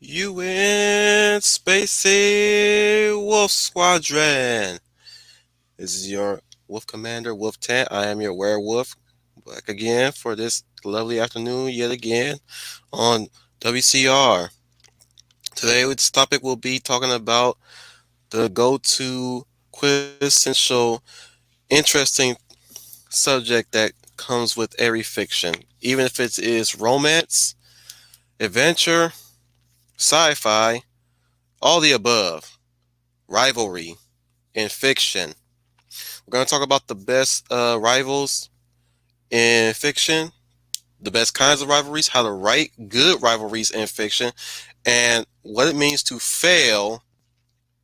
UN Spacey Wolf Squadron. This is your Wolf Commander, Wolf Tent. I am your werewolf. Back again for this lovely afternoon yet again on WCR. Today, this topic will be talking about the go-to quintessential interesting subject that comes with every fiction. Even if it is romance, adventure, sci-fi, all the above. Rivalry in fiction. We're going to talk about the best rivals in fiction, the best kinds of rivalries, how to write good rivalries in fiction, and what it means to fail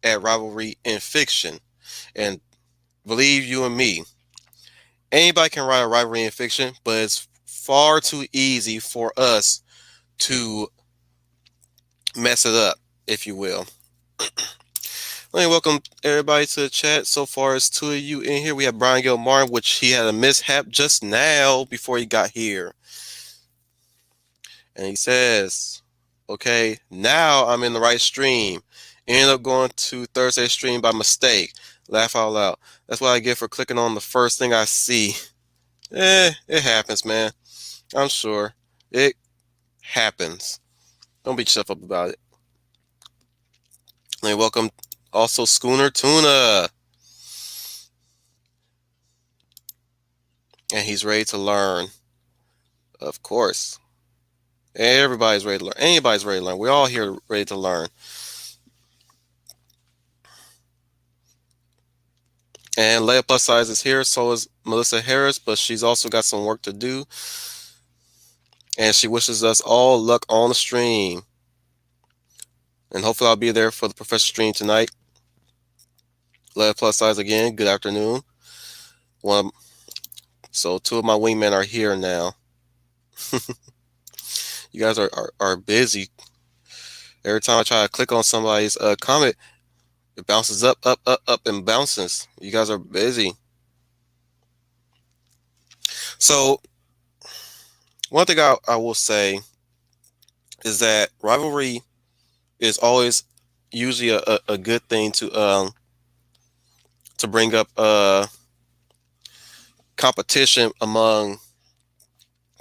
at rivalry in fiction. And believe you and me, anybody can write a rivalry in fiction, but it's far too easy for us to mess it up, if you will. Let me welcome everybody to the chat. So far, it's two of you in here. We have Brian Gil Martin, which he had a mishap just now before he got here. And he says, okay, now I'm in the right stream. Ended up going to Thursday stream by mistake. Laugh out loud. That's what I get for clicking on the first thing I see. It happens, man. I'm sure. It happens. Don't beat yourself up about it. Let me welcome also Schooner Tuna. And he's ready to learn. Of course. Everybody's ready to learn. Anybody's ready to learn. We're all here ready to learn. And Leia Plus Size is here. So is Melissa Harris, but she's also got some work to do. And she wishes us all luck on the stream. And hopefully I'll be there for the professor stream tonight. Leia Plus Size again. Good afternoon. So two of my wingmen are here now. You guys are busy. Every time I try to click on somebody's comment, it bounces up, and bounces. You guys are busy. So one thing I will say is that rivalry is always usually a good thing to bring up competition among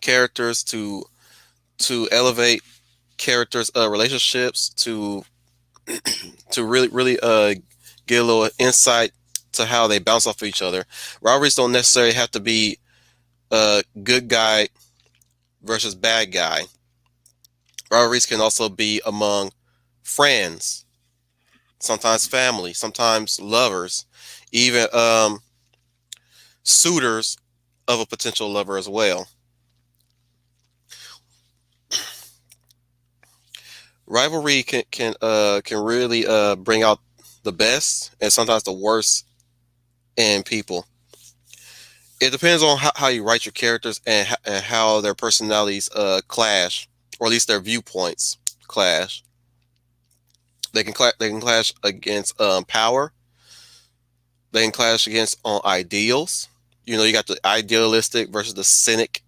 characters, to elevate characters' relationships, to really get a little insight to how they bounce off of each other. Rivalries don't necessarily have to be good guy versus bad guy. Rivalries can also be among friends, sometimes family, sometimes lovers, even suitors of a potential lover as well. Rivalry can really bring out the best and sometimes the worst in people. It depends on how you write your characters and how their personalities clash, or at least their viewpoints clash. They can clash against power. They can clash against ideals. You know, you got the idealistic versus the cynic.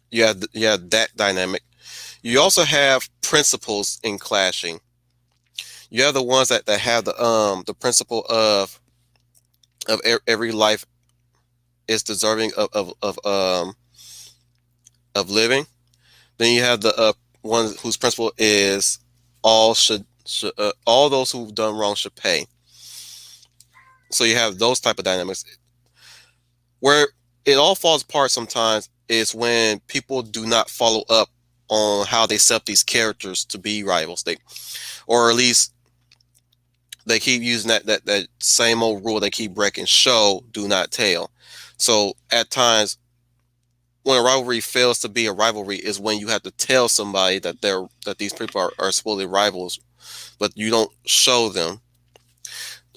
You have that dynamic. You also have principles in clashing. You have the ones that have the principle of every life is deserving of living. Then you have the one whose principle is all all those who've done wrong should pay. So you have those type of dynamics. Where it all falls apart sometimes is when people do not follow up on how they set up these characters to be rivals. Or at least they keep using that same old rule they keep breaking: show, do not tell. So at times, when a rivalry fails to be a rivalry is when you have to tell somebody that these people are supposedly rivals, but you don't show them.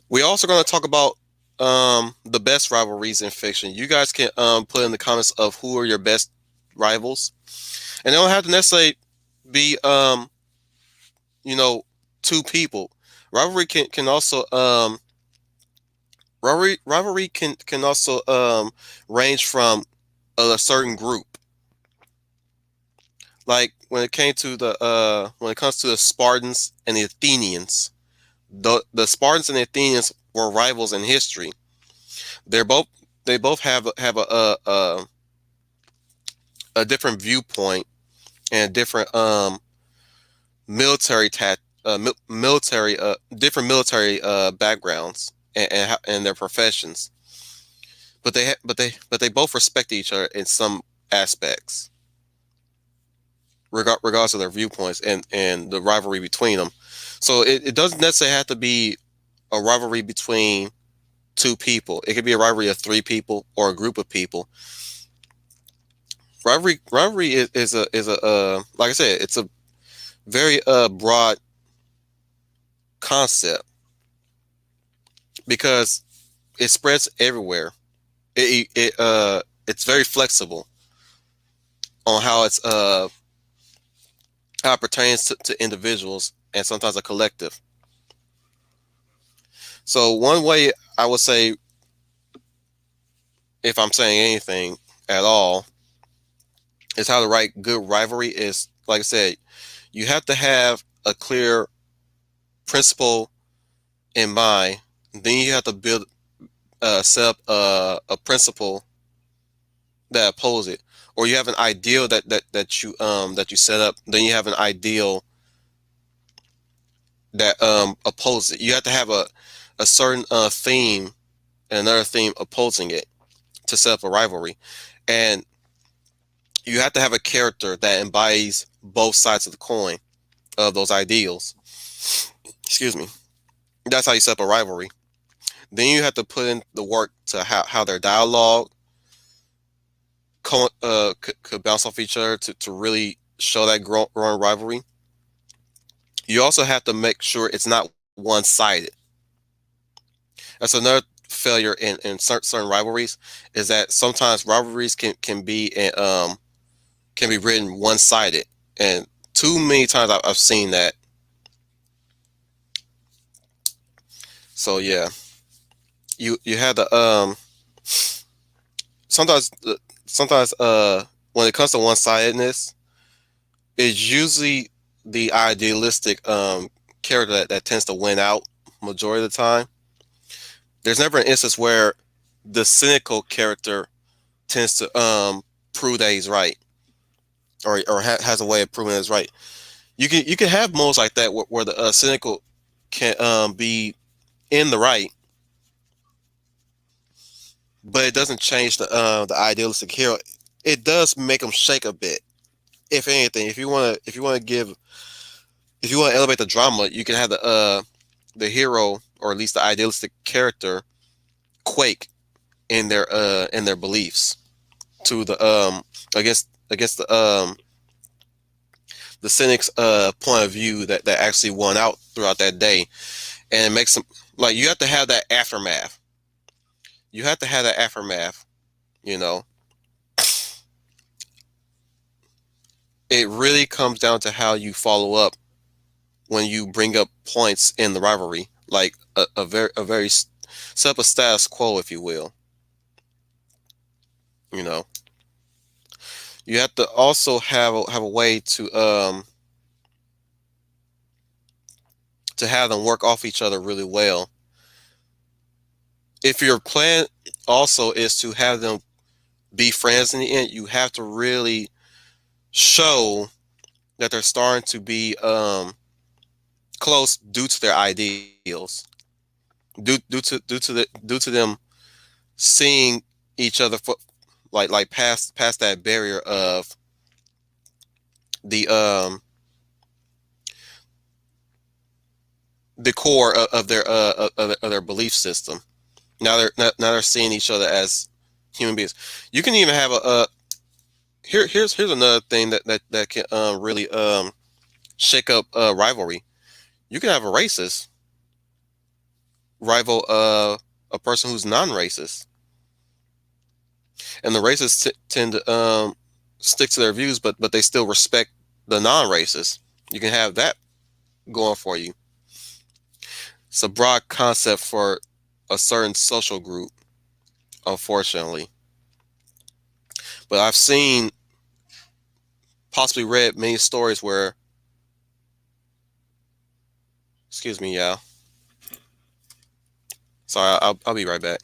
We're also going to talk about the best rivalries in fiction. You guys can put in the comments of who are your best rivals, and they don't have to necessarily be two people. Rivalry can also rivalry can also range from a certain group. Like when it comes to the Spartans and the Athenians, the Spartans and the Athenians were rivals in history. They're both they both have a different viewpoint and different military military different military backgrounds and their professions. But they both respect each other in some aspects, regardless of their viewpoints and the rivalry between them. So it doesn't necessarily have to be a rivalry between two people. It could be a rivalry of three people or a group of people. Rivalry is a like I said, it's a very broad concept because it spreads everywhere. It's very flexible on how it pertains to individuals and sometimes a collective. So one way I would say, if I'm saying anything at all, is how to write good rivalry is, like I said, you have to have a clear principle in mind. Then you have to set up a principle that oppose it, or you have an ideal that you set up. Then you have an ideal that opposes it. You have to have a certain theme and another theme opposing it to set up a rivalry, and you have to have a character that embodies both sides of the coin of those ideals. Excuse me. That's how you set up a rivalry. Then you have to put in the work to how their dialogue could bounce off each other to really show that growing rivalry. You also have to make sure it's not one-sided. That's another failure in certain rivalries, is that sometimes rivalries can be written one-sided, and too many times I've seen that. So yeah, you had the sometimes sometimes when it comes to one-sidedness, it's usually the idealistic character that tends to win out majority of the time. There's never an instance where the cynical character tends to prove that he's right, or has a way of proving that he's right. You can have moments like that where the cynical can be in the right, but it doesn't change the idealistic hero. It does make him shake a bit, if anything. If you want to elevate the drama, you can have the hero, or at least the idealistic character, quake in their beliefs to the against the cynic's point of view that actually won out throughout that day, and it makes them, like, you have to have that aftermath. You have to have that aftermath. You know, it really comes down to how you follow up when you bring up points in the rivalry, like a very set up a status quo, if you will. You know, you have to also have a way to have them work off each other really well. If your plan also is to have them be friends in the end, you have to really show that they're starting to be close due to their ideals, due to them seeing each other for, like past that barrier of the the core of their belief system. Now they're seeing each other as human beings. You can even have here's another thing that can really shake up rivalry. You can have a racist rival a person who's non-racist, and the racists tend to stick to their views, but they still respect the non-racist. You can have that going for you. It's a broad concept for a certain social group, unfortunately. But I've seen possibly read many stories where, excuse me, yeah. Sorry, I'll be right back.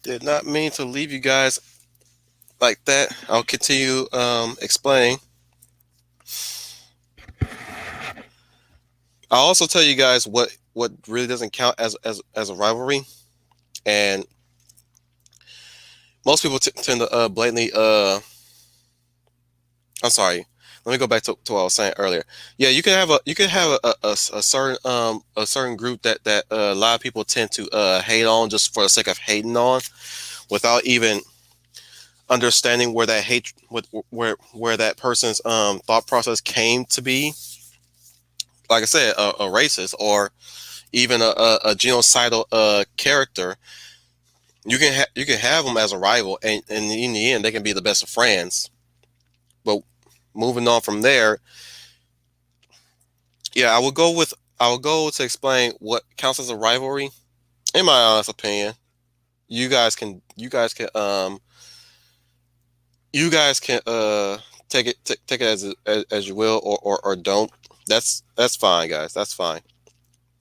Did not mean to leave you guys like that. I'll continue explaining. I'll also tell you guys what really doesn't count as a rivalry, and most people tend to blatantly. I'm sorry. Let me go back to what I was saying earlier. Yeah, you can have a certain group that a lot of people tend to hate on just for the sake of hating on, without even understanding where that hate where that person's thought process came to be. Like I said, a racist or even a genocidal character. You can have them as a rival, and in the end, they can be the best of friends. But moving on from there, yeah, I will go to explain what counts as a rivalry. In my honest opinion, you guys can take it as you will, or don't. That's fine, guys. That's fine.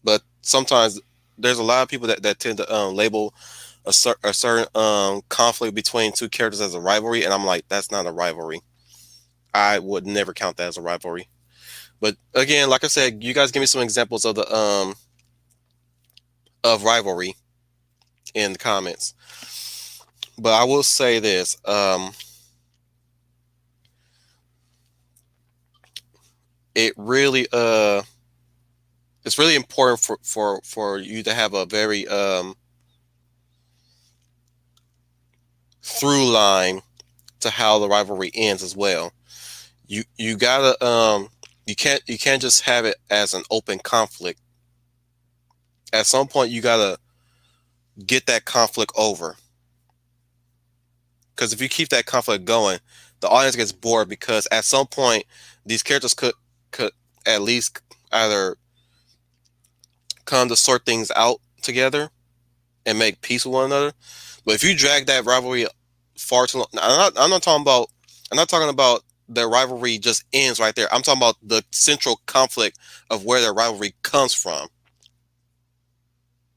But sometimes there's a lot of people that tend to label a certain conflict between two characters as a rivalry, and I'm like, that's not a rivalry. I would never count that as a rivalry. But again, like I said, you guys give me some examples of rivalry in the comments. But I will say this: it really it's really important for you to have a very through line to how the rivalry ends as well. You gotta you can't just have it as an open conflict. At some point, you gotta get that conflict over. Because if you keep that conflict going, the audience gets bored because at some point these characters could at least either come to sort things out together and make peace with one another. But if you drag that rivalry far too long, I'm not talking about the rivalry just ends right there. I'm talking about the central conflict of where the rivalry comes from.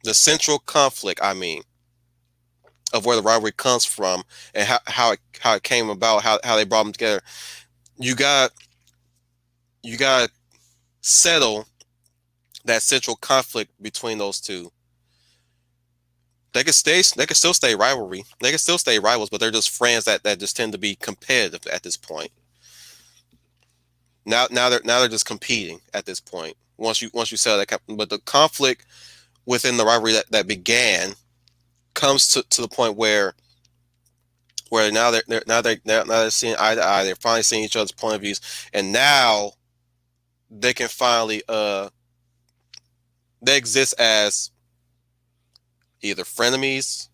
The central conflict, I mean, of where the rivalry comes from and how it came about, how they brought them together. You got you got to settle that central conflict between those two. They can still stay rivalry. They can still stay rivals, but they're just friends that just tend to be competitive at this point. Now they're just competing at this point. Once you settle that, but the conflict within the rivalry that began comes to the point where now they're seeing eye to eye. They're finally seeing each other's point of views, and now they can finally they exist as either frenemies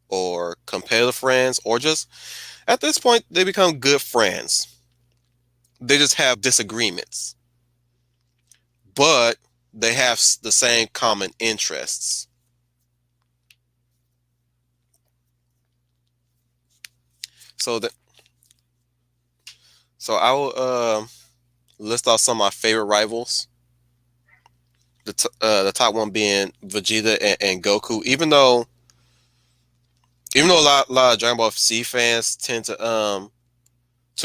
or competitive friends, or just at this point they become good friends. They just have disagreements, but they have the same common interests. So that so I will list off some of my favorite rivals. The top one being Vegeta and Goku. Even though a lot of Dragon Ball Z fans tend to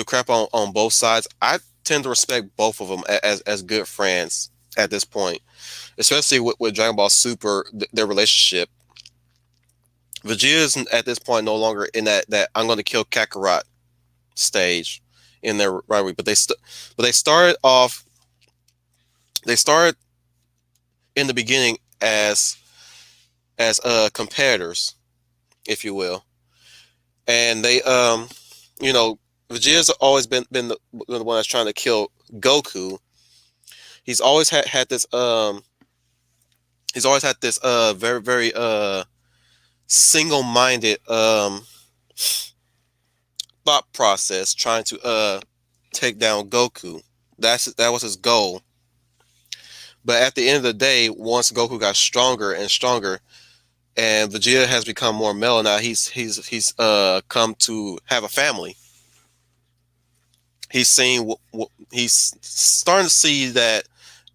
crap on both sides, I tend to respect both of them as good friends at this point, especially with Dragon Ball Super, their relationship. Vegeta is at this point no longer in that I'm going to kill Kakarot stage in their rivalry, but but they started off. They started in the beginning as competitors, if you will, and they you know, Vegeta's always been the one that's trying to kill Goku. He's always had this very very single minded thought process trying to take down Goku. That was his goal. But at the end of the day, once Goku got stronger and stronger, and Vegeta has become more mellow now, he's come to have a family. He's seen he's starting to see that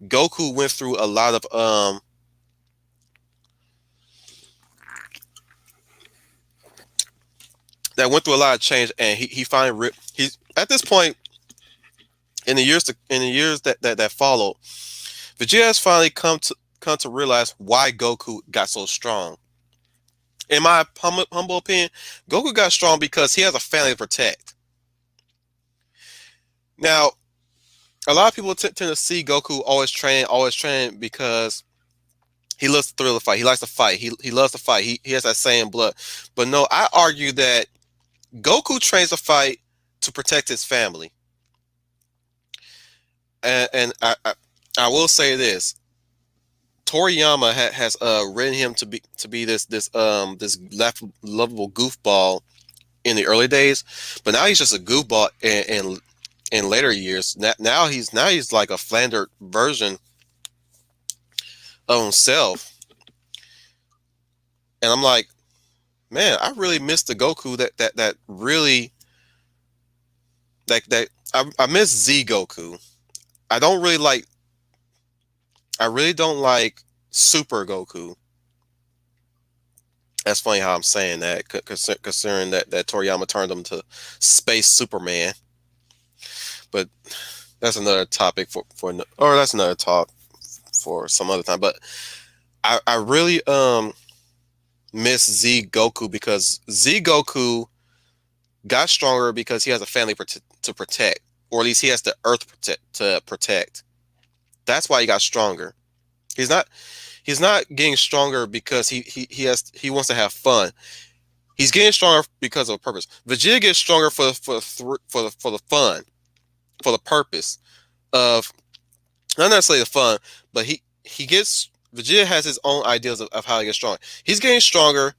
Goku went through a lot of change, and he finally he's at this point in the years that followed, Vegeta has finally come to realize why Goku got so strong. In my humble opinion, Goku got strong because he has a family to protect. Now, a lot of people tend to see Goku always training because he loves the thrill of fight. He likes to fight. He loves to fight. He has that Saiyan blood. But no, I argue that Goku trains to fight to protect his family. And I will say this: Toriyama has written him to be this lovable goofball in the early days, but now he's just a goofball in later years. Now he's like a flandered version of himself, and I'm like, man, I really miss the Goku that really that I miss Z Goku. I don't really like. I really don't like Super Goku. That's funny how I'm saying that, considering that Toriyama turned him to Space Superman. But that's another topic or that's another talk for some other time. But I really miss Z Goku because Z Goku got stronger because he has a family to protect, or at least he has the Earth to protect. That's why he got stronger. He's not getting stronger because he wants to have fun. He's getting stronger because of a purpose. Vegeta gets stronger for the fun, for the purpose of not necessarily the fun, but Vegeta has his own ideas of how he gets strong. He's getting stronger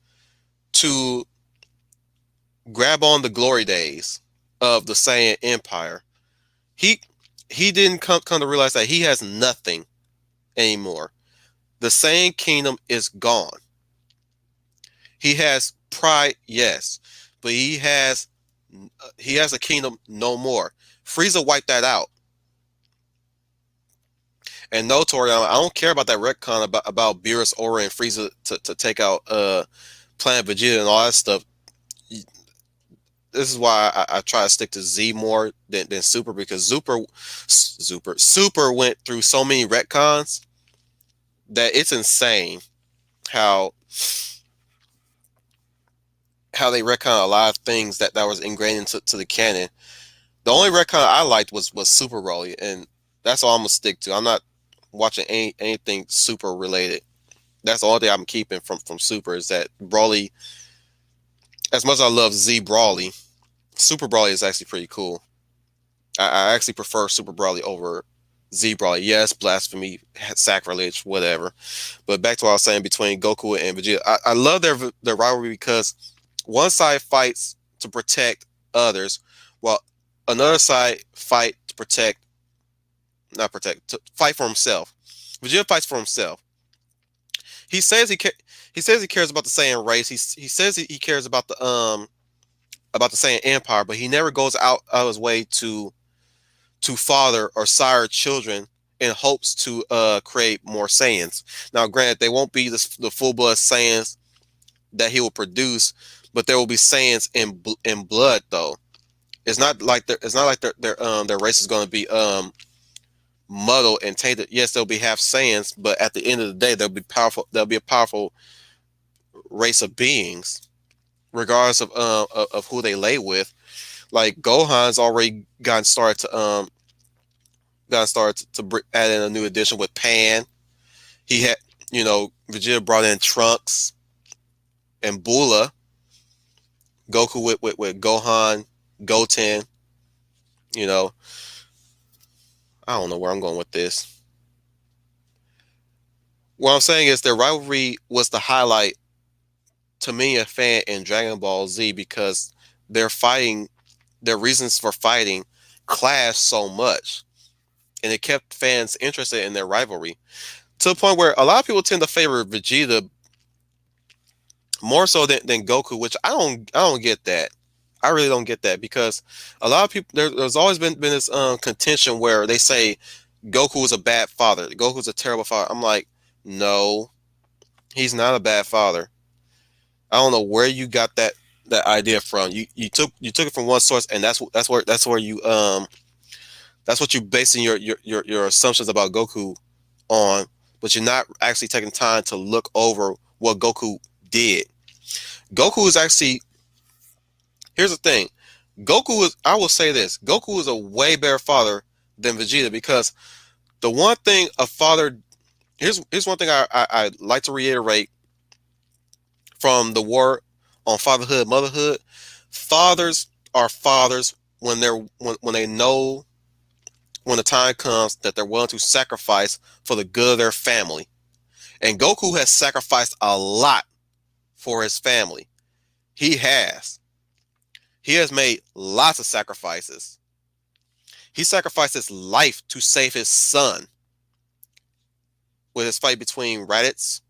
to grab on the glory days of the Saiyan Empire. He didn't come to realize that he has nothing anymore. The Saiyan kingdom is gone. He has pride, yes, but he has a kingdom no more. Frieza wiped that out. And no, Toriyama, I don't care about that retcon about Beerus, Aura, and Frieza to take out Planet Vegeta and all that stuff. This is why I try to stick to Z more than Super, because Super went through so many retcons that it's insane how they retcon a lot of things that was ingrained into the canon. The only retcon I liked was Super Broly, and that's all I'm gonna stick to. I'm not watching anything Super related. That's the only thing I'm keeping from Super, is that Broly. As much as I love Z Broly, Super Broly is actually pretty cool. I actually prefer Super Broly over Z Broly. Yes, blasphemy, sacrilege, whatever. But back to what I was saying between Goku and Vegeta. I love their rivalry because one side fights to protect others, while another side fight to fight for himself. Vegeta fights for himself. He says he cares about the Saiyan race. He says he cares about the Saiyan Empire, but he never goes out of his way to father or sire children in hopes to create more Saiyans. Now, granted, they won't be the full blood Saiyans that he will produce, but there will be Saiyans in blood though. It's not like their race is going to be muddled and tainted. Yes, there'll be half Saiyans, but at the end of the day, they'll be powerful. There'll be a powerful race of beings, regardless of who they lay with. Like Gohan's already gotten started to add in a new addition with Pan. He had, Vegeta brought in Trunks and Bula. Goku with Gohan, Goten. You know, I don't know where I'm going with this. What I'm saying is their rivalry was the highlight to me, a fan in Dragon Ball Z, because their fighting, their reasons for fighting, clashed so much, and it kept fans interested in their rivalry to the point where a lot of people tend to favor Vegeta more so than Goku, which I don't get that. I really don't get that, because a lot of people there's always been this contention where they say Goku is a bad father. Goku's a terrible father. I'm like, no, he's not a bad father. I don't know where you got that idea from. You took it from one source, and that's where you that's what you basing your assumptions about Goku on, but you're not actually taking time to look over what Goku did. Goku is actually, here's the thing. I will say this, Goku is a way better father than Vegeta, because the one thing a father, here's one thing I like to reiterate from the war on fatherhood, motherhood. Fathers are fathers when when they know when the time comes that they're willing to sacrifice for the good of their family. And Goku has sacrificed a lot for his family. He has. He has made lots of sacrifices. He sacrificed his life to save his son with his fight between Raditz,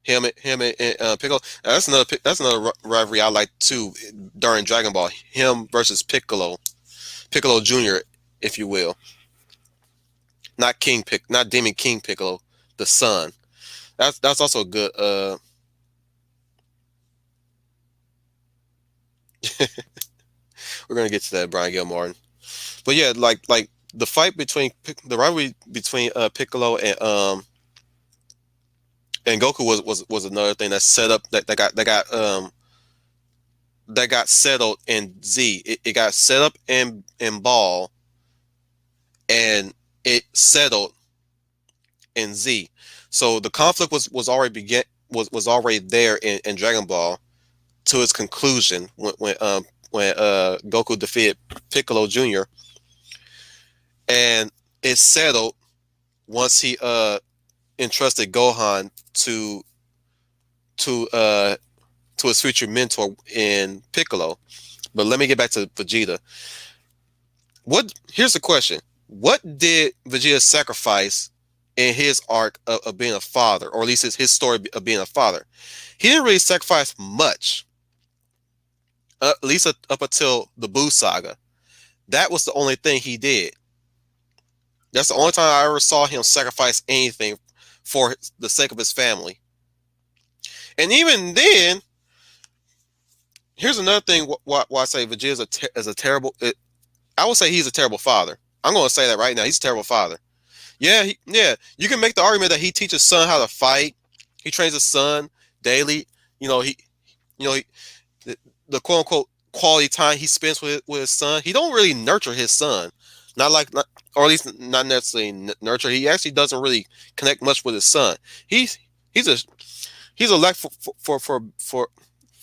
him and Piccolo. Now, that's another rivalry I like too during Dragon Ball. Him versus Piccolo, Piccolo Junior, if you will. Not Demon King Piccolo, the son. That's also a good. We're gonna get to that, Brian Gilmore. But yeah, like the fight between the rivalry between Piccolo and Goku was another thing that set up that got settled in Z. It got set up in Ball, and it settled in Z. So the conflict was already there in Dragon Ball to its conclusion when Goku defeated Piccolo Jr. And it settled once he entrusted Gohan to his future mentor in Piccolo. But let me get back to Vegeta. Here's the question. What did Vegeta sacrifice in his arc of being a father, or at least his story of being a father? He didn't really sacrifice much, at least up until the Buu saga. That was the only thing he did. That's the only time I ever saw him sacrifice anything for the sake of his family. And even then, here's another thing why I say Vegeta is a terrible. I would say he's a terrible father. I'm going to say that right now. He's a terrible father. Yeah, yeah. You can make the argument that he teaches his son how to fight. He trains his son daily. You know, he the quote unquote quality time he spends with his son. He don't really nurture his son. Or at least not necessarily nurture. He actually doesn't really connect much with his son. He's a lack for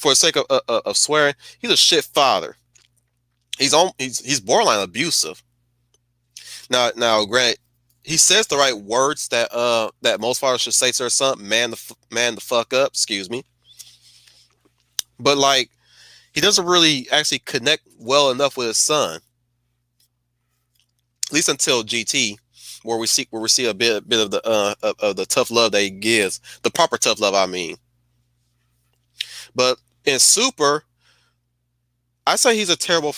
the sake of swearing. He's a shit father. He's borderline abusive. Now, granted, he says the right words that most fathers should say to their son. Man the fuck up. Excuse me. But like, he doesn't really actually connect well enough with his son. At least until GT, where we see a bit of the tough love that he gives, the proper tough love, I mean. But in Super, I say he's a terrible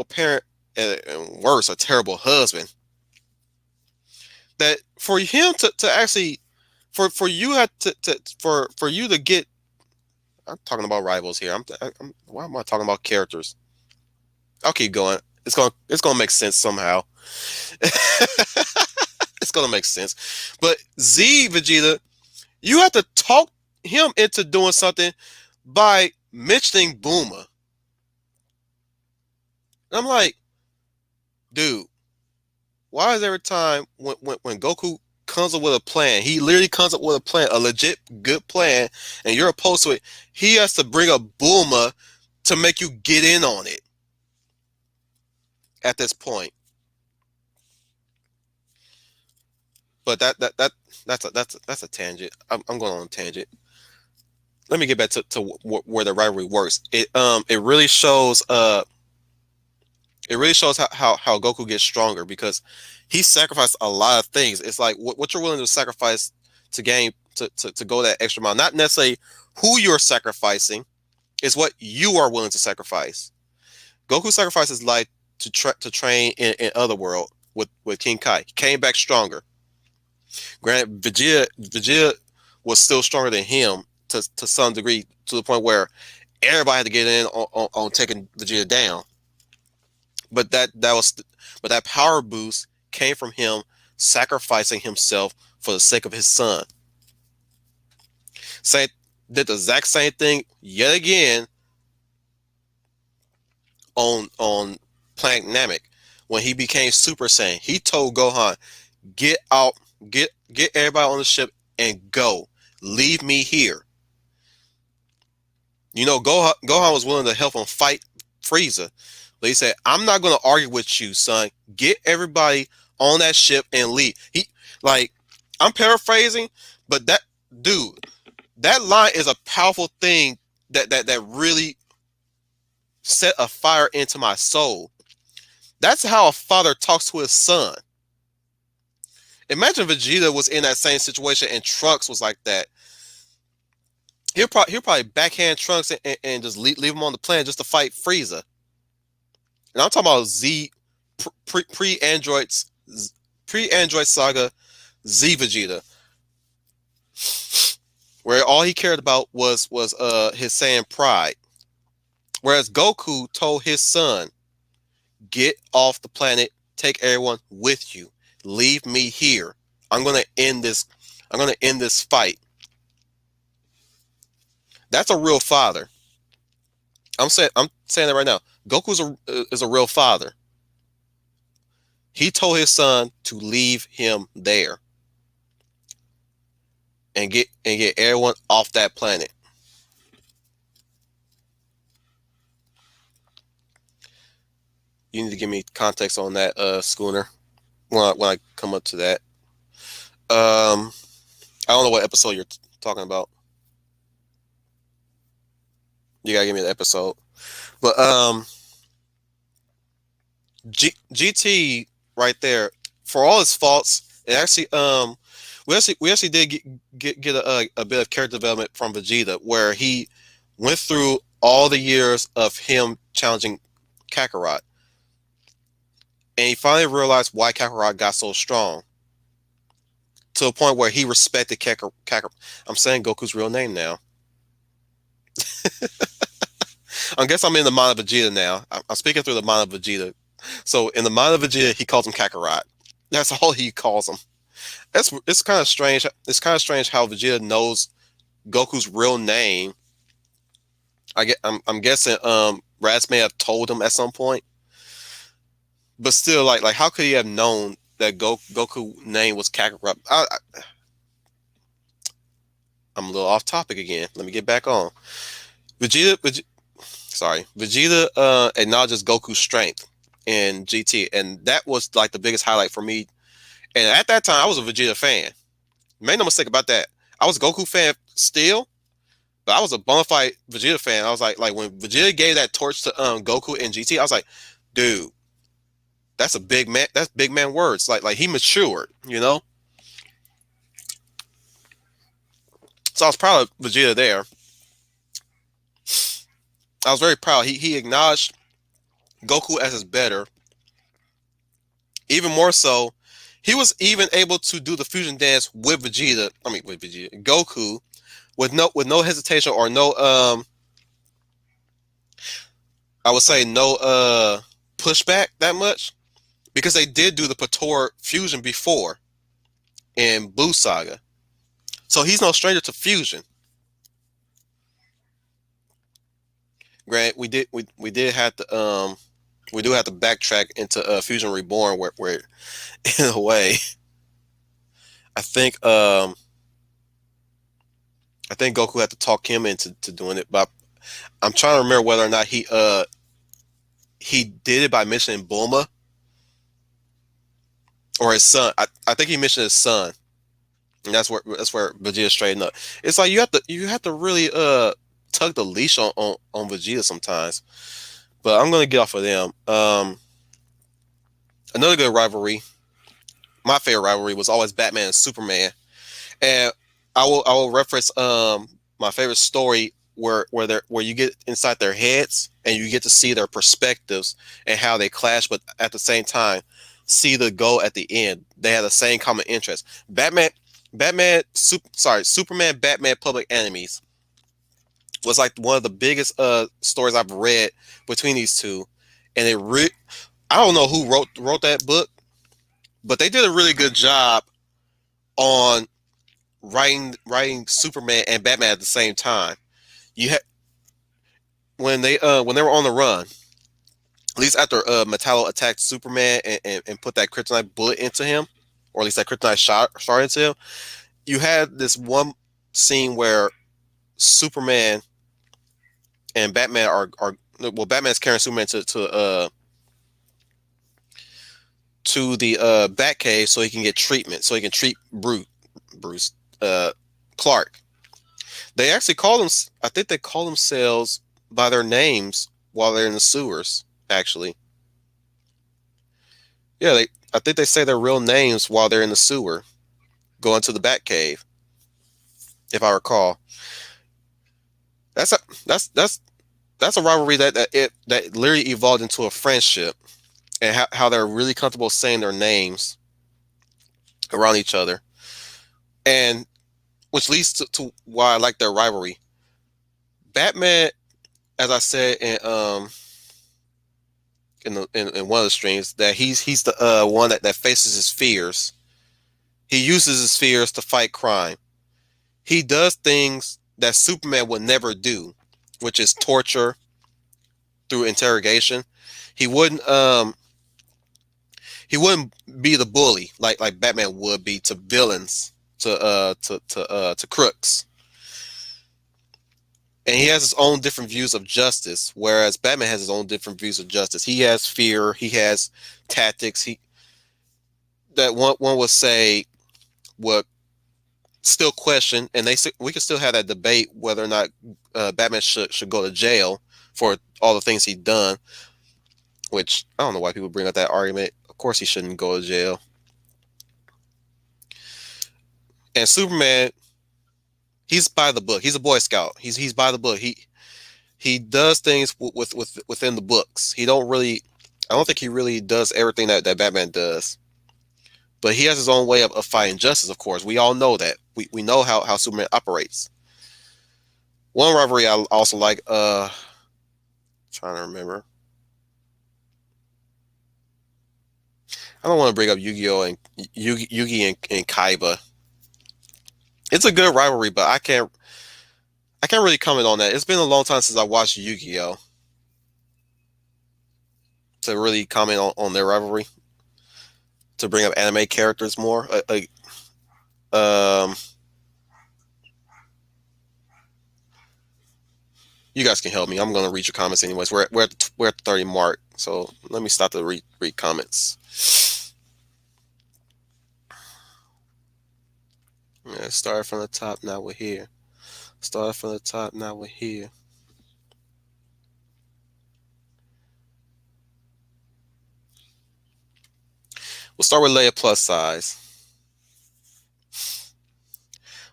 parent, and worse, a terrible husband. That for him to actually for you to get I'm talking about rivals here. Why am I talking about characters? I'll keep going. It's gonna make sense somehow. It's gonna make sense. But Z Vegeta, you have to talk him into doing something by mentioning Boomer. And I'm like, dude, why is every time when Goku comes up with a plan, he literally comes up with a plan, a legit good plan, and you're opposed to it, he has to bring a Boomer to make you get in on it at this point. But that's a tangent. I'm going on a tangent. Let me get back to where the rivalry works. It really shows how Goku gets stronger because he sacrificed a lot of things. It's like what you're willing to sacrifice to gain to go that extra mile. Not necessarily who you're sacrificing, it's what you are willing to sacrifice. Goku sacrificed his life to train in Otherworld with King Kai. He came back stronger. Granted, Vegeta was still stronger than him to some degree, to the point where everybody had to get in on taking Vegeta down. But that power boost came from him sacrificing himself for the sake of his son. Did the exact same thing yet again on Planet Namek when he became Super Saiyan. He told Gohan, "Get out, get everybody on the ship and go. Leave me here." You know, Gohan was willing to help him fight Frieza. But he said, "I'm not going to argue with you, son. Get everybody on that ship and leave." I'm paraphrasing, but that line is a powerful thing that really set a fire into my soul. That's how a father talks to his son. Imagine Vegeta was in that same situation and Trunks was like that. He'll probably backhand Trunks and just leave him on the planet just to fight Frieza. And I'm talking about Z pre-Android Saga Z Vegeta, where all he cared about was his Saiyan pride. Whereas Goku told his son, "Get off the planet, take everyone with you. Leave me here. I'm gonna end this fight." That's a real father. I'm saying that right now. Goku is a real father. He told his son to leave him there and get everyone off that planet. You need to give me context on that, Schooner, when I come up to that. I don't know what episode you're talking about. You gotta give me the episode. But GT right there, for all his faults, it actually we actually did get a bit of character development from Vegeta, where he went through all the years of him challenging Kakarot, and he finally realized why Kakarot got so strong, to a point where he respected Kakarot. I'm saying Goku's real name now. I guess I'm in the mind of Vegeta now. I'm speaking through the mind of Vegeta. So in the mind of Vegeta, he calls him Kakarot. That's all he calls him. It's kind of strange. It's kind of strange how Vegeta knows Goku's real name. I'm guessing Raditz may have told him at some point. But still, like how could he have known that Goku name was Kakarot? I'm a little off topic again. Let me get back on. Vegeta acknowledges Goku's strength in GT, and that was like the biggest highlight for me. And at that time, I was a Vegeta fan. Make no mistake about that. I was a Goku fan still, but I was a bona fide Vegeta fan. I was like when Vegeta gave that torch to Goku in GT, I was like, dude, that's a big man. That's big man words. Like he matured, you know. So I was proud of Vegeta there. I was very proud. He acknowledged Goku as his better. Even more so, he was even able to do the fusion dance with Vegeta. With Vegeta, Goku, with no hesitation or no I would say no pushback that much, because they did do the Pator fusion before in Blue Saga. So he's no stranger to fusion. Grant, we did have to we do have to backtrack into Fusion Reborn, where in a way I think um I think Goku had to talk him into doing it, but I'm trying to remember whether or not he did it by mentioning Bulma or his son. I think he mentioned his son, and that's where Vegeta straightened up. It's like you have to really tug the leash on Vegeta sometimes. But I'm gonna get off of them. Another good rivalry, my favorite rivalry, was always Batman and Superman, and I will reference my favorite story where you get inside their heads and you get to see their perspectives and how they clash, but at the same time see the goal at the end. They have the same common interest. Superman, Batman, Public Enemies was like one of the biggest stories I've read between these two, and I don't know who wrote that book, but they did a really good job on writing Superman and Batman at the same time. You had when they were on the run, at least after Metallo attacked Superman and put that kryptonite bullet into him, or at least that kryptonite shot into him. You had this one scene where Superman and Batman are well, Batman's carrying Superman to the Batcave so he can get treatment, so he can treat Bruce Clark. They actually call them. I think they call themselves by their names while they're in the sewers. Actually, yeah, I think they say their real names while they're in the sewer, going to the Batcave. If I recall, that's a that's a rivalry that literally evolved into a friendship, and how they're really comfortable saying their names around each other, and which leads to why I like their rivalry. Batman, as I said in one of the streams, that he's the one that faces his fears. He uses his fears to fight crime. He does things that Superman would never do, which is torture through interrogation. He wouldn't he wouldn't be the bully like Batman would be to villains, to crooks. And he has his own different views of justice, whereas Batman has his own different views of justice. He has fear, he has tactics. He that one would say would still question, and we can still have that debate whether or not Batman should go to jail for all the things he's done. Which I don't know why people bring up that argument. Of course, he shouldn't go to jail. And Superman, he's by the book. He's a Boy Scout. He's by the book. He does things within the books. He don't really. I don't think he really does everything that Batman does. But he has his own way of fighting justice. Of course, we all know that. We know how Superman operates. One rivalry I also like. Trying to remember. I don't want to bring up Yu-Gi-Oh and Yugi and Kaiba. It's a good rivalry, but I can't really comment on that. It's been a long time since I watched Yu-Gi-Oh to really comment on their rivalry. To bring up anime characters more. You guys can help me. I'm going to read your comments anyways. We're at the 30 mark, so let me stop to read comments. Yeah, start from the top. Now we're here. Start from the top. Now we're here. We'll start with Leia plus size.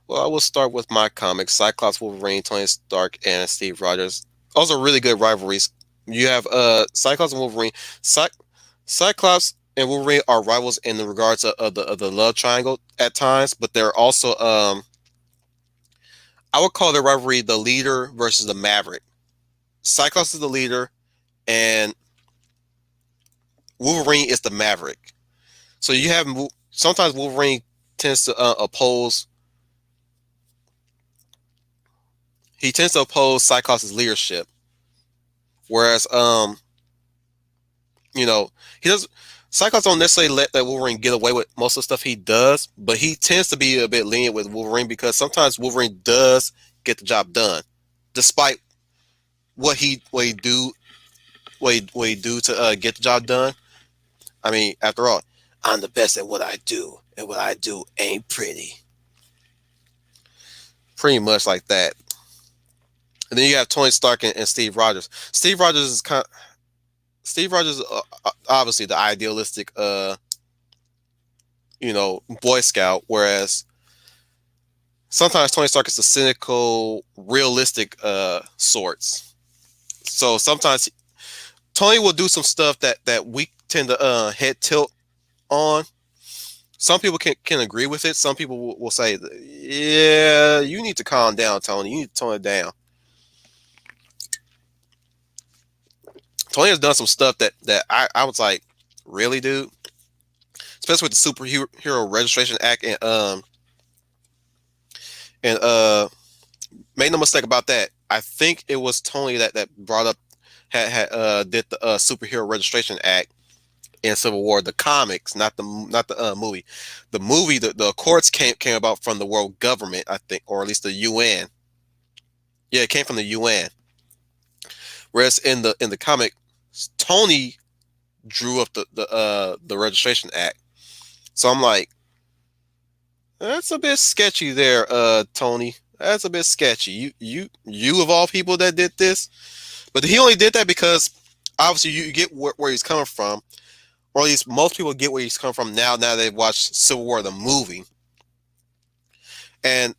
Well, I will start with my comics: Cyclops, Wolverine, Tony Stark, and Steve Rogers. Those are really good rivalries. You have Cyclops and Wolverine. Cyclops and Wolverine are rivals in the regards of the love triangle at times, but they're also I would call the rivalry the leader versus the maverick. Cyclops is the leader, and Wolverine is the maverick. So you have sometimes Wolverine tends to oppose. He tends to oppose Cyclops' leadership, whereas you know, he does. Cyclops don't necessarily let that Wolverine get away with most of the stuff he does, but he tends to be a bit lenient with Wolverine because sometimes Wolverine does get the job done, despite what he do to get the job done. I mean, after all, I'm the best at what I do, and what I do ain't pretty. Pretty much like that. And then you have Tony Stark and Steve Rogers. Steve Rogers is obviously the idealistic, Boy Scout, whereas sometimes Tony Stark is the cynical, realistic sorts. So sometimes Tony will do some stuff that we tend to head tilt on. Some people can agree with it. Some people will say, "Yeah, you need to calm down, Tony. You need to tone it down." Tony has done some stuff that I was like, "Really, dude?" Especially with the Superhero Registration Act and make no mistake about that. I think it was Tony that brought up did the Superhero Registration Act in Civil War, the comics, not the movie. The movie, the Accords came about from the world government, I think, or at least the UN. Yeah, it came from the UN. Whereas in the comic, Tony drew up the Registration Act. So I'm like, that's a bit sketchy there, Tony. That's a bit sketchy. You of all people that did this, but he only did that because obviously you get where he's coming from, or at least most people get where he's coming from now they've watched Civil War the movie. And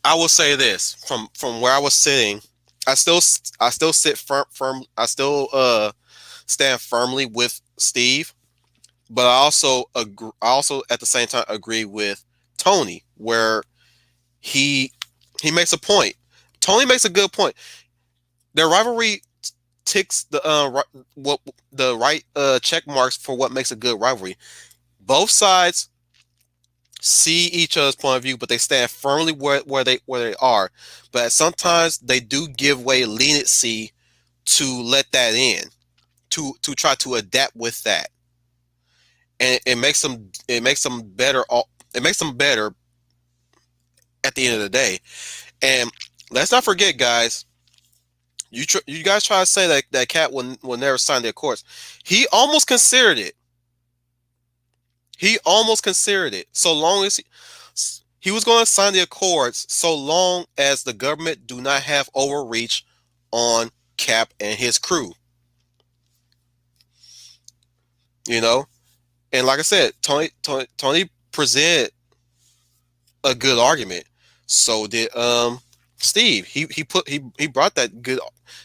I will say this from where I was sitting, I still sit firm. I still stand firmly with Steve, but I also at the same time agree with Tony where he he makes a point. Tony makes a good point. Their rivalry ticks what the right check marks for what makes a good rivalry. Both sides see each other's point of view, but they stand firmly where they are. But sometimes they do give way leniency to let that in, to try to adapt with that, and it makes them better. It makes them better at the end of the day. And let's not forget, guys. You guys try to say that Cat will never sign the Accords. He almost considered it. He almost considered it. So long as he was going to sign the Accords, so long as the government do not have overreach on Cap and his crew. You know, and like I said, Tony presented a good argument. So did Steve. He brought that good.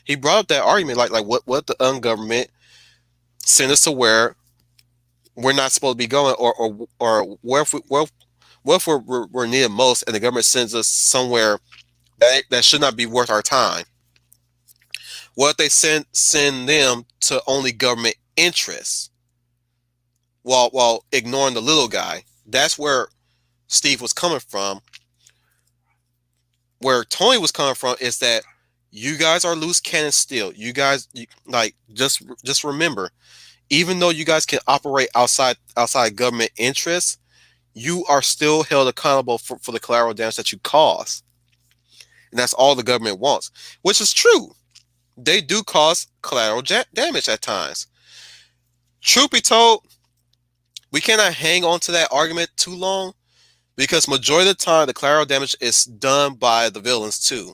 He brought up that argument like what the government sent us to where we're not supposed to be going, or where if we're needed most, and the government sends us somewhere that should not be worth our time. What if they send them to only government interests while ignoring the little guy? That's where Steve was coming from. Where Tony was coming from is that you guys are loose cannon still. Like just remember, even though you guys can operate outside government interests, you are still held accountable for the collateral damage that you cause. And that's all the government wants, which is true. They do cause collateral damage at times. Truth be told, we cannot hang on to that argument too long because majority of the time the collateral damage is done by the villains too.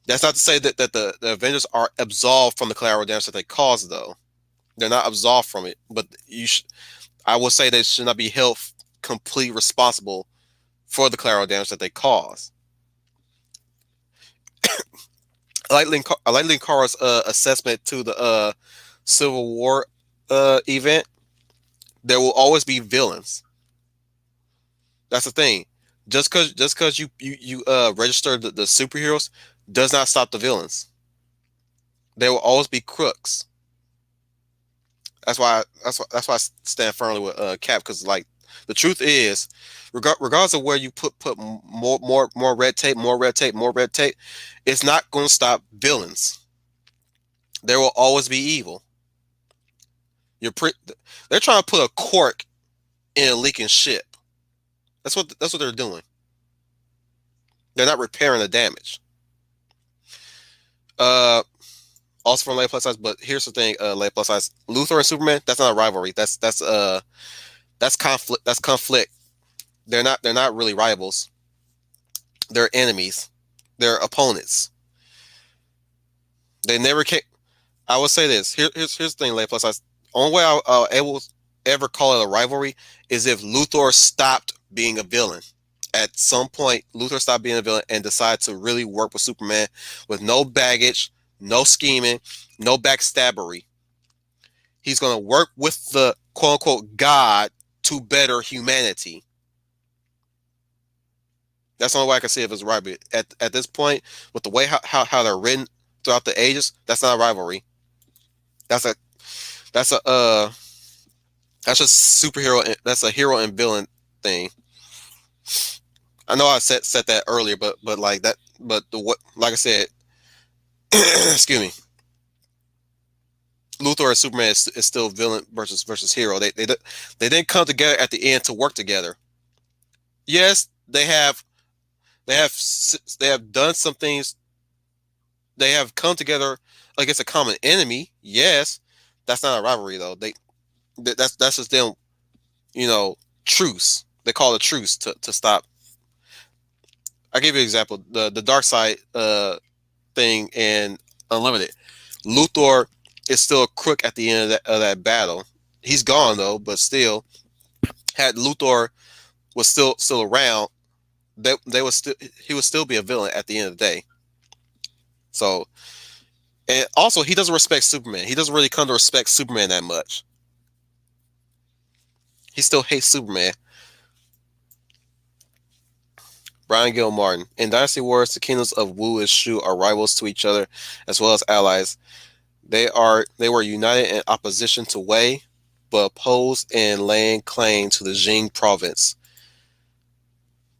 That's not to say that the Avengers are absolved from the collateral damage that they cause, though. They're not absolved from it, but I will say they should not be held completely responsible for the collateral damage that they cause. I like Linkara's assessment to the Civil War event. There will always be villains. That's the thing. Just cause you register the superheroes does not stop the villains. There will always be crooks. That's why I stand firmly with Cap, because like the truth is, regardless of where you put more red tape, it's not going to stop villains. There will always be evil. You're pre- they're trying to put a cork in a leaking ship. That's what they're doing. They're not repairing the damage. Uh, Also from Lay Plus Size, but here's the thing: Lay Plus Size, Luthor and Superman. That's not a rivalry. That's conflict. That's conflict. They're not really rivals. They're enemies. They're opponents. They never came. I will say this. Here's the thing, Lay Plus Size. Only way I'll able ever call it a rivalry is if Luthor stopped being a villain. At some point, Luthor stopped being a villain and decided to really work with Superman with no baggage, no scheming, no backstabbery. He's going to work with the quote unquote God to better humanity. That's the only way I can see if it's a rivalry. At this point, with the way how they're written throughout the ages, that's not a rivalry. That's a that's a that's just superhero. That's a hero and villain thing. I know I said that earlier, but like that, but the what, like I said, excuse me, Luthor and Superman is still villain versus hero. They didn't come together at the end to work together. Yes, they have they have done some things. They have come together against a common enemy. Yes, that's not a rivalry though. That's just them. You know, truce. They call it truce to stop. I give you an example. The dark side thing in Unlimited. Luthor is still a crook at the end of that battle. He's gone though, but still, had Luthor was still around, they would still he would still be a villain at the end of the day. So, and also he doesn't respect Superman. He doesn't really come to respect Superman that much. He still hates Superman. Brian Gill Martin. In Dynasty Wars, the kingdoms of Wu and Shu are rivals to each other as well as allies. They were united in opposition to Wei, but opposed in laying claim to the Jing province.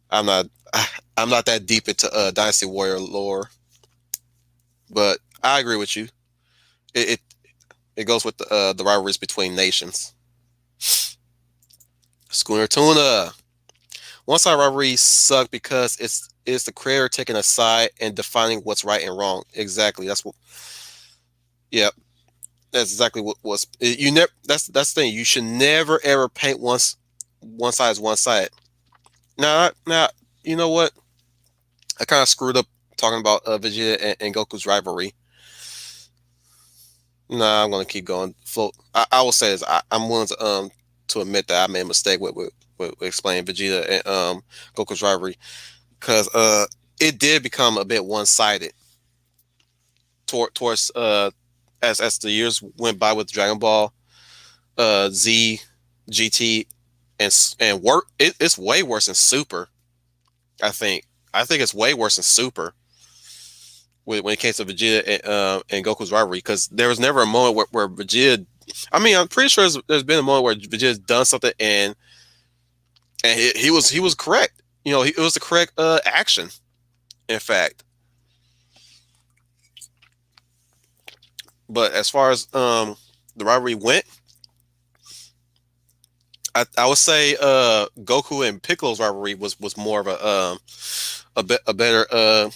I'm not I'm not that deep into Dynasty Warrior lore, but I agree with you. It it goes with the rivalries between nations. Schooner Tuna. One side rivalry suck because it's the creator taking a side and defining what's right and wrong. Exactly. That's what. Yeah, that's exactly what was. You never. That's the thing. You should never ever paint one side as one side. Now, you know what? I kind of screwed up talking about Vegeta and Goku's rivalry. Nah, I'm gonna keep going. Float. I will say this. I'm willing to admit that I made a mistake with explaining Vegeta and Goku's rivalry, because it did become a bit one sided towards as the years went by with Dragon Ball, Z, GT, and work. It's way worse than Super. I think. I think it's way worse than Super when it came to Vegeta and Goku's rivalry, because there was never a moment where Vegeta. I mean, I'm pretty sure there's been a moment where Vegeta's done something and he was correct. You know, it was the correct action. In fact, but as far as the rivalry went, I would say Goku and Piccolo's rivalry was more of a better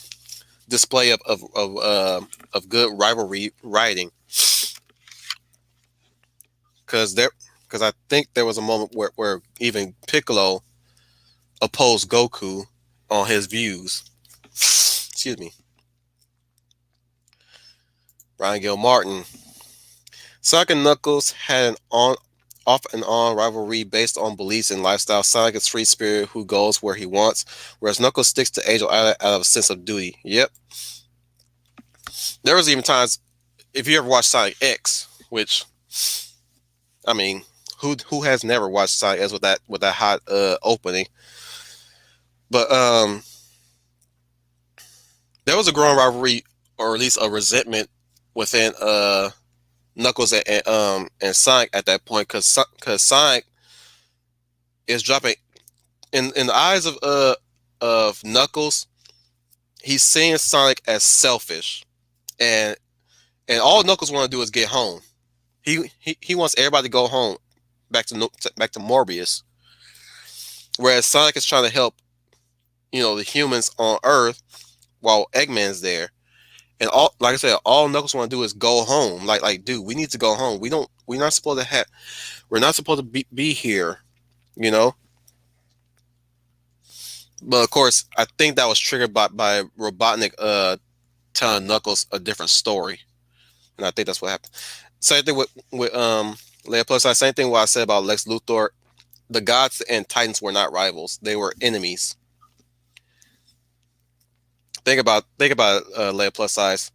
display of good rivalry writing, because I think there was a moment where even Piccolo opposed Goku on his views. Excuse me. Brian Gil Martin. Sonic and Knuckles had an off and on rivalry based on beliefs and lifestyle. Sonic is free spirit who goes where he wants, whereas Knuckles sticks to Angel Island out of a sense of duty. Yep. There was even times, if you ever watched Sonic X, which, I mean, who has never watched Sonic X with that hot opening? But there was a growing rivalry, or at least a resentment within Knuckles and Sonic at that point, because Sonic is dropping in the eyes of Knuckles. He's seeing Sonic as selfish, and all Knuckles want to do is get home. He wants everybody to go home, back to Morbius. Whereas Sonic is trying to help, the humans on Earth while Eggman's there. And all, like I said, all Knuckles want to do is go home. Dude, we need to go home. We're not supposed to be here, you know. But of course, I think that was triggered by Robotnik telling Knuckles a different story, and I think that's what happened. Same thing with Leia Plus. Same thing what I said about Lex Luthor. The gods and Titans were not rivals; they were enemies. Think about Leia Plus Size.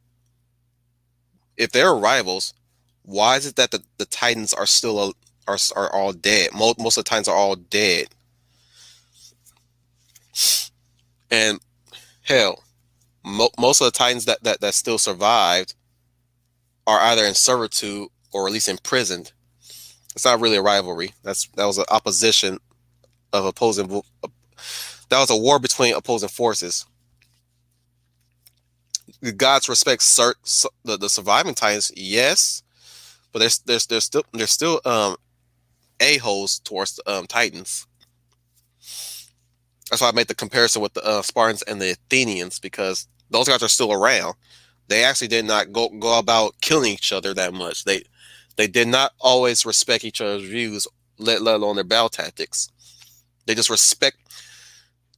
If they're rivals, why is it that the Titans are still are all dead? Most of the Titans are all dead, and hell, most of the Titans that still survived are either in servitude or at least imprisoned. It's not really a rivalry. That was an opposition of opposing. That was a war between opposing forces. The gods respect the surviving Titans, yes, but there's still a holes towards the Titans. That's why I made the comparison with the Spartans and the Athenians, because those guys are still around. They actually did not go about killing each other that much. They did not always respect each other's views, let alone their battle tactics. They just respect.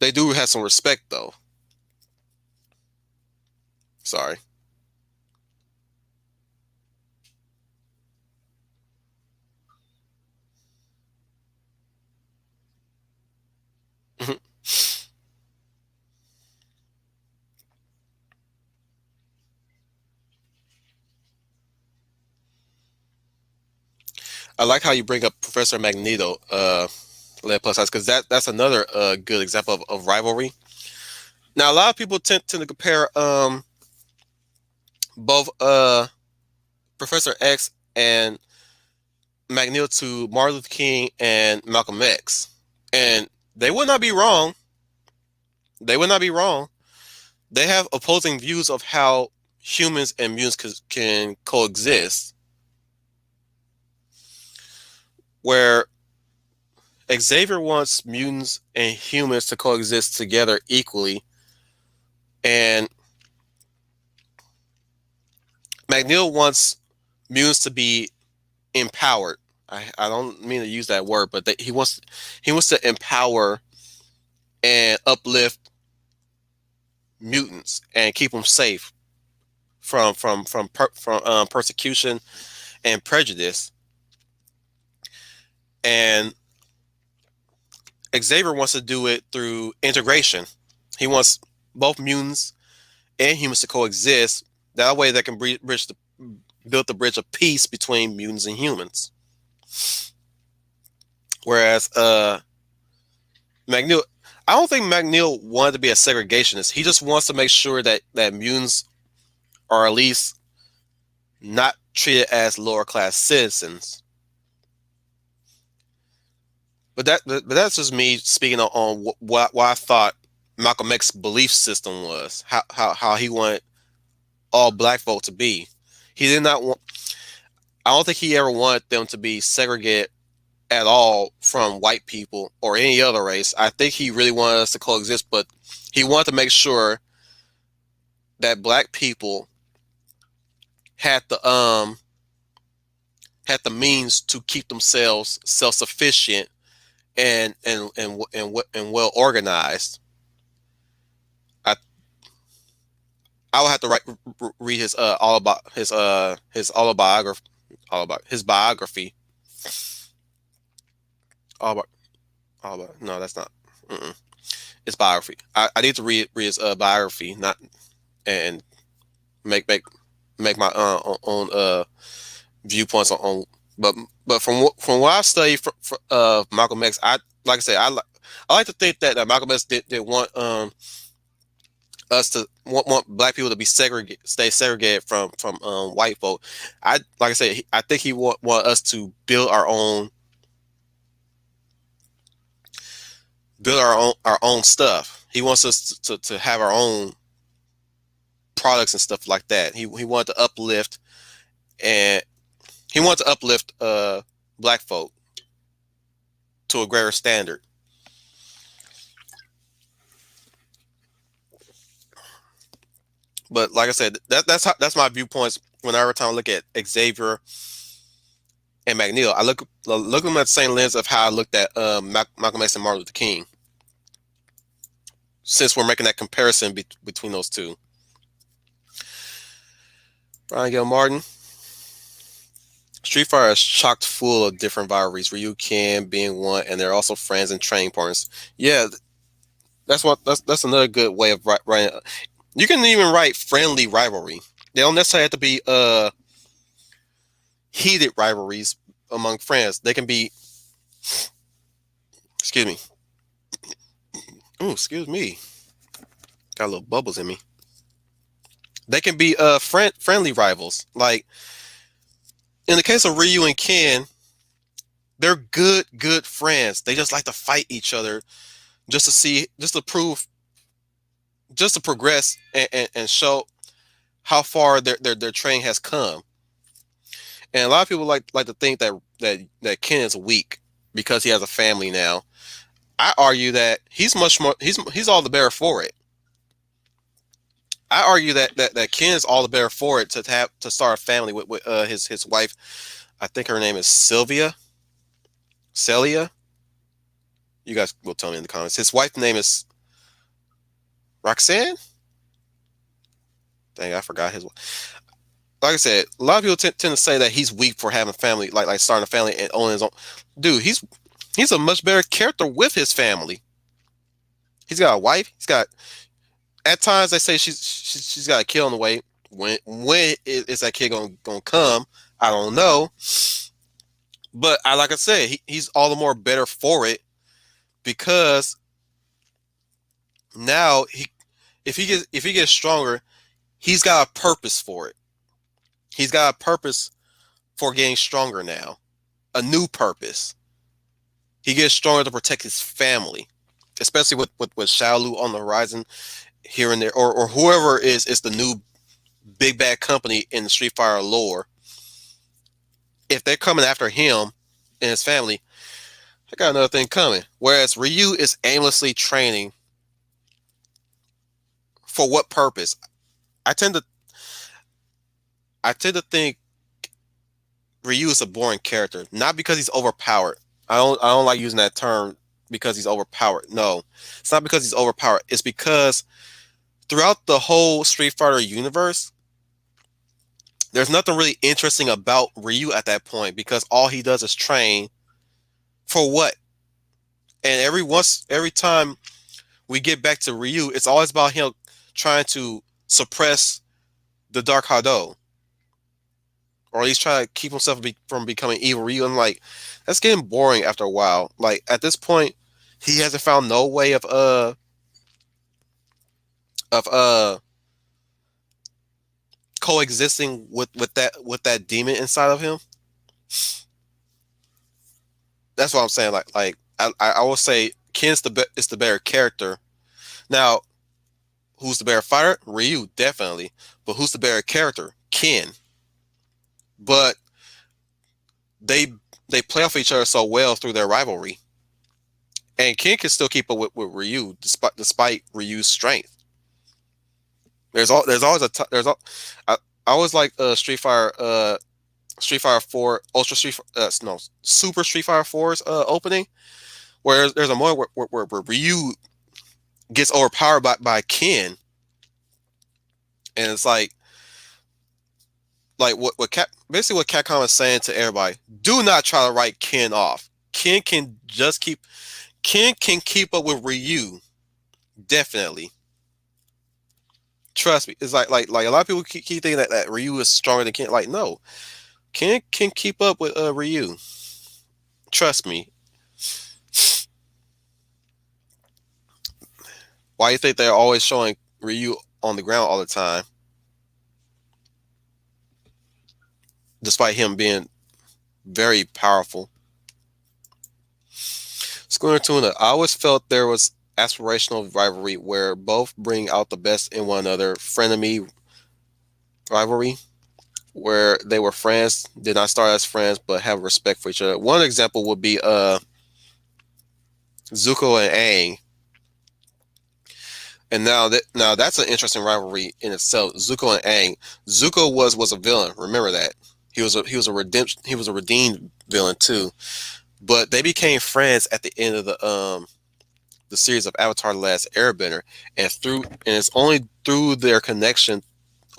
They do have some respect, though. Sorry. I like how you bring up Professor Magneto, Lead Plus Size, because that's another good example of rivalry. Now, a lot of people tend to compare both Professor X and Magneto to Martin Luther King and Malcolm X, and they would not be wrong. They would not be wrong. They have opposing views of how humans and mutants can coexist, where Xavier wants mutants and humans to coexist together equally, and Magneto wants mutants to be empowered. I don't mean to use that word, but he wants to empower and uplift mutants and keep them safe from persecution and prejudice. And Xavier wants to do it through integration. He wants both mutants and humans to coexist. That way, they can build the bridge of peace between mutants and humans. Whereas Magneto, I don't think Magneto wanted to be a segregationist. He just wants to make sure that mutants are at least not treated as lower class citizens. But that's just me speaking on what I thought Malcolm X's belief system was. How he wanted all black folk to be. He did not want. I don't think he ever wanted them to be segregated at all from white people or any other race. I think he really wanted us to coexist, but he wanted to make sure that black people had the means to keep themselves self sufficient and well organized. I I would have to read his autobiography, his biography. All about no, that's not. Mm-mm. It's biography. I need to read his biography, not and make make make my own viewpoints on. But from what I studied from Malcolm X, I like I said, I like to think that Malcolm X did want us to want black people to be stay segregated from white folk. I like I said, I think he want us to build our own stuff. He wants us to have our own products and stuff like that. He wanted to uplift and he wanted to uplift black folk to a greater standard. But like I said, that's my viewpoints whenever time I look at Xavier and Magneto. I look at them at the same lens of how I looked at Malcolm X and Martin Luther King. Since we're making that comparison between those two, Brian Gil Martin. Street Fighter is chocked full of different rivalries. Ryu, Ken being one, and they're also friends and training partners. Yeah, that's another good way of writing. You can even write friendly rivalry. They don't necessarily have to be heated rivalries among friends. They can be. Excuse me. Oh, excuse me. Got little bubbles in me. They can be friendly rivals. Like in the case of Ryu and Ken, they're good friends. They just like to fight each other just to prove, just to progress and show how far their training has come. And a lot of people like to think that Ken is weak because he has a family now. I argue that he's much more he's all the better for it. I argue that Ken is all the better for it to start a family with his wife. I think her name is Celia. You guys will tell me in the comments. His wife's name is Roxanne. Dang, I forgot his. Like I said, a lot of people tend to say that he's weak for having a family, like starting a family and owning his own. Dude, he's a much better character with his family. He's got a wife. He's got. At times they say she's got a kid on the way. When is that kid gonna come? I don't know. But like I said, he's all the more better for it because now if he gets stronger, he's got a purpose for it. He's got a purpose for getting stronger now, a new purpose. He gets stronger to protect his family, especially with Shaolu on the horizon here and there, or whoever is the new big bad company in the Street Fighter lore. If they're coming after him and his family, I got another thing coming. Whereas Ryu is aimlessly training for what purpose? I tend to think Ryu is a boring character, not because he's overpowered. I don't like using that term because he's overpowered. No, it's not because he's overpowered. It's because throughout the whole Street Fighter universe, there's nothing really interesting about Ryu at that point because all he does is train for what? And every time we get back to Ryu, it's always about him trying to suppress the Dark Hado, or at least try to keep himself from becoming evil Ryu. I'm like, that's getting boring after a while. Like at this point, he hasn't found no way of coexisting with that demon inside of him. That's what I'm saying. Like I will say Ken's is the better character. Now, who's the better fighter? Ryu, definitely. But who's the better character? Ken. But they play off each other so well through their rivalry. And Ken can still keep up with Ryu despite Ryu's strength. There's always I always like Street Fighter 4 Ultra Street no Super Street Fighter 4's opening where there's a moment where Ryu gets overpowered by Ken, and it's like basically what Capcom is saying to everybody: do not try to write Ken off. Ken can keep up with Ryu, definitely. Trust me. It's like a lot of people keep thinking that Ryu is stronger than Ken. Like, no, Ken can keep up with Ryu. Trust me. Why do you think they're always showing Ryu on the ground all the time, despite him being very powerful? Schooner Tuna, I always felt there was aspirational rivalry where both bring out the best in one another. Frenemy rivalry, where they were friends, did not start as friends, but have respect for each other. One example would be Zuko and Aang. And now that's an interesting rivalry in itself. Zuko and Aang. Zuko was a villain. Remember that. He was a redeemed villain too. But they became friends at the end of the series of Avatar: The Last Airbender, and it's only through their connection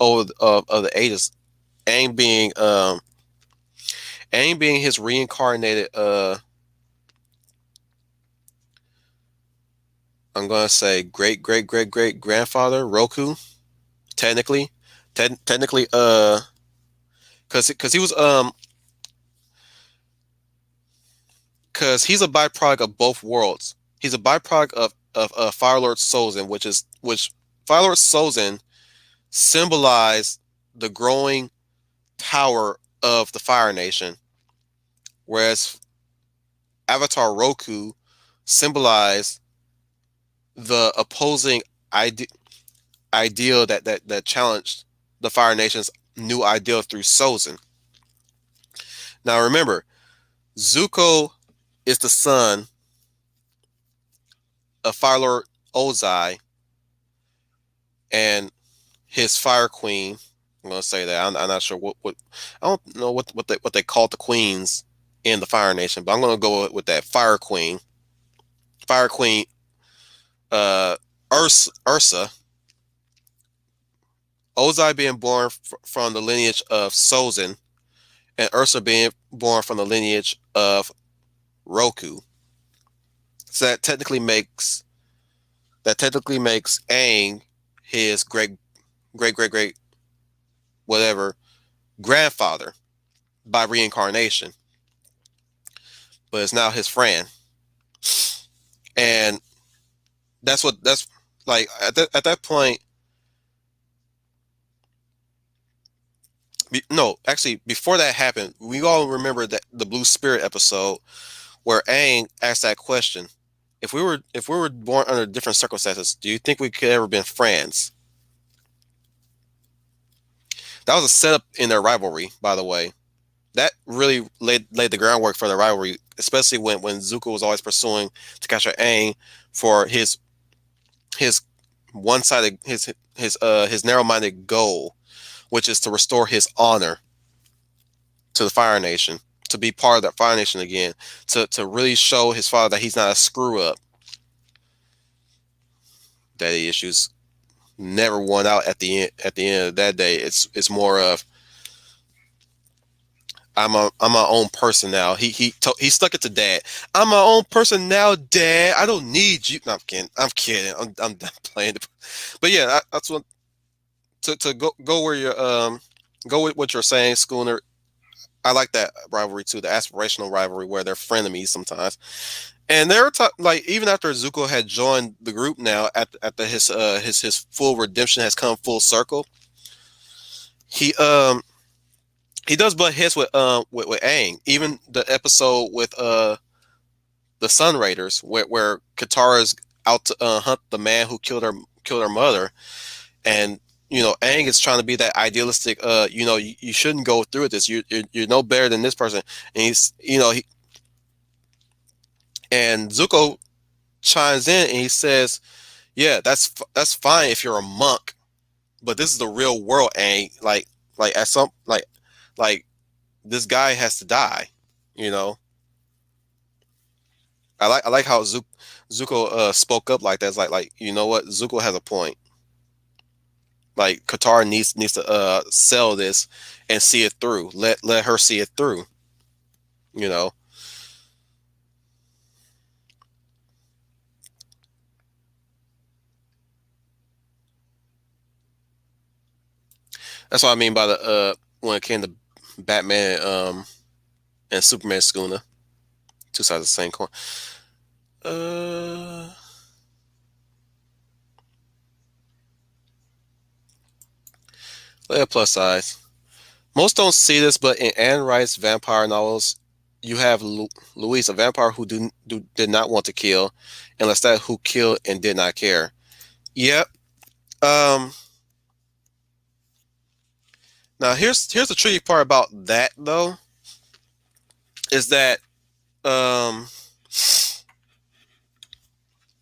of the ages, Aang being Aang being his reincarnated I'm gonna say great grandfather Roku, technically, technically because he was because he's a byproduct of both worlds. He's a byproduct of Fire Lord Sozin, which Fire Lord Sozin symbolized the growing power of the Fire Nation, whereas Avatar Roku symbolized the opposing ide- ideal that challenged the Fire Nation's new ideal through Sozin. Now remember, Zuko is the son of Fire Lord Ozai and his Fire Queen. I'm gonna say that I'm not sure what I don't know what they call the queens in the Fire Nation, but I'm gonna go with that Fire Queen, uh, Ursa. Ozai being born from the lineage of Sozin, and Ursa being born from the lineage of Roku. So that technically makes Aang his great whatever grandfather by reincarnation, but it's now his friend. And that's like at that point. No, actually, before that happened, we all remember that the Blue Spirit episode where Aang asked that question: if we were born under different circumstances, do you think we could ever been friends? That was a setup in their rivalry, by the way. That really laid the groundwork for the rivalry, especially when Zuko was always pursuing to capture Aang for his one-sided his narrow-minded goal, which is to restore his honor to the Fire Nation, to be part of that Fire Nation again, to really show his father that he's not a screw up. Daddy issues never won out at the end of that day. It's more of I'm my own person now. He stuck it to Dad. I'm my own person now, Dad. I don't need you. No, I'm kidding. I'm kidding. I'm done playing. But yeah, that's what to go where you're go with what you're saying, Schooner. I like that rivalry too, the aspirational rivalry where they're frenemies sometimes. And they're like even after Zuko had joined the group now at his full redemption has come full circle. He he does butt heads with Aang. Even the episode with the Sun Raiders where Katara's out to hunt the man who killed her mother, and Aang is trying to be that idealistic. You shouldn't go through with this. You're no better than this person, and and Zuko chimes in and he says, "Yeah, that's fine if you're a monk, but this is the real world, Aang. Like at some like this guy has to die, you know." I like how Zuko spoke up like that. It's like you know what, Zuko has a point. Like Qatar needs to sell this and see it through. Let her see it through. You know that's what I mean by the when it came to Batman and Superman Schooner, two sides of the same coin. Uh, Yeah, plus size. Most don't see this, but in Anne Rice's vampire novels, you have Louise, a vampire who did not want to kill, and Lestat, who killed and did not care. Yep. Um. Now here's the tricky part about that though, is that um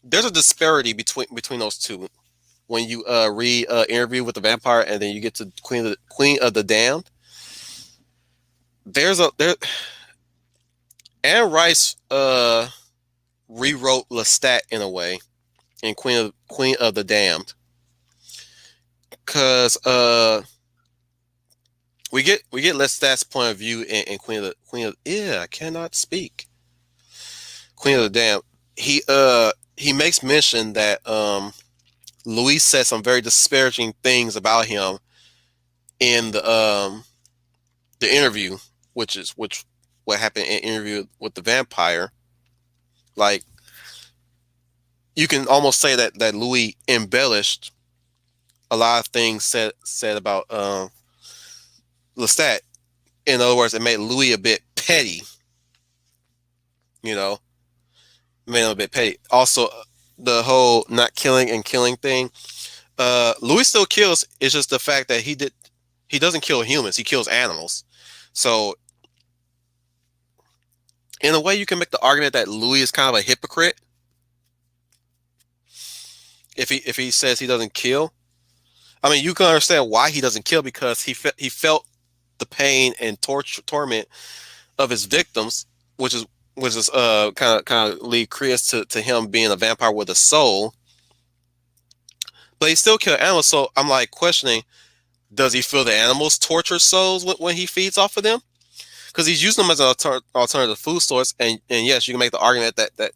there's a disparity between those two. When you read Interview with the Vampire and then you get to Queen of the Damned, there Anne Rice rewrote Lestat in a way in Queen of the Damned, because we get Lestat's point of view in Queen of yeah, I cannot speak. Queen of the Damned. He makes mention that Luis said some very disparaging things about him in the interview, which what happened in Interview with the Vampire. Like, you can almost say that Louis embellished a lot of things said about Lestat. In other words, it made Louis a bit petty. You know, made him a bit petty. Also, the whole not killing and killing thing. Louis still kills. It's just the fact that he doesn't kill humans. He kills animals. So in a way, you can make the argument that Louis is kind of a hypocrite if he says he doesn't kill. I mean, you can understand why he doesn't kill, because he felt the pain and torment of his victims, which is kind of lead credence to him being a vampire with a soul. But he still killed animals, so I'm like questioning: does he feel the animals torture souls when he feeds off of them? Because he's using them as an alternative food source, and yes, you can make the argument that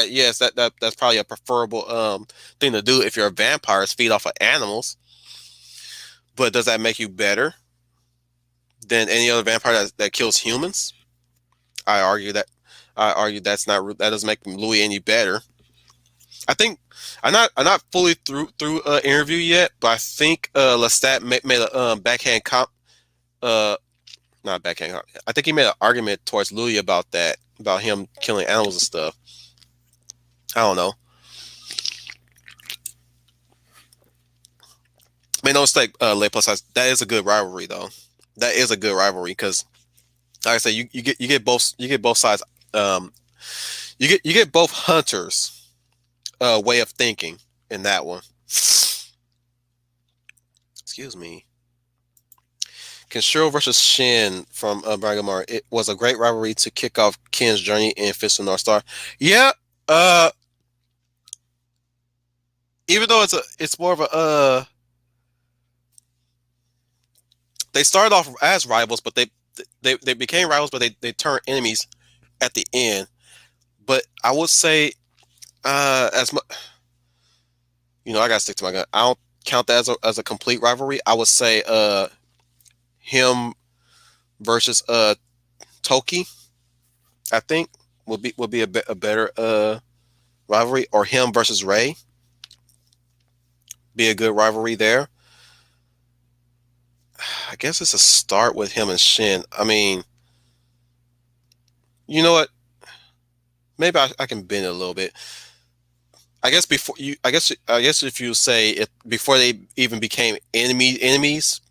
yes, that's probably a preferable thing to do if you're a vampire, is feed off of animals. But does that make you better than any other vampire that kills humans? I argue that that doesn't make Louis any better. I think I'm not fully through Interview yet, but I think Lestat made a backhand comp. Uh, Not backhand comp. I think he made an argument towards Louis about him killing animals and stuff. I don't know. Make no mistake, late plus size. That is a good rivalry though. That is a good rivalry because, like I said, you get both sides. Um, you get both hunters' way of thinking in that one. Excuse me. Kenshiro versus Shin from Bragamar. It was a great rivalry to kick off Ken's journey in Fist of North Star. Yeah, uh, even though it's more of a they started off as rivals, but they became rivals, but they turned enemies at the end. But I would say, as much, I gotta stick to my gun. I don't count that as a complete rivalry. I would say, him versus Toki, I think would be a better rivalry, or him versus Ray, be a good rivalry there. I guess it's a start with him and Shin. I mean, you know what? Maybe I can bend it a little bit. I guess before you, I guess if you say it before they even became enemies,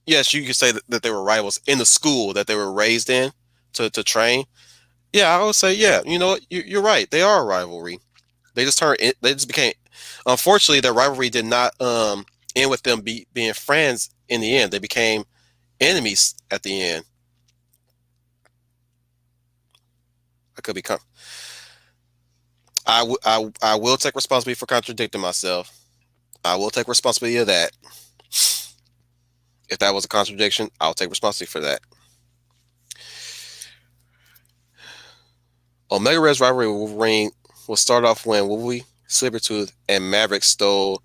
yes, you could say that they were rivals in the school that they were raised in to train. Yeah, I would say, yeah. You know what? You're right. They are a rivalry. They just became. Unfortunately, their rivalry did not end with them being friends in the end. They became enemies at the end. I could be. I will take responsibility for contradicting myself. I will take responsibility of that. If that was a contradiction, I'll take responsibility for that. Omega Red's rivalry with Wolverine will start off when Wolverine, Sabretooth, and Maverick stole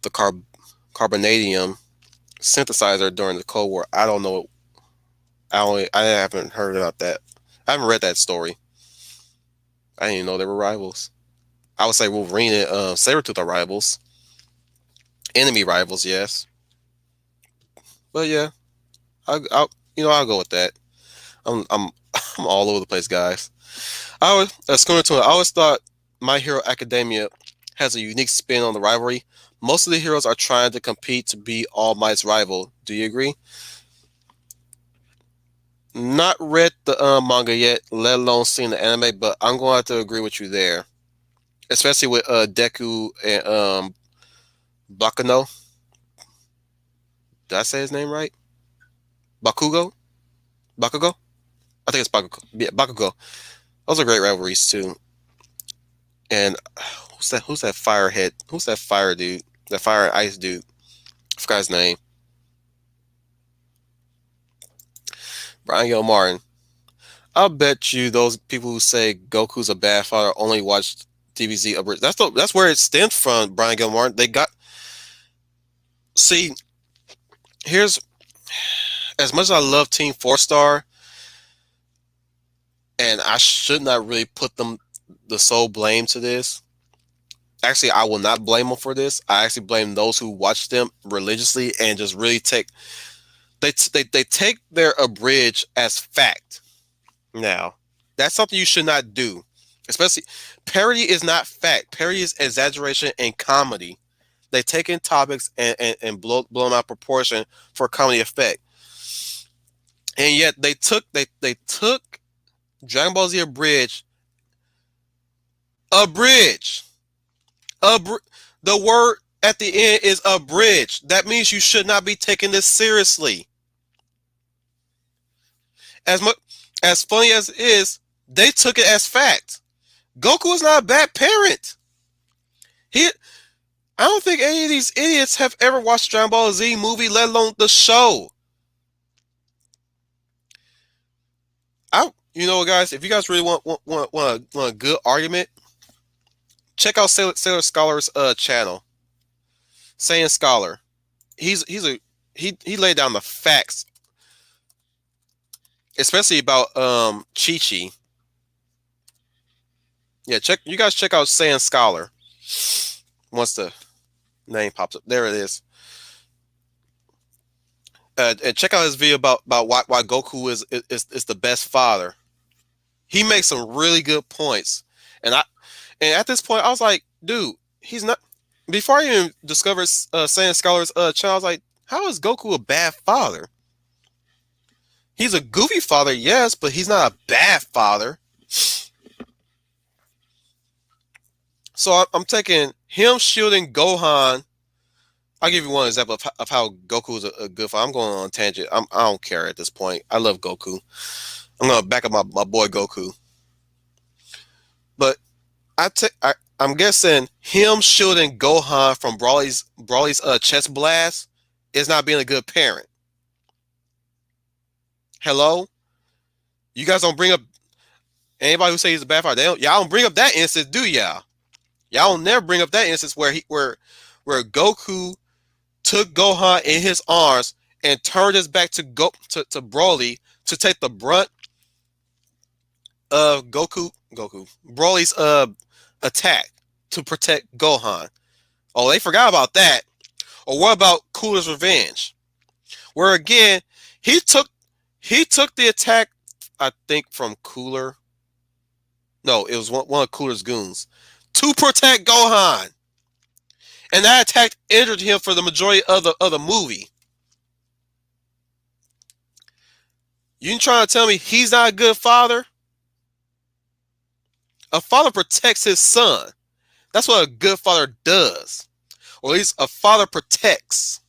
the carbonadium synthesizer during the Cold War. I don't know. I haven't heard about that. I haven't read that story. I didn't even know they were rivals. I would say Wolverine and Sabretooth are rivals. Enemy rivals, yes. But yeah, I'll go with that. I'm I'm all over the place, guys. I always thought My Hero Academia has a unique spin on the rivalry. Most of the heroes are trying to compete to be All Might's rival. Do you agree? Not read the manga yet, let alone seen the anime, but I'm going to have to agree with you there, especially with Deku and Bakuno. Did I say his name right? Bakugo? Bakugo? I think it's Bakugo. Yeah, Bakugo. Those are great rivalries too. And who's that? Who's that firehead? Who's that fire dude? That fire and ice dude? I forgot his name. Brian Gil Martin. I'll bet you those people who say Goku's a bad father only watched DBZ. That's where it stemmed from. Brian Gil Martin. They got see. Here's as much as I love Team Four Star, and I should not really put them the sole blame to this. Actually, I will not blame them for this. I actually blame those who watch them religiously and just really take they take their abridged as fact. Now, that's something you should not do. Especially, parody is not fact. Parody is exaggeration and comedy. They take in topics and blow them out of proportion for comedy effect. And yet they took Dragon Ball Z abridged. The word at the end is abridged. That means you should not be taking this seriously. As much as funny as it is, they took it as fact. Goku is not a bad parent. He, I don't think any of these idiots have ever watched Dragon Ball Z movie, let alone the show. Guys, if you guys really want a good argument, check out Sailor Scholar's channel, Saiyan Scholar. He laid down the facts, especially about Chi-Chi. Yeah, you guys check out Saiyan Scholar. Once the name pops up, there it is. And check out his video about why Goku is the best father. He makes some really good points, and at this point I was like, dude, he's not. Before I even discovered Saiyan Scholar's channel, I was like, how is Goku a bad father? He's a goofy father, yes, but he's not a bad father. So I'm taking him shielding Gohan. I'll give you one example of how Goku is a good father. I'm going on a tangent. I don't care at this point. I love Goku. I'm going to back up my boy Goku. But I'm guessing him shielding Gohan from Broly's chest blast is not being a good parent. Hello? You guys don't bring up anybody who says he's a bad father. Y'all don't bring up that instance, do y'all? Y'all don't never bring up that instance where Goku took Gohan in his arms and turned his back to Broly to take the brunt of Broly's attack to protect Gohan. Oh, they forgot about that. Or what about Cooler's revenge? Where again, he took the attack, I think, from Cooler. No, it was one of Cooler's goons to protect Gohan. And that attack injured him for the majority of the movie. You trying to tell me he's not a good father? A father protects his son. That's what a good father does. Or at least a father protects.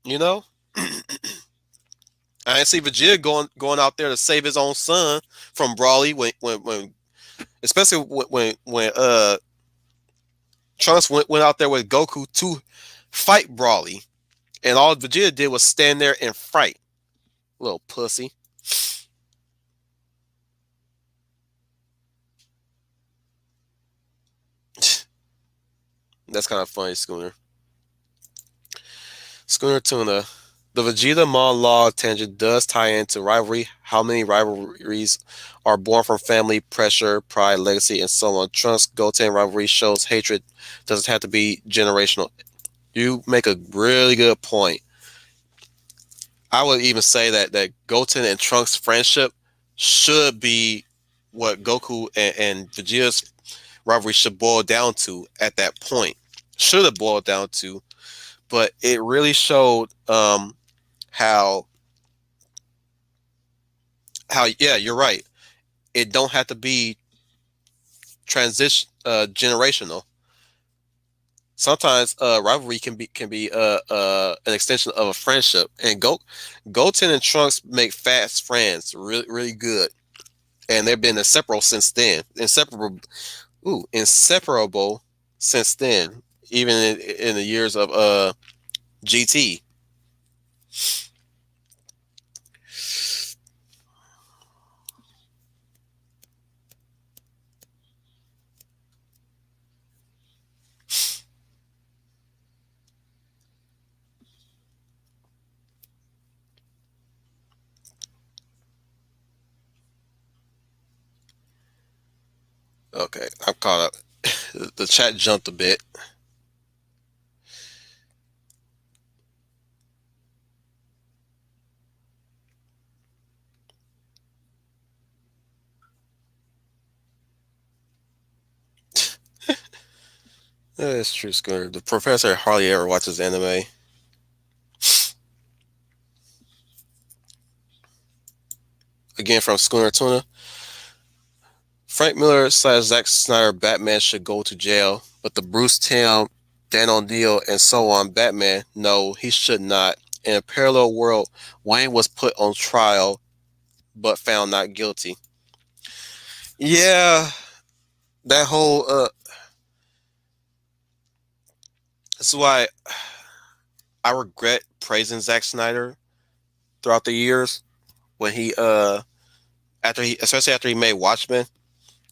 You know? I didn't see Vegeta going out there to save his own son from Broly when especially when Trunks went out there with Goku to fight Broly, and all Vegeta did was stand there and fight. Little pussy. That's kind of funny, Schooner. Schooner Tuna. The Vegeta monologue tangent does tie into rivalry. How many rivalries are born from family, pressure, pride, legacy, and so on? Trunks Goten rivalry shows hatred doesn't have to be generational. You make a really good point. I would even say that Goten and Trunks' friendship should be what Goku and Vegeta's rivalry should boil down to at that point. Should have boiled down to, but it really showed how yeah, you're right. It don't have to be transition generational. Sometimes rivalry can be an extension of a friendship, and Goten and Trunks make fast friends really good, and they've been inseparable since then. Inseparable since then, even in the years of GT. Okay, I'm caught up. The chat jumped a bit. That's true, Schooner. The professor hardly ever watches anime. Again, from Schooner Tuna. Frank Miller / Zack Snyder Batman should go to jail, but the Bruce Timm, Dan O'Neill, and so on Batman, no, he should not. In a parallel world, Wayne was put on trial but found not guilty. Yeah, that whole that's why I regret praising Zack Snyder throughout the years when he after he especially after he made Watchmen.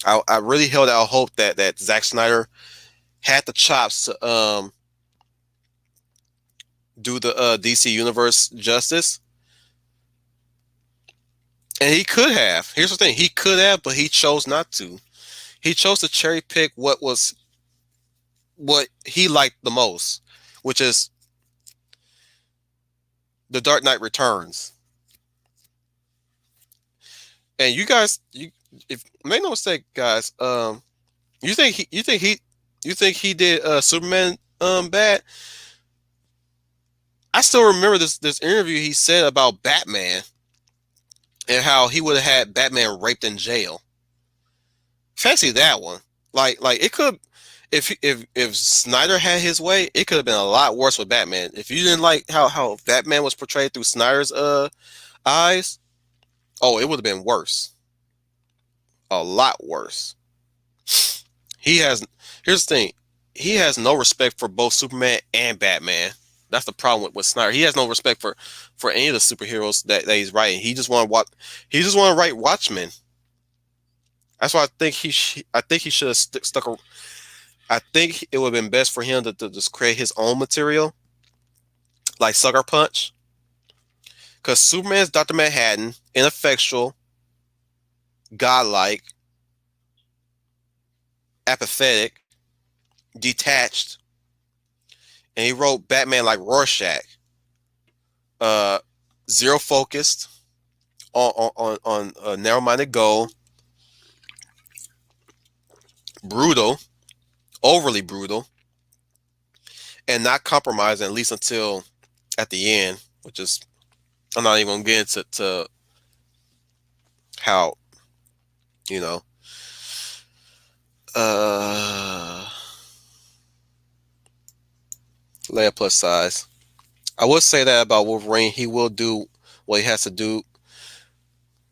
I really held out hope that Zack Snyder had the chops to do the DC Universe justice, and he could have. Here's the thing: he could have, but he chose not to. He chose to cherry pick what he liked the most, which is the Dark Knight Returns. And you guys, if make no mistake, guys, you think he did Superman bad? I still remember this interview he said about Batman and how he would have had Batman raped in jail. Fancy that one. Like it could if Snyder had his way, it could have been a lot worse with Batman. If you didn't like how Batman was portrayed through Snyder's eyes, oh, it would have been worse. A lot worse. He has here's the thing. He has no respect for both Superman and Batman. That's the problem with Snyder. He has no respect for any of the superheroes that he's writing. He just want to write Watchmen. That's why I think he should have stuck. I think it would have been best for him to just create his own material, like Sucker Punch, because Superman's Doctor Manhattan, ineffectual, godlike, apathetic, detached, and he wrote Batman like Rorschach, uh, zero focused on a narrow-minded goal, brutal, overly brutal, and not compromising at least until at the end, which is I'm not even gonna get into how you know uh Leia plus size. I would say that about Wolverine. He will do what he has to do,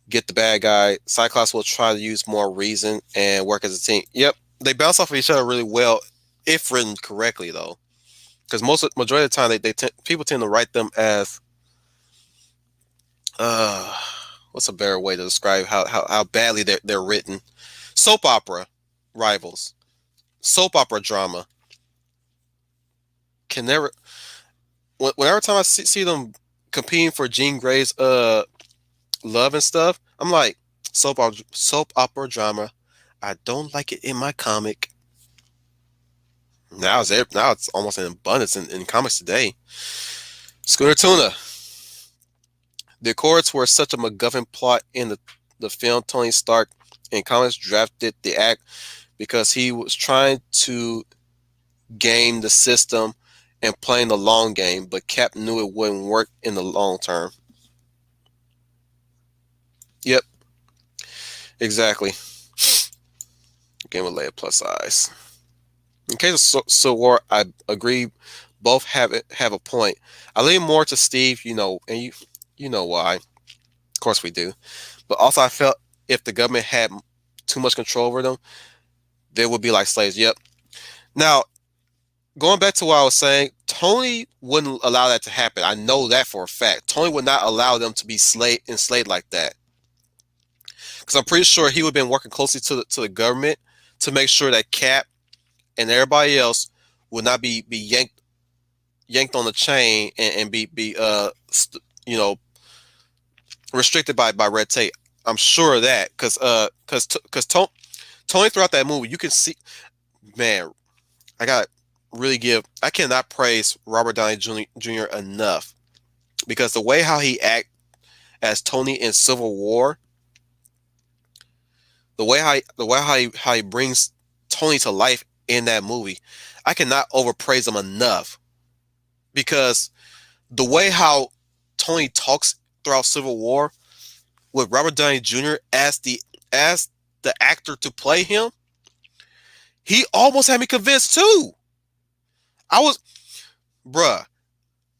get the bad guy. Cyclops will try to use more reason and work as a team. Yep, they bounce off of each other really well if written correctly, though. Because majority of the time, people tend to write them as uh, what's a better way to describe how badly they're written? Soap opera rivals, soap opera drama can never. Whenever time I see them competing for Jean Grey's love and stuff, I'm like soap opera drama. I don't like it in my comic. Now it's almost in abundance in comics today. Scooter Tuna. The Accords were such a MacGuffin plot in the film. Tony Stark in comics drafted the act because he was trying to game the system and playing the long game, but Cap knew it wouldn't work in the long term. Yep, exactly. Game of Leia plus size. In case of Civil War, I agree. Both have a point. I lean more to Steve, and you know why. Of course we do. But also, I felt if the government had too much control over them, they would be like slaves. Yep. Now, going back to what I was saying, Tony wouldn't allow that to happen. I know that for a fact. Tony would not allow them to be enslaved like that. Because I'm pretty sure he would have been working closely to the government to make sure that Cap and everybody else would not be yanked on the chain and be restricted by red tape. I'm sure of that because Tony throughout that movie, you can see, man, I cannot praise Robert Downey Jr. enough because the way how he act as Tony in Civil War, the way how he brings Tony to life in that movie, I cannot overpraise him enough because the way how Tony talks throughout Civil War with Robert Downey Jr. as the actor to play him, he almost had me convinced too. I was, bruh,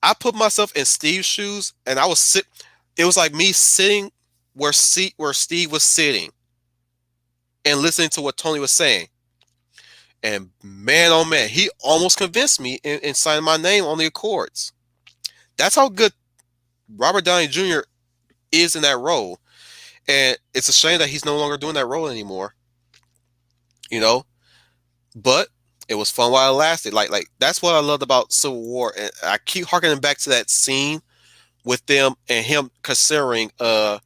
I put myself in Steve's shoes, and I was sit. It was like me sitting where Steve was sitting, and listening to what Tony was saying. And man, oh man, he almost convinced me in signing my name on the Accords. That's how good Robert Downey Jr. is in that role, and it's a shame that he's no longer doing that role anymore. You know, but it was fun while it lasted. Like that's what I loved about Civil War, and I keep harkening back to that scene with them and him considering where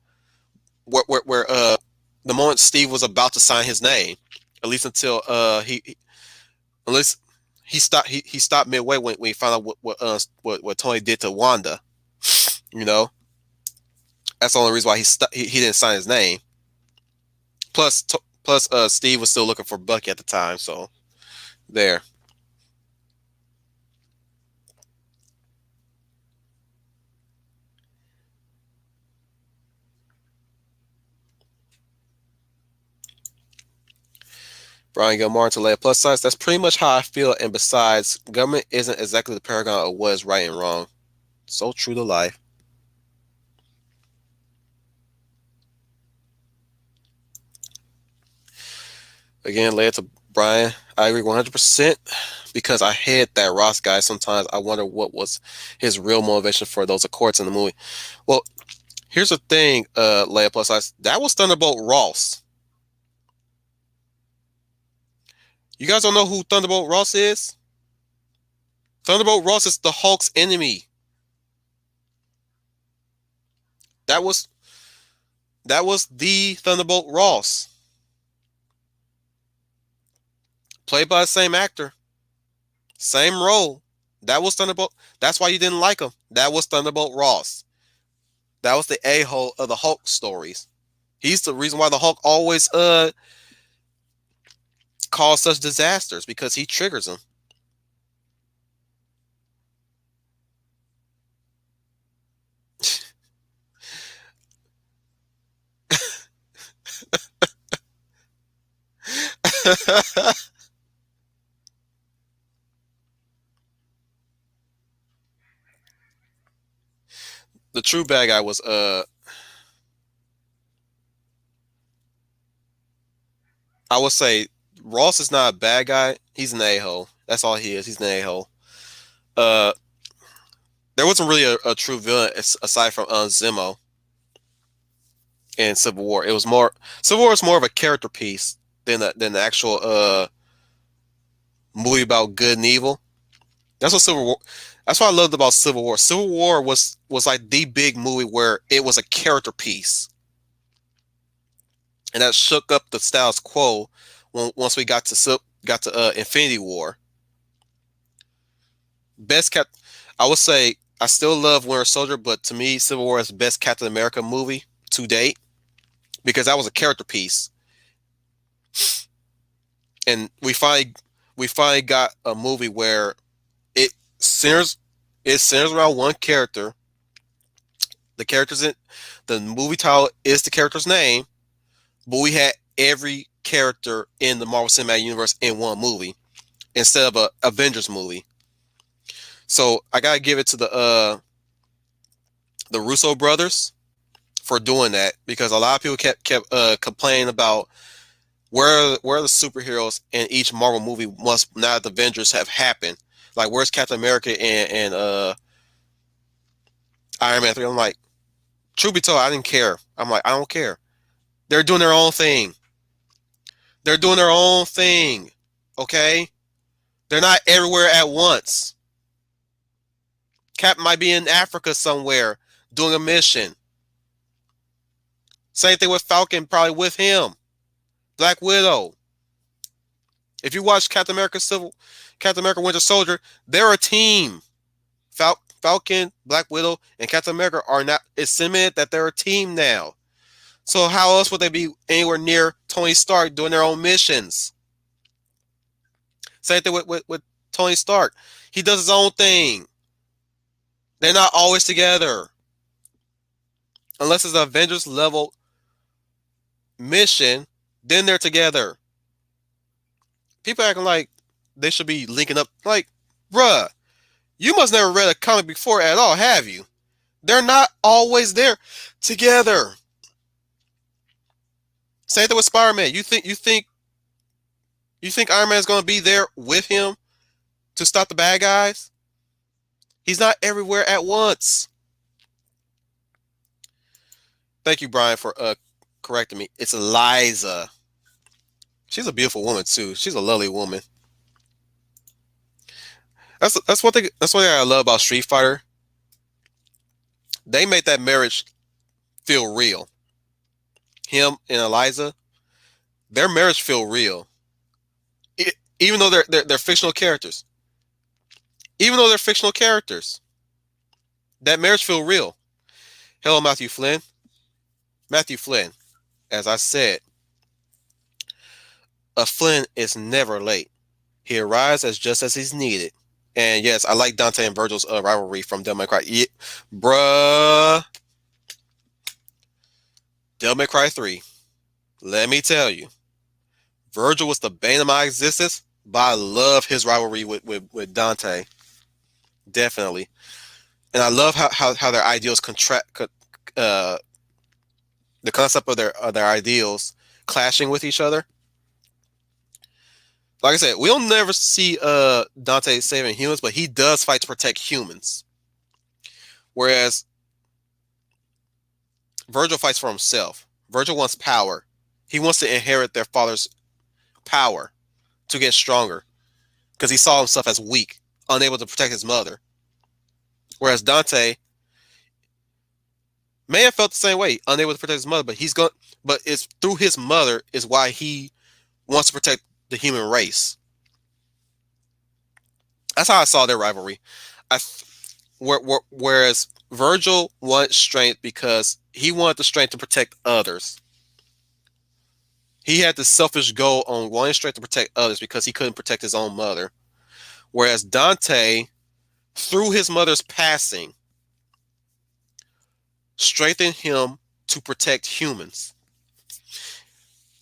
the moment Steve was about to sign his name, at least until unless he stopped midway when he found out what Tony did to Wanda. You know, that's the only reason why he didn't sign his name. Plus Steve was still looking for Bucky at the time, so there. Brian Gilmore to lay a plus size. That's pretty much how I feel. And besides, government isn't exactly the paragon of what is right and wrong. So true to life. Again, lay it to Brian. I agree 100% because I hate that Ross guy. Sometimes I wonder what was his real motivation for those Accords in the movie. Well, here's the thing, Leia plus size. That was Thunderbolt Ross. You guys don't know who Thunderbolt Ross is? Thunderbolt Ross is the Hulk's enemy. That was the Thunderbolt Ross, played by the same actor, same role. That was Thunderbolt. That's why you didn't like him. That was Thunderbolt Ross. That was the a-hole of the Hulk stories. He's the reason why the Hulk always cause such disasters because he triggers them. The true bad guy was I would say Ross is not a bad guy. He's an a-hole. That's all he is. He's an a-hole. Uh, there wasn't really a true villain aside from Zemo in Civil War. It was more Civil War is more of a character piece than the actual movie about good and evil. That's what Civil War. That's what I loved about Civil War. Civil War was like the big movie where it was a character piece, and that shook up the status quo once we got to Infinity War. best cap. I would say I still love Winter Soldier, but to me, Civil War is the best Captain America movie to date because that was a character piece, and we finally got a movie where it centers it centers around one character. The character's in the movie title is the character's name, but we had every character in the Marvel Cinematic Universe in one movie instead of a Avengers movie. So I gotta give it to the Russo brothers for doing that because a lot of people kept complaining about where are the superheroes in each Marvel movie once now that the Avengers have happened. Like where's Captain America and Iron Man 3? I'm like, truth be told, I didn't care. I'm like, I don't care. They're doing their own thing. They're doing their own thing. Okay? They're not everywhere at once. Cap might be in Africa somewhere doing a mission. Same thing with Falcon, probably with him. Black Widow. If you watch Captain America Winter Soldier, they're a team. Falcon, Black Widow, and Captain America are not. It's cemented that they're a team now. So how else would they be anywhere near Tony Stark doing their own missions? Same thing with Tony Stark. He does his own thing. They're not always together. Unless it's an Avengers level mission, then they're together. People acting like they should be linking up. Like, bruh, you must never read a comic before at all, have you? They're not always there together. Same thing with Spider-Man. You think Iron Man's gonna be there with him to stop the bad guys? He's not everywhere at once. Thank you, Brian, for correcting me. It's Eliza. She's a beautiful woman too. She's a lovely woman. That's one thing. That's one thing I love about Street Fighter. They made that marriage feel real. Him and Eliza, their marriage feel real. Even though they're fictional characters. Even though they're fictional characters, that marriage feel real. Hello, Matthew Flynn. Matthew Flynn, as I said, a Flynn is never late. He arrives just as he's needed. And yes, I like Dante and Virgil's rivalry from Devil May Cry. Yeah, bruh. Devil May Cry 3. Let me tell you, Virgil was the bane of my existence, but I love his rivalry with Dante. Definitely. And I love how their ideals uh, the concept of their ideals clashing with each other. Like I said, we'll never see Dante saving humans, but he does fight to protect humans. Whereas Virgil fights for himself. Virgil wants power. He wants to inherit their father's power to get stronger because he saw himself as weak, unable to protect his mother. Whereas Dante may have felt the same way, unable to protect his mother, but it's through his mother is why he wants to protect the human race. That's how I saw their rivalry. Whereas Virgil wanted strength because he wanted the strength to protect others. He had the selfish goal on wanting strength to protect others because he couldn't protect his own mother. Whereas Dante, through his mother's passing, strengthened him to protect humans.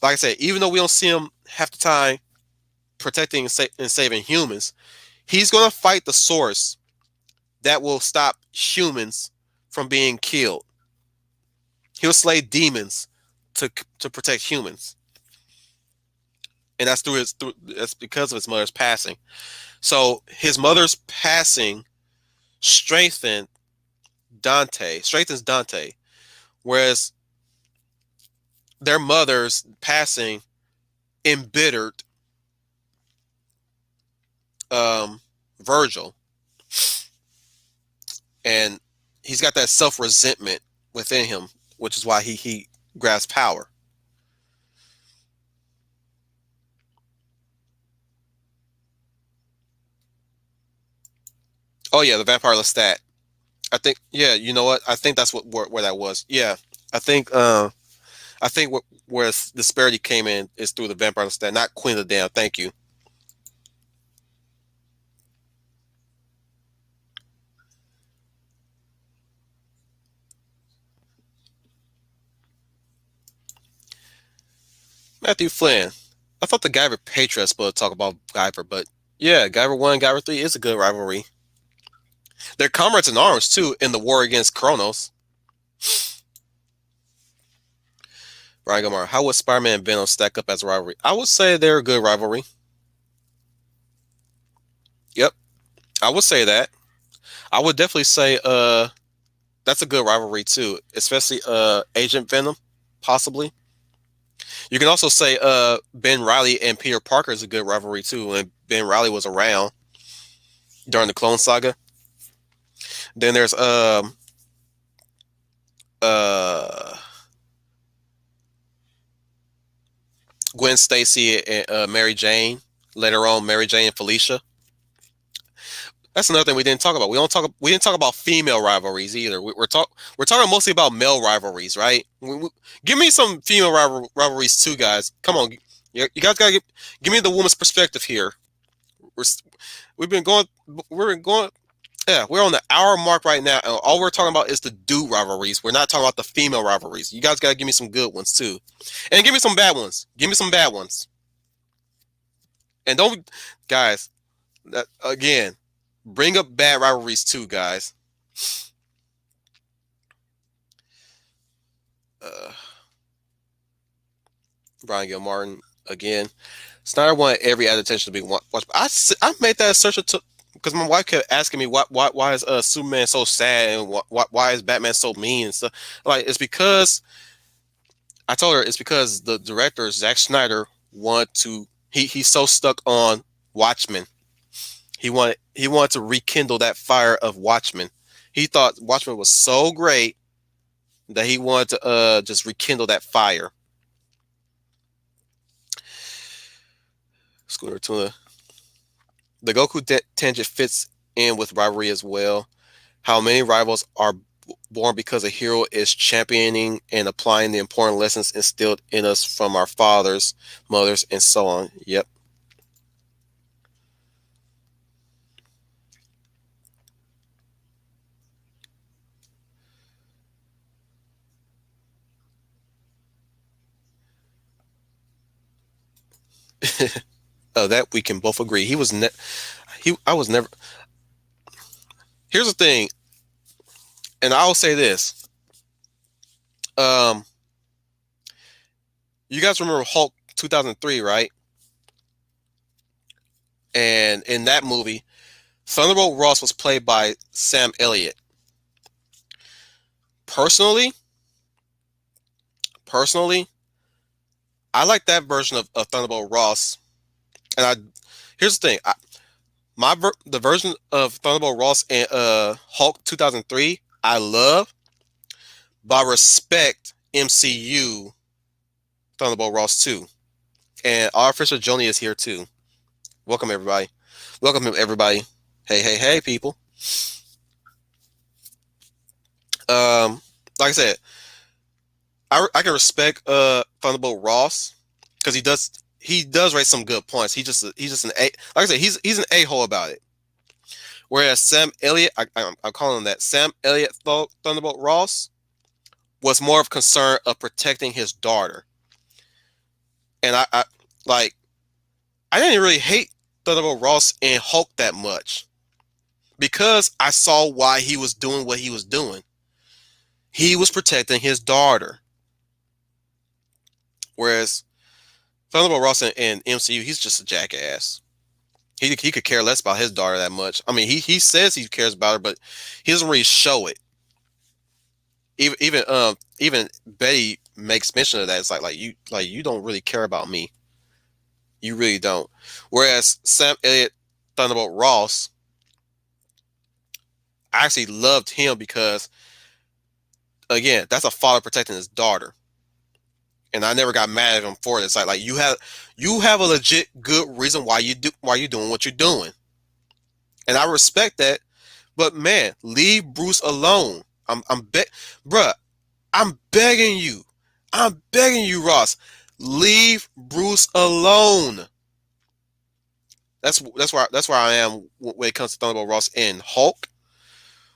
Like I said, even though we don't see him half the time protecting and saving humans, he's going to fight the source that will stop humans from being killed. He'll slay demons to protect humans, and that's because of his mother's passing. So his mother's passing strengthens Dante, whereas their mother's passing embittered Virgil, and he's got that self-resentment within him, which is why he grabs power. Oh yeah, the vampire Lestat. I think yeah, you know what? I think that's where that was. Yeah, I think I think where the disparity came in is through the vampire Lestat, not Queen of the Damned. Thank you, Matthew Flynn. I thought the Guyver Patriots would talk about Guyver, but yeah, Guyver 1, Guyver 3 is a good rivalry. They're comrades in arms too in the war against Kronos. Ryan Gomar, how would Spider-Man and Venom stack up as a rivalry? I would say they're a good rivalry. Yep, I would say that. I would definitely say that's a good rivalry too, especially Agent Venom, possibly. You can also say Ben Riley and Peter Parker is a good rivalry too, and Ben Riley was around during the Clone Saga. Then there's uh Gwen Stacy and Mary Jane. Later on, Mary Jane and Felicia. That's another thing we didn't talk about. We didn't talk about female rivalries either. We're talking mostly about male rivalries, right? Give me some female rivalries too, guys. Come on, you guys gotta give me the woman's perspective here. We're we've been going we're going yeah, we're on the hour mark right now, and all we're talking about is the dude rivalries. We're not talking about the female rivalries. You guys gotta give me some good ones too, and give me some bad ones. Give me some bad ones, and don't, guys. That again, bring up bad rivalries too, guys. Uh, Brian Gilmartin again. Snyder wanted every adaptation to be watched. I made that assertion because my wife kept asking me why is Superman so sad and why is Batman so mean and stuff. Like it's because I told her it's because the director Zack Snyder wanted to he's so stuck on Watchmen. He wanted to rekindle that fire of Watchmen. He thought Watchmen was so great that he wanted to just rekindle that fire. Scooter Tuna. The Goku tangent fits in with rivalry as well. How many rivals are born because a hero is championing and applying the important lessons instilled in us from our fathers, mothers, and so on. Yep. That we can both agree. I was never. Here's the thing, and I'll say this. Um, you guys remember Hulk 2003, right? And in that movie, Thunderbolt Ross was played by Sam Elliott. Personally, personally, I like that version of Thunderbolt Ross. And here's the thing, the version of Thunderbolt Ross and Hulk 2003, I love, but I respect MCU Thunderbolt Ross too. And our official Joni is here too. Welcome everybody. Welcome everybody. Hey, hey, hey, people. Like I said, I can respect Thunderbolt Ross because he does raise some good points. He's just an a like I said he's an a-hole about it. Whereas Sam Elliott, I'm calling him that. Sam Elliott Thunderbolt Ross was more of concern of protecting his daughter, and I like I didn't really hate Thunderbolt Ross and Hulk that much because I saw why he was doing what he was doing. He was protecting his daughter, whereas Thunderbolt Ross in MCU, he's just a jackass. He could care less about his daughter that much. I mean, he says he cares about her, but he doesn't really show it. Even Betty makes mention of that. It's like you don't really care about me. You really don't. Whereas Sam Elliott, Thunderbolt Ross, I actually loved him because again, that's a father protecting his daughter. And I never got mad at him for it. It's like you have a legit good reason why you're doing what you're doing. And I respect that But man, leave Bruce alone. Bruh, I'm begging you. I'm begging you, Ross. Leave Bruce alone. That's where I am when it comes to Thunderbolt Ross and Hulk.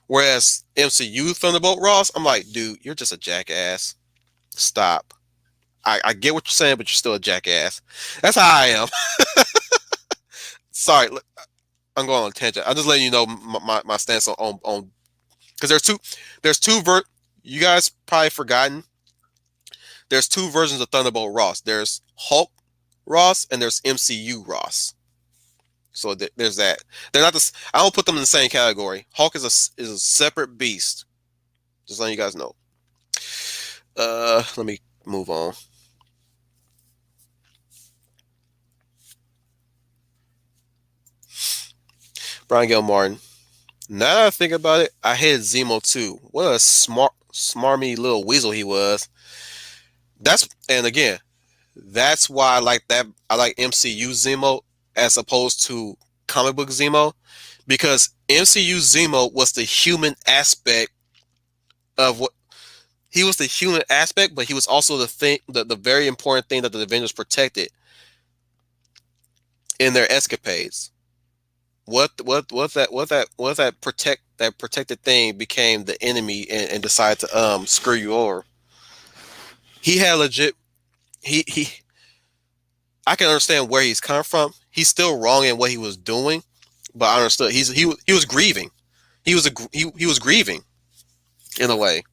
Whereas MCU Thunderbolt Ross, I'm like, dude, you're just a jackass. Stop. I get what you're saying, but you're still a jackass. That's how I am. Sorry, I'm going on a tangent. I'm just letting you know my stance on because you guys probably forgotten. There's two versions of Thunderbolt Ross. There's Hulk Ross and there's MCU Ross. So there's that. They're not the. I don't put them in the same category. Hulk is a separate beast. Just letting you guys know. Let me move on. Brian Gil Martin. Now that I think about it, I hated Zemo too. What a smarmy little weasel he was. And again, that's why I like that. I like MCU Zemo as opposed to comic book Zemo, because MCU Zemo was the human aspect of what he was the human aspect, but he was also the very important thing that the Avengers protected in their escapades. What that protected thing became the enemy and decided to screw you over. He had legit he I can understand where he's coming from. He's still wrong in what he was doing, but I understood he was grieving. He was grieving in a way.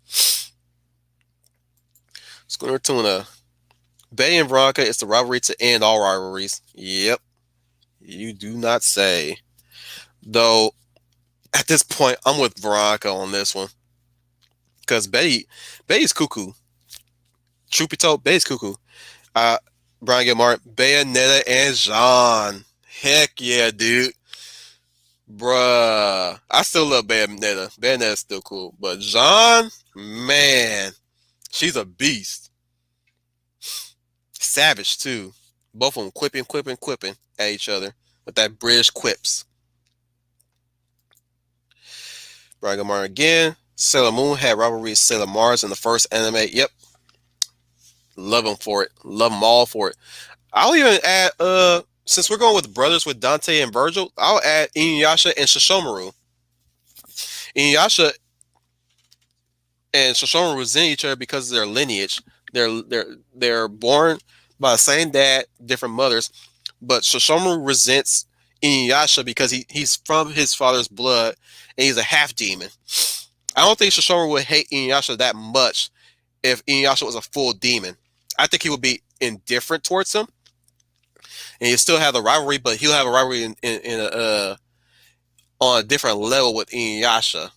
Schooner Tuna. Betty and Veronica is the rivalry to end all rivalries. Yep. You do not say. Though at this point I'm with Veronica on this one. Because Betty's cuckoo. Truth be told, Betty's cuckoo. Brian Gilmar, Bayonetta and Jean. Heck yeah, dude. Bruh. I still love Bayonetta. Bayonetta's still cool. But Jean, man, she's a beast. Savage, too. Both of them quipping at each other with that British quips. Brian Gilmar again. Sailor Moon had rivalry with Sailor Mars in the first anime. Yep. Love them for it. Love them all for it. I'll even add, since we're going with brothers with Dante and Virgil, I'll add Inuyasha and Shishomaru. Inuyasha and Shishomaru resent each other because of their lineage. They're born by the same dad, different mothers, but Shishomaru resents Inuyasha because he's from his father's blood and he's a half demon. I don't think Shishomaru would hate Inuyasha that much if Inuyasha was a full demon. I think he would be indifferent towards him, and he'll still have the rivalry, but he'll have a rivalry on a different level with Inuyasha.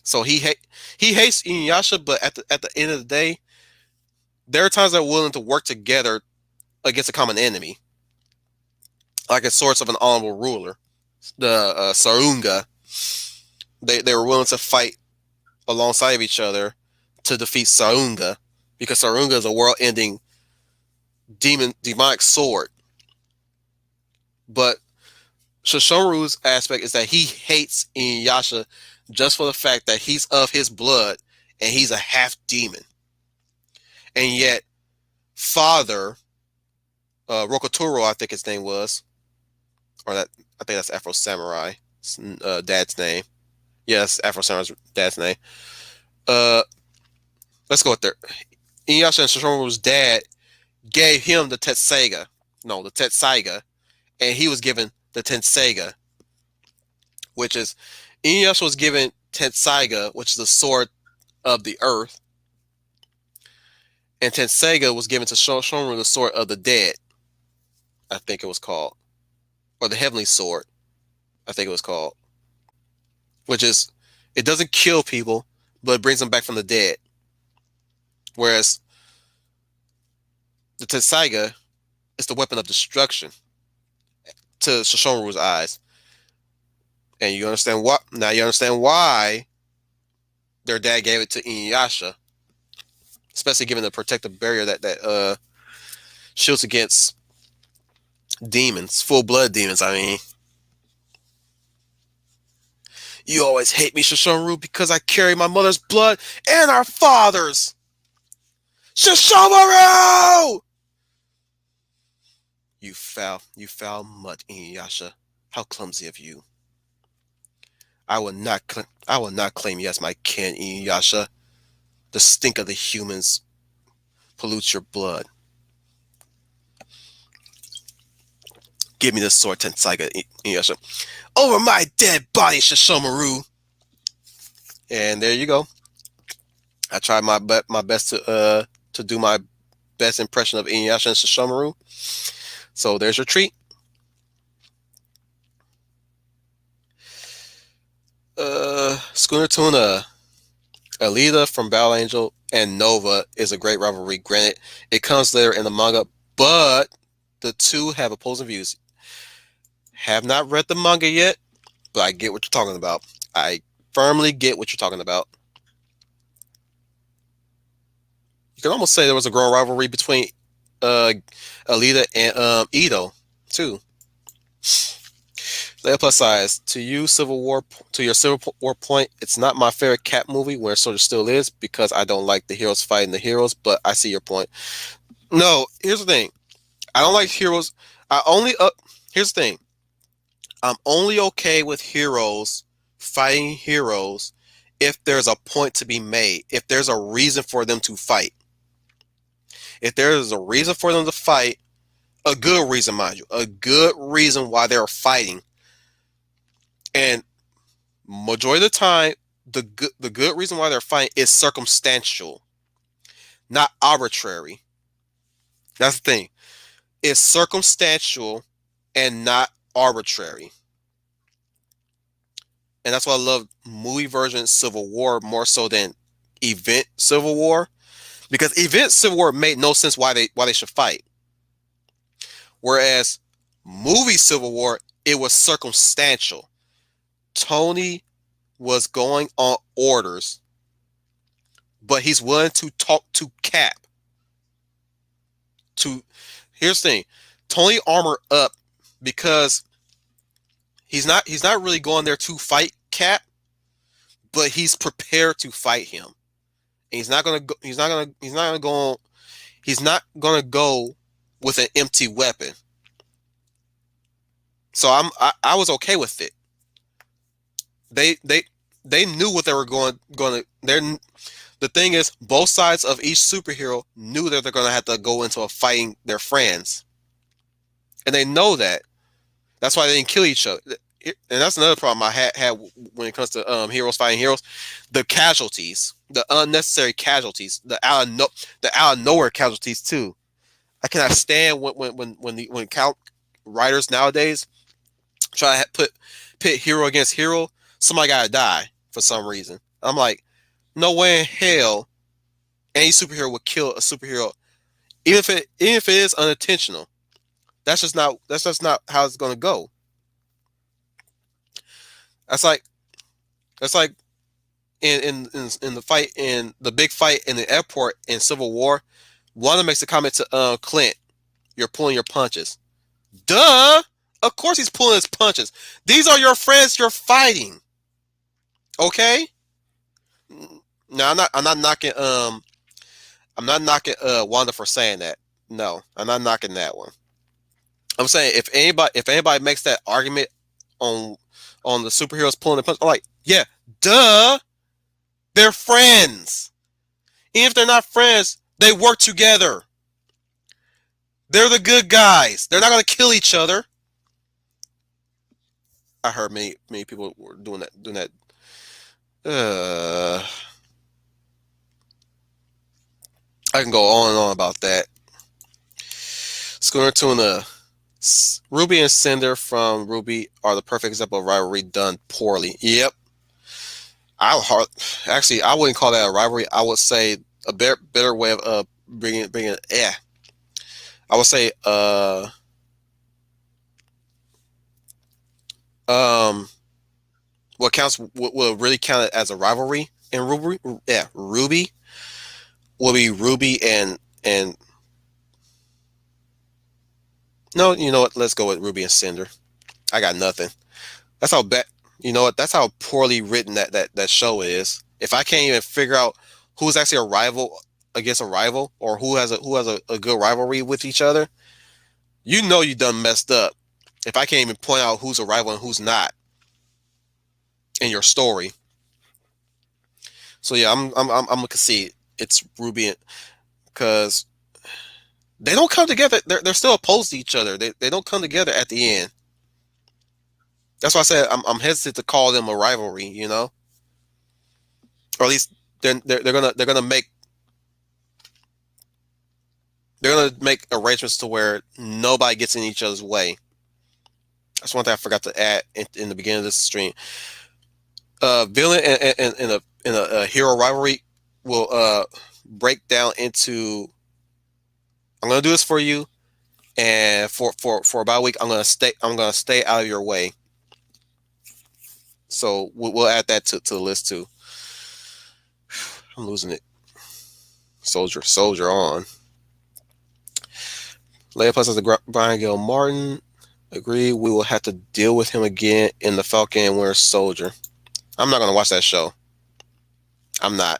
So he hates Inuyasha, but at the end of the day, there are times they're willing to work together against a common enemy, like a source of an honorable ruler, the Sarunga. They were willing to fight alongside of each other to defeat Sarunga, because Sarunga is a world-ending demonic sword. But Shishomaru's aspect is that he hates Inuyasha just for the fact that he's of his blood and he's a half demon. And yet, father, Rokotaro, I think his name was, or that I think that's Afro Samurai, dad's name. Yes, Afro Samurai's dad's name. Let's go with there. Inuyasha and Shishomaru's dad gave him the Tetsaiga, and he was given the Tenseiga, which is Inuyasha was given Tenseiga, which is the sword of the earth, and Tenseiga was given to Shishomaru, the sword of the dead, I think it was called, or the heavenly sword, I think it was called, which is it doesn't kill people, but it brings them back from the dead. Whereas the Tenseiga is the weapon of destruction to Shishomaru's eyes. And you understand what? Now you understand why their dad gave it to Inuyasha, especially given the protective barrier that shields against demons, full blood demons. I mean, You always hate me, Shishomaru, because I carry my mother's blood and our father's. Shishomaru! You foul mutt, Inuyasha. How clumsy of you. I will not claim you as my kin, Inuyasha. The stink of the humans pollutes your blood. Give me the sword, Tensaiga, Inuyasha. Over my dead body, Shishomaru! And there you go. I tried my best to do my best impression of Inuyasha and Shishomaru. So there's your treat. Schooner Tuna, Alita from Battle Angel, and Nova is a great rivalry. Granted, it comes later in the manga, but the two have opposing views. Have not read the manga yet, but I get what you're talking about. I firmly get what you're talking about. You can almost say there was a growing rivalry between Alita and Ito, too. Leia plus size. To your Civil War point, it's not my favorite Cap movie, Winter Soldier still is, because I don't like the heroes fighting the heroes, but I see your point. No, here's the thing. I don't like heroes. Here's the thing. I'm only okay with heroes fighting heroes if there's a point to be made, if there's a reason for them to fight. If there is a reason for them to fight, a good reason, mind you, a good reason why they're fighting. And majority of the time, the good reason why they're fighting is circumstantial, not arbitrary. That's the thing. It's circumstantial and not arbitrary. And that's why I love movie version Civil War more so than event Civil War. Because event Civil War made no sense why they should fight. Whereas movie Civil War, it was circumstantial. Tony was going on orders, but he's willing to talk to Cap. Here's the thing. Tony armor up because he's not really going there to fight Cap, but he's prepared to fight him. And he's not gonna go with an empty weapon. So I was okay with it. They knew what they were going to. The thing is, both sides of each superhero knew that they're going to have to go into a fighting their friends, and they know that. That's why they didn't kill each other. And that's another problem I had when it comes to heroes fighting heroes: the casualties, the unnecessary casualties, the out of nowhere casualties too. I cannot stand when writers nowadays try to pit hero against hero. Somebody gotta die for some reason. I'm like, no way in hell any superhero would kill a superhero, even if it is unintentional. That's just not how it's gonna go. That's like in the fight, in the big fight in the airport in Civil War. Wanda makes a comment to Clint, "You're pulling your punches." Duh! Of course he's pulling his punches. These are your friends you're fighting. Okay? No, I'm not knocking Wanda for saying that. No, I'm not knocking that one. I'm saying if anybody makes that argument on the superheroes pulling the punch, I'm like, yeah, duh. They're friends. Even if they're not friends, they work together. They're the good guys. They're not gonna kill each other. I heard many people were doing that. I can go on and on about that. Schooner Tuna. Ruby and Cinder from Ruby are the perfect example of rivalry done poorly. Yep. I wouldn't call that a rivalry. I would say a better way of bringing. I would say what really count as a rivalry in Ruby. Yeah, Ruby will be Ruby and no, you know what? Let's go with Ruby and Cinder. I got nothing. That's how bad. You know what? That's how poorly written that show is. If I can't even figure out who's actually a rival against a rival, or who has a good rivalry with each other, you know you done messed up. If I can't even point out who's a rival and who's not in your story. So yeah, I'm gonna concede it's Ruby, because they don't come together. They're still opposed to each other. They don't come together at the end. That's why I said I'm hesitant to call them a rivalry. You know, or at least they're gonna make arrangements to where nobody gets in each other's way. That's one thing I forgot to add in the beginning of this stream. Villain and a hero rivalry will break down into. I'm gonna do this for you, and for about a week, I'm gonna stay out of your way. So we'll add that to the list too. I'm losing it. Soldier on. Leia Plus as the Brian Gil Martin. Agree. We will have to deal with him again in the Falcon and Winter Soldier. I'm not gonna watch that show. I'm not.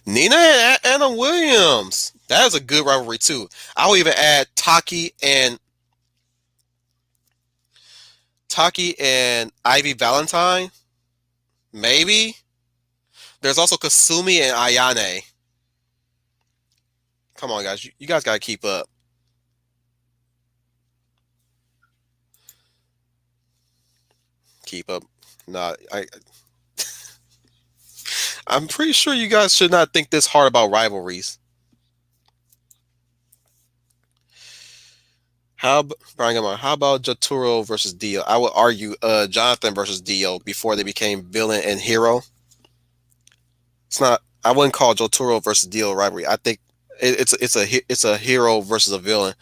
Nina and Anna Williams. That is a good rivalry too. I will even add Taki and Ivy Valentine. Maybe. There's also Kasumi and Ayane. Come on, guys. You guys gotta keep up. Keep up. Nah, I'm pretty sure you guys should not think this hard about rivalries. How about Jotaro versus Dio? I would argue Jonathan versus Dio before they became villain and hero. It's not. I wouldn't call Jotaro versus Dio a rivalry. I think it's a hero versus a villain.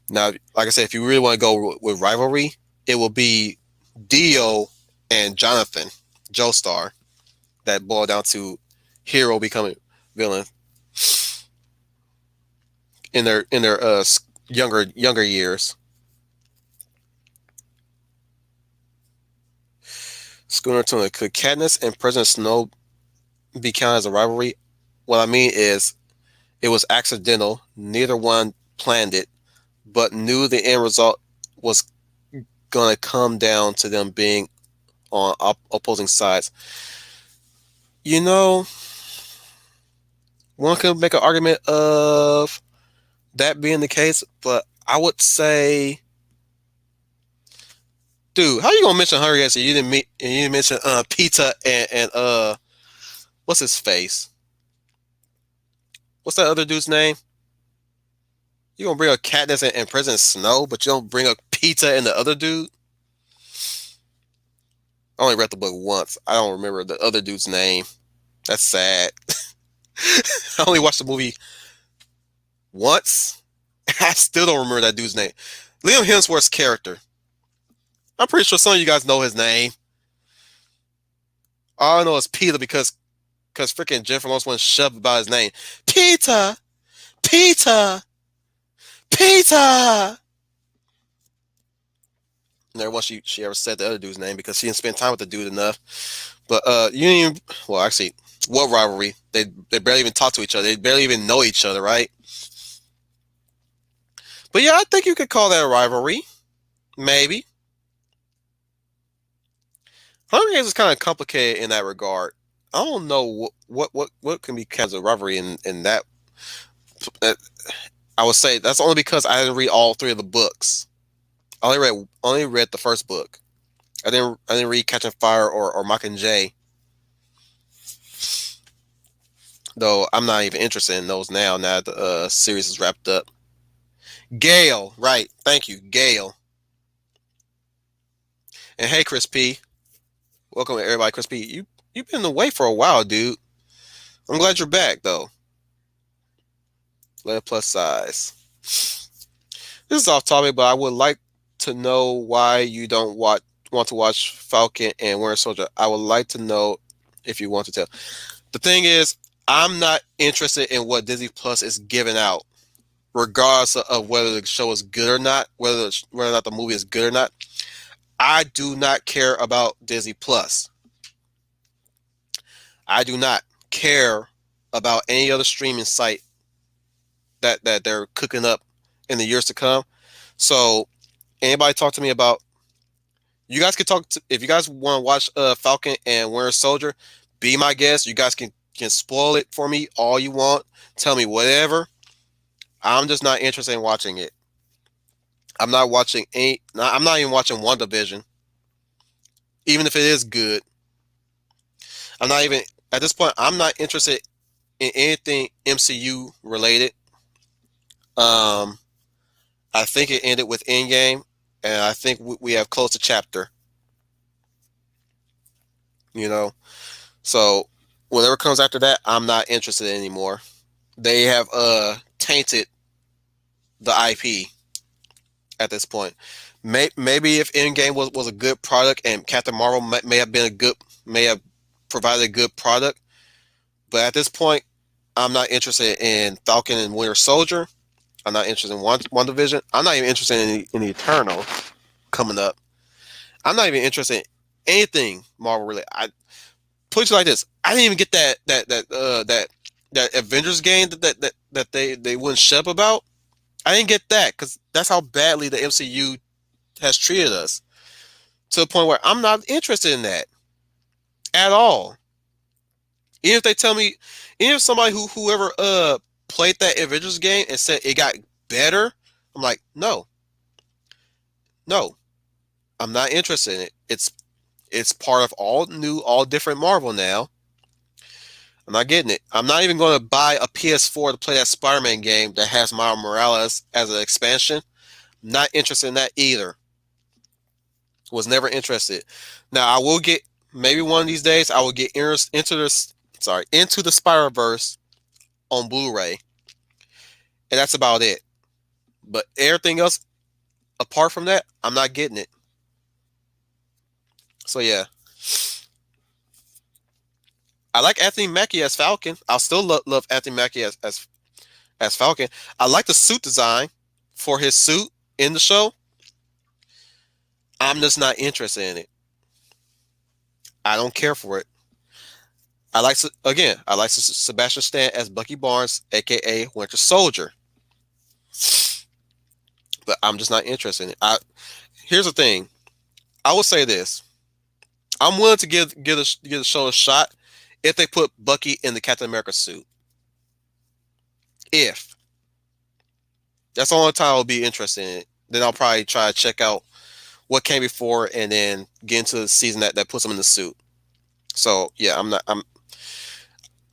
Now, like I said, if you really want to go with rivalry, it will be Dio and Jonathan Joestar that boil down to hero becoming villain in their younger years. Schooner Tuna, could Katniss and President Snow be counted as a rivalry? What I mean is, it was accidental. Neither one planned it, but knew the end result was going to come down to them being on opposing sides. You know, one could make an argument of that being the case, but I would say, dude, how you gonna mention Hungry Games and you didn't mention Pizza and what's his face? What's that other dude's name? You gonna bring up Katniss and President Snow, but you don't bring up Pizza and the other dude? I only read the book once. I don't remember the other dude's name. That's sad. I only watched the movie once. I still don't remember that dude's name. Liam Hemsworth's character. I'm pretty sure some of you guys know his name. All I know is Peter because freaking Jennifer Lawrence went shoved about his name. Peter! Peter! Peter! Never once she ever said the other dude's name because she didn't spend time with the dude enough. But you didn't even, well, actually, what rivalry? They barely even talk to each other. They barely even know each other, right? But yeah, I think you could call that a rivalry. Maybe. Hunger Games is kind of complicated in that regard. I don't know what can be counted as a rivalry in that. I would say that's only because I didn't read all three of the books. I only read the first book. I didn't read Catching Fire or Mockingjay. Though I'm not even interested in those now that the series is wrapped up. Gale, right. Thank you, Gale. And hey, Chris P. Welcome everybody, Chris P. You've been away for a while, dude. I'm glad you're back though. Let plus size. This is off topic, but I would like to know why you don't want to watch Falcon and Winter Soldier. I would like to know if you want to tell. The thing is, I'm not interested in what Disney Plus is giving out, regardless of whether the show is good or not, whether or not the movie is good or not. I do not care about Disney Plus. I do not care about any other streaming site that they're cooking up in the years to come. So anybody talk to me about, you guys can talk to, if you guys want to watch Falcon and Winter Soldier, be my guest. You guys can spoil it for me all you want. Tell me whatever. I'm just not interested in watching it. I'm not watching any. I'm not even watching WandaVision, even if it is good. I'm not even at this point. I'm not interested in anything MCU related. Um, I think it ended with Endgame, and I think we have closed the chapter. You know, so whatever comes after that, I'm not interested in anymore. They have tainted the IP at this point. Maybe if Endgame was a good product and Captain Marvel may have been a good, may have provided a good product, but at this point, I'm not interested in Falcon and Winter Soldier. I'm not interested in WandaVision. I'm not even interested in the Eternal coming up. I'm not even interested in anything Marvel related. I put it like this: I didn't even get that Avengers game that they wouldn't shut up about. I didn't get that because that's how badly the MCU has treated us, to the point where I'm not interested in that at all. Even if they tell me, even if somebody whoever played that Avengers game and said it got better, I'm like, no, no, I'm not interested in it. It's part of all new, all different Marvel now. I'm not getting it. I'm not even going to buy a PS4 to play that Spider-Man game that has Miles Morales as an expansion. Not interested in that either. Was never interested. Now I will get, maybe one of these days I will get into the Spider-Verse on Blu-ray, and that's about it. But everything else apart from that, I'm not getting it. So yeah, I like Anthony Mackie as Falcon. I'll still love Anthony Mackie as Falcon. I like the suit design for his suit in the show. I'm just not interested in it. I don't care for it. I like Sebastian Stan as Bucky Barnes, aka Winter Soldier, but I'm just not interested in it. Here's the thing. I will say this: I'm willing to give the show a shot if they put Bucky in the Captain America suit. If that's the only time I'll be interested in it, then I'll probably try to check out what came before and then get into the season that puts him in the suit. So yeah, I'm not. I'm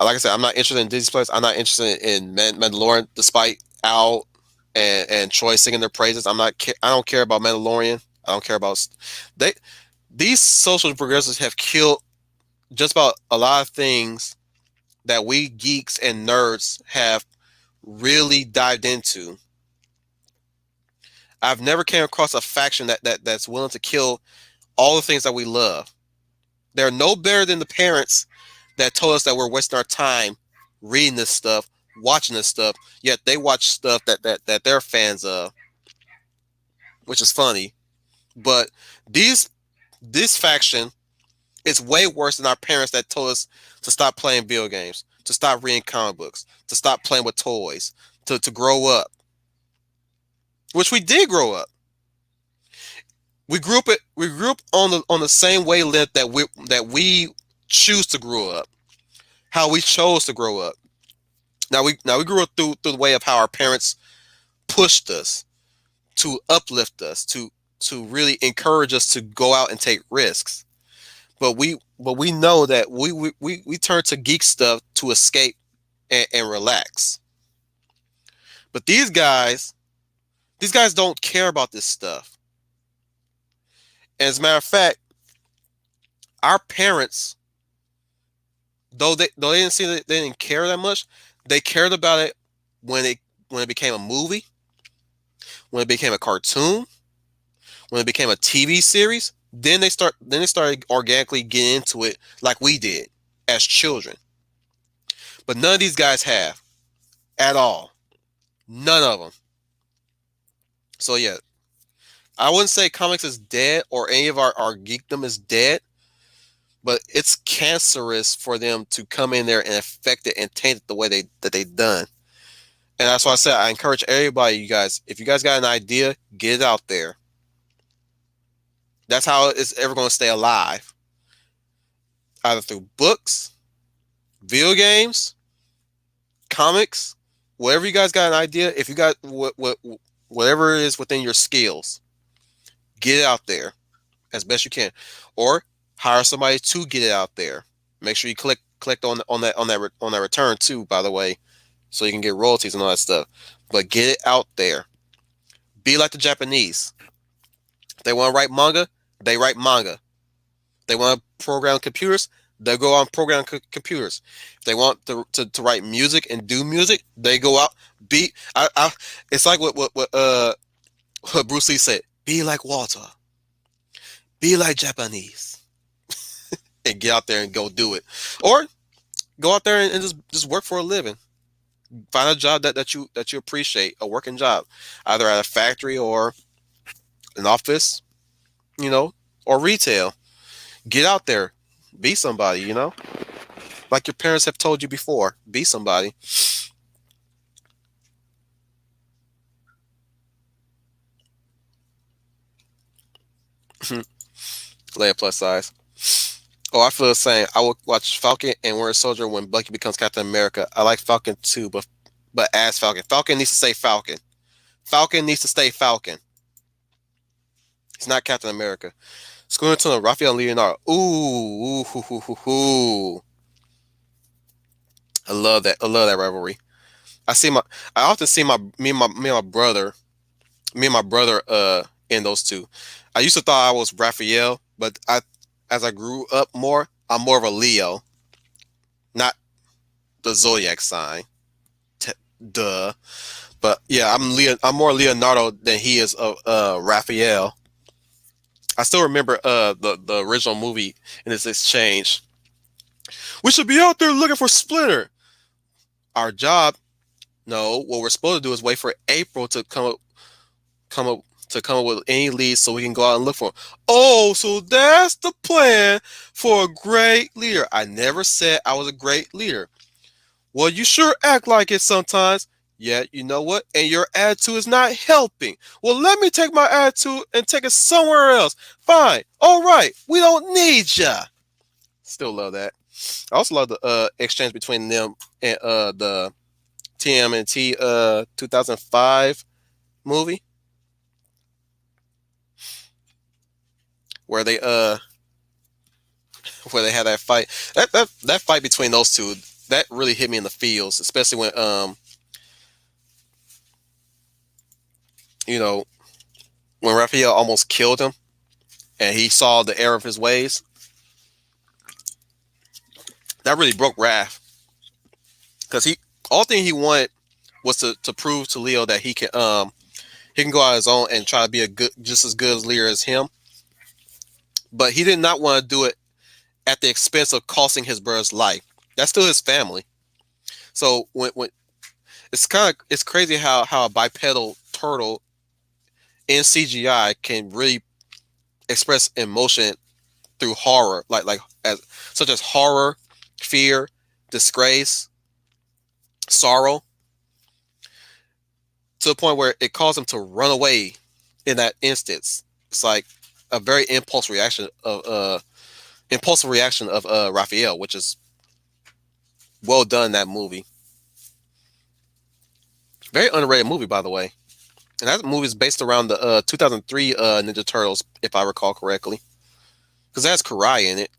like I said, I'm not interested in Disney Plus. I'm not interested in Mandalorian, despite Al and Troy singing their praises. I don't care about Mandalorian. I don't care about they. These social progressives have killed just about a lot of things that we geeks and nerds have really dived into. I've never came across a faction that's willing to kill all the things that we love. They're no better than the parents that told us that we're wasting our time reading this stuff, watching this stuff, yet they watch stuff that they're fans of, which is funny. But these this faction is way worse than our parents that told us to stop playing video games, to stop reading comic books, to stop playing with toys, to grow up. Which we did grow up. We grew up on the same wavelength that we choose to grow up. How we chose to grow up. Now we grew up through the way of how our parents pushed us to uplift us, to really encourage us to go out and take risks. But we know that we turn to geek stuff to escape and relax. But these guys don't care about this stuff. And as a matter of fact, our parents, though they didn't see that they didn't care that much, they cared about it when it became a movie, when it became a cartoon, when it became a TV series. Then they started organically getting into it like we did as children. But none of these guys have at all. None of them. So yeah, I wouldn't say comics is dead or any of our geekdom is dead, but it's cancerous for them to come in there and affect it and taint it the way they done. And that's why I said I encourage everybody, you guys, if you guys got an idea, get it out there. That's how it's ever going to stay alive. Either through books, video games, comics, whatever you guys got an idea, if you got whatever it is within your skills, get it out there as best you can, or hire somebody to get it out there. Make sure you collect on that return too, by the way, so you can get royalties and all that stuff. But get it out there. Be like the Japanese. If they want to write manga, they write manga. They want to program computers, they go on program computers. If they want to write music and do music, they go out. It's like what Bruce Lee said. Be like Walter. Be like Japanese. And get out there and go do it. Or go out there and just work for a living. Find a job that you appreciate, a working job, either at a factory or an office, or retail. Get out there, be somebody, like your parents have told you before. Be somebody. Leia plus size. Oh, I feel the same. I will watch Falcon and Winter Soldier when Bucky becomes Captain America. I like Falcon too, but as Falcon, Falcon needs to stay Falcon. Falcon needs to stay Falcon. He's not Captain America. Schooner Tunnel, Raphael and Leonardo. Ooh, hoo, hoo, hoo, hoo. I love that. I love that rivalry. I often see me and my brother, in those two. I used to thought I was Raphael, but as I grew up more, I'm more of a Leo, not the zodiac sign. Duh. But yeah, I'm more Leonardo than he is of Raphael. I still remember the original movie in this exchange. We should be out there looking for Splinter. Our job, no, what we're supposed to do is wait for April to come up with any leads so we can go out and look for him. Oh, so that's the plan for a great leader. I never said I was a great leader. Well, you sure act like it sometimes. Yeah, you know what? And your attitude is not helping. Well, let me take my attitude and take it somewhere else. Fine. All right. We don't need ya. Still love that. I also love the exchange between them and the TMNT 2005 movie where they had that fight. That fight between those two, that really hit me in the feels, especially when when Raphael almost killed him and he saw the error of his ways. That really broke Raph because all thing he wanted was to prove to Leo that he can go out on his own and try to be just as good as leader as him. But he did not want to do it at the expense of costing his brother's life. That's still his family. So when it's crazy how a bipedal turtle in CGI can really express emotion through horror, such as horror, fear, disgrace, sorrow, to the point where it caused him to run away in that instance. It's like a very impulsive reaction of Raphael, which is well done in that movie. Very underrated movie, by the way. And that movie is based around the 2003 Ninja Turtles, if I recall correctly, because it has Karai in it.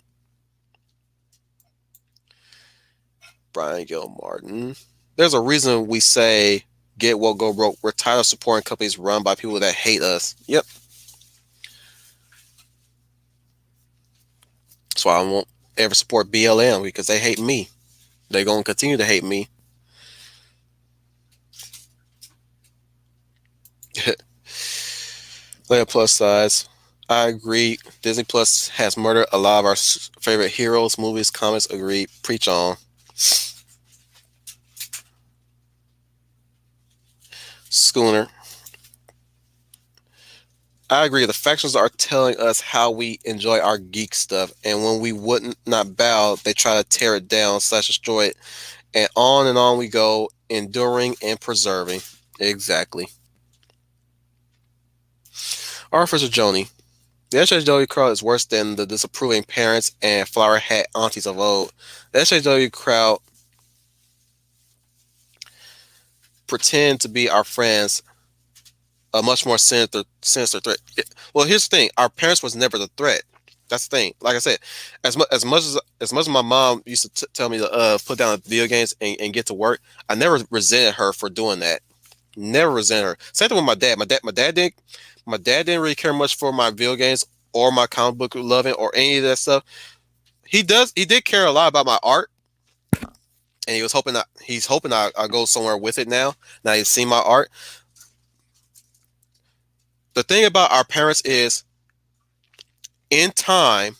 Brian Gilmartin. There's a reason we say get woke, go broke. We're tired of supporting companies run by people that hate us. Yep. That's why I won't ever support BLM, because they hate me. They're going to continue to hate me. Leia plus size. I agree. Disney Plus has murdered a lot of our favorite heroes, movies, comics. Agreed. Preach on. Schooner. I agree. The factions are telling us how we enjoy our geek stuff, and when we wouldn't not bow, they try to tear it down slash destroy it, and on we go, enduring and preserving. Exactly. Arthur Joni. The SJW crowd is worse than the disapproving parents and flower hat aunties of old. The SJW crowd pretend to be our friends, a much more sinister threat. Well, here's the thing: our parents was never the threat. That's the thing. Like I said, as much as my mom used to tell me to put down the video games and get to work, I never resented her for doing that. Never resented her. Same thing with my dad. My dad didn't really care much for my video games or my comic book loving or any of that stuff. He did care a lot about my art, and he's hoping I go somewhere with it now. Now he's seen my art. The thing about our parents is, in time,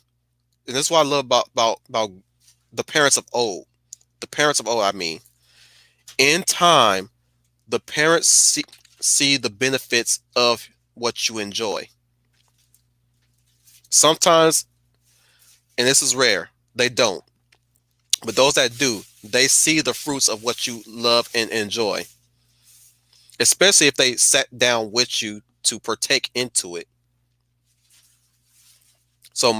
and this is what I love about the parents of old. The parents of old, I mean, in time, the parents see the benefits of what you enjoy. Sometimes, and this is rare, they don't. But those that do, they see the fruits of what you love and enjoy. Especially if they sat down with you to partake into it. So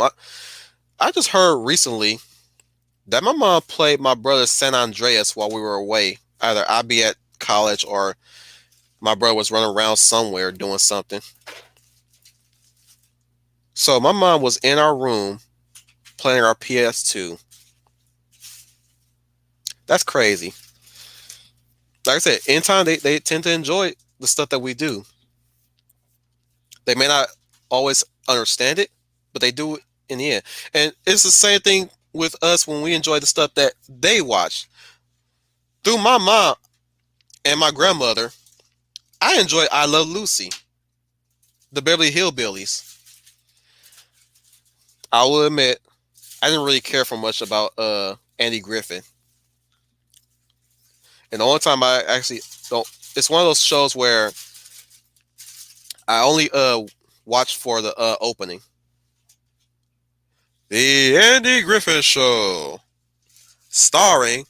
I just heard recently that my mom played my brother San Andreas while we were away. Either I'd be at college or my brother was running around somewhere doing something. So my mom was in our room playing our PS2. That's crazy. Like I said, in time they tend to enjoy the stuff that we do. They may not always understand it, but they do it in the end. And it's the same thing with us when we enjoy the stuff that they watch. Through my mom and my grandmother, I enjoy I Love Lucy, the Beverly Hillbillies. I will admit, I didn't really care for much about Andy Griffin. And the only time I actually don't, it's one of those shows where I only watched for the opening. The Andy Griffith Show, starring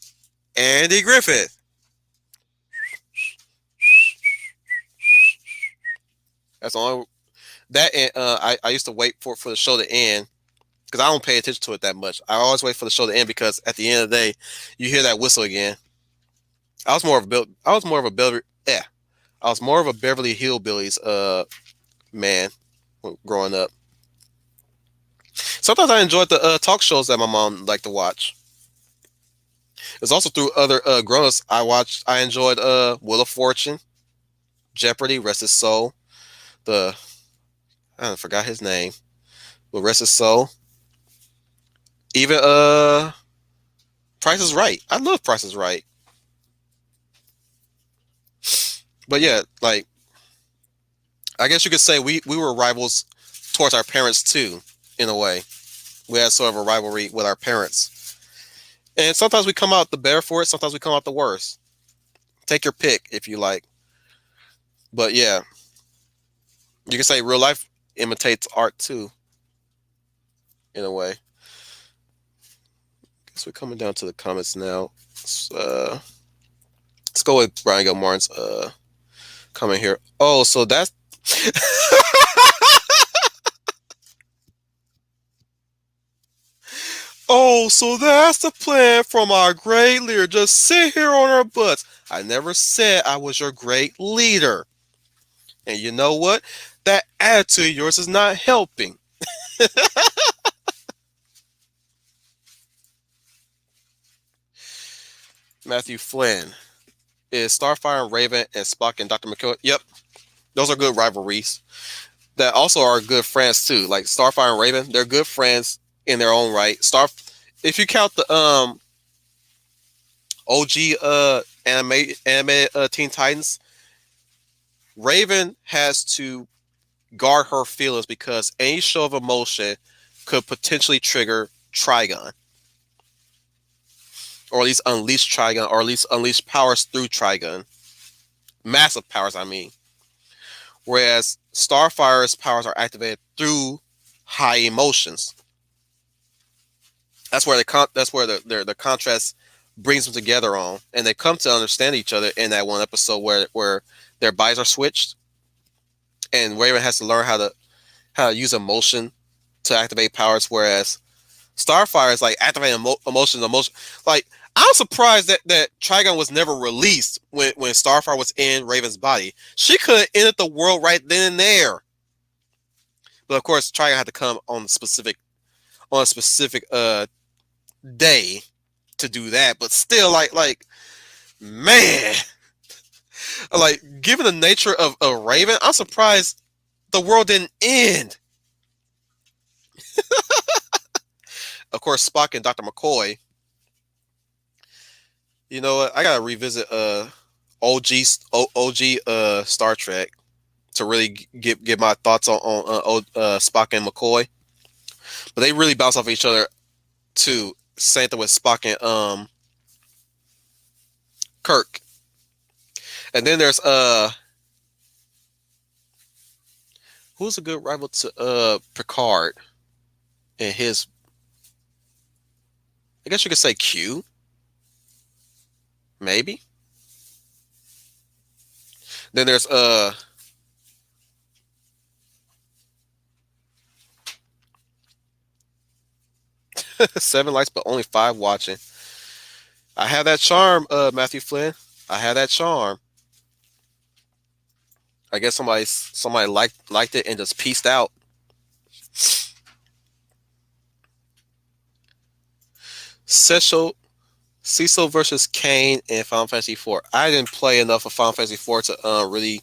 Andy Griffith. That's the only that. And I used to wait for the show to end because I don't pay attention to it that much. I always wait for the show to end because at the end of the day, you hear that whistle again. I was more of a Beverly Hillbillies man growing up. Sometimes I enjoyed the talk shows that my mom liked to watch. It's also through other grown-ups I enjoyed Wheel of Fortune, Jeopardy, rest his soul. I forgot his name, but rest his soul. Even Price is Right. I love Price is Right. But yeah, like I guess you could say we were rivals towards our parents too, in a way. We had sort of a rivalry with our parents. And sometimes we come out the better for it, sometimes we come out the worse. Take your pick if you like. But yeah, you can say real life imitates art too, in a way. Guess we're coming down to the comments now. Let's go with Brian Gilmartin's comment here. Oh, so that's oh, so that's the plan from our great leader. Just sit here on our butts. I never said I was your great leader. And you know what? That attitude of yours is not helping. Matthew Flynn. Is Starfire and Raven and Spock and Dr. McCoy? Yep. Those are good rivalries. That also are good friends too. Like Starfire and Raven, they're good friends in their own right. If you count the OG anime Teen Titans, Raven has to guard her feelings because any show of emotion could potentially trigger Trigon. Or at least unleash Trigon, or at least unleash powers through Trigon. Massive powers, I mean. whereas Starfire's powers are activated through high emotions. That's where the contrast brings them together on, and they come to understand each other in that one episode where their bodies are switched, and Raven has to learn how to use emotion to activate powers, whereas Starfire is like activating emotion. Like, I'm surprised that Trigon was never released when Starfire was in Raven's body. She could have ended the world right then and there. But of course, Trigon had to come on a specific day to do that. But still, like man, like, given the nature of Raven, I'm surprised the world didn't end. Of course, Spock and Dr. McCoy. You know what? I gotta revisit OG Star Trek to really get my thoughts on Spock and McCoy. But they really bounce off each other too. Same thing with Spock and Kirk. And then there's who's a good rival to Picard and his, I guess you could say, Q. Maybe. Then there's 7 likes but only 5 watching. I have that charm, Matthew Flynn. I have that charm. I guess somebody liked it and just peaced out. Cecil versus Kane in Final Fantasy IV. I didn't play enough of Final Fantasy IV to really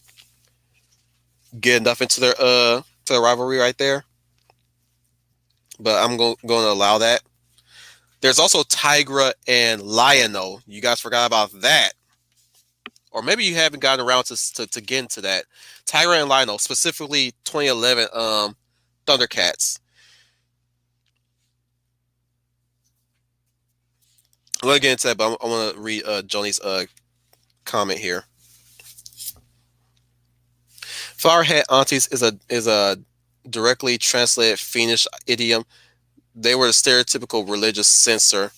get enough into their to the rivalry right there. But I'm going to allow that. There's also Tigra and Lion-O. You guys forgot about that. Or maybe you haven't gotten around to get into that. Tigra and Lion-O, specifically 2011 Thundercats. I'm going to get into that, but I want to read Joni's comment here. Flowerhead aunties is a directly translated Finnish idiom. They were a stereotypical religious censor,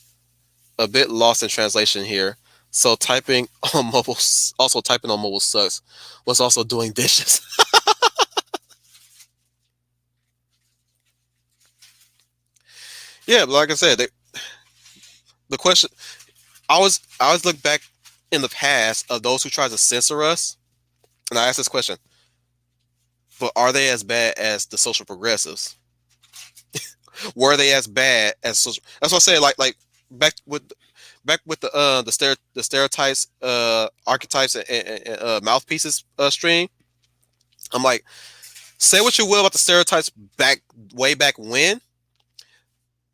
a bit lost in translation here. So typing on mobile sucks. Was also doing dishes. Yeah, but like I said, the question, I always look back in the past of those who tried to censor us, and I ask this question: but are they as bad as the social progressives? Were they as bad as social? That's what I say. Like back with the stereotypes, archetypes, and mouthpieces stream. I'm like, say what you will about the stereotypes way back when.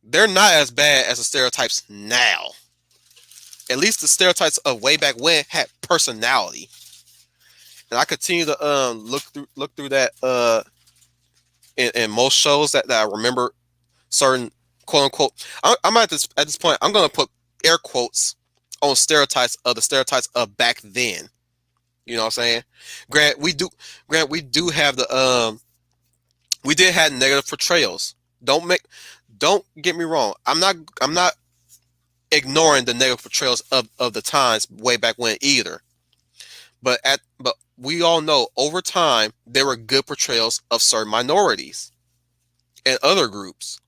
They're not as bad as the stereotypes now. At least the stereotypes of way back when had personality. And I continue to look through that in most shows that I remember certain quote unquote. I'm at this point. I'm gonna put air quotes on stereotypes of the stereotypes of back then. You know what I'm saying? Grant, we do have the we did have negative portrayals. Don't get me wrong. I'm not ignoring the negative portrayals of the times way back when either. But we all know over time there were good portrayals of certain minorities and other groups.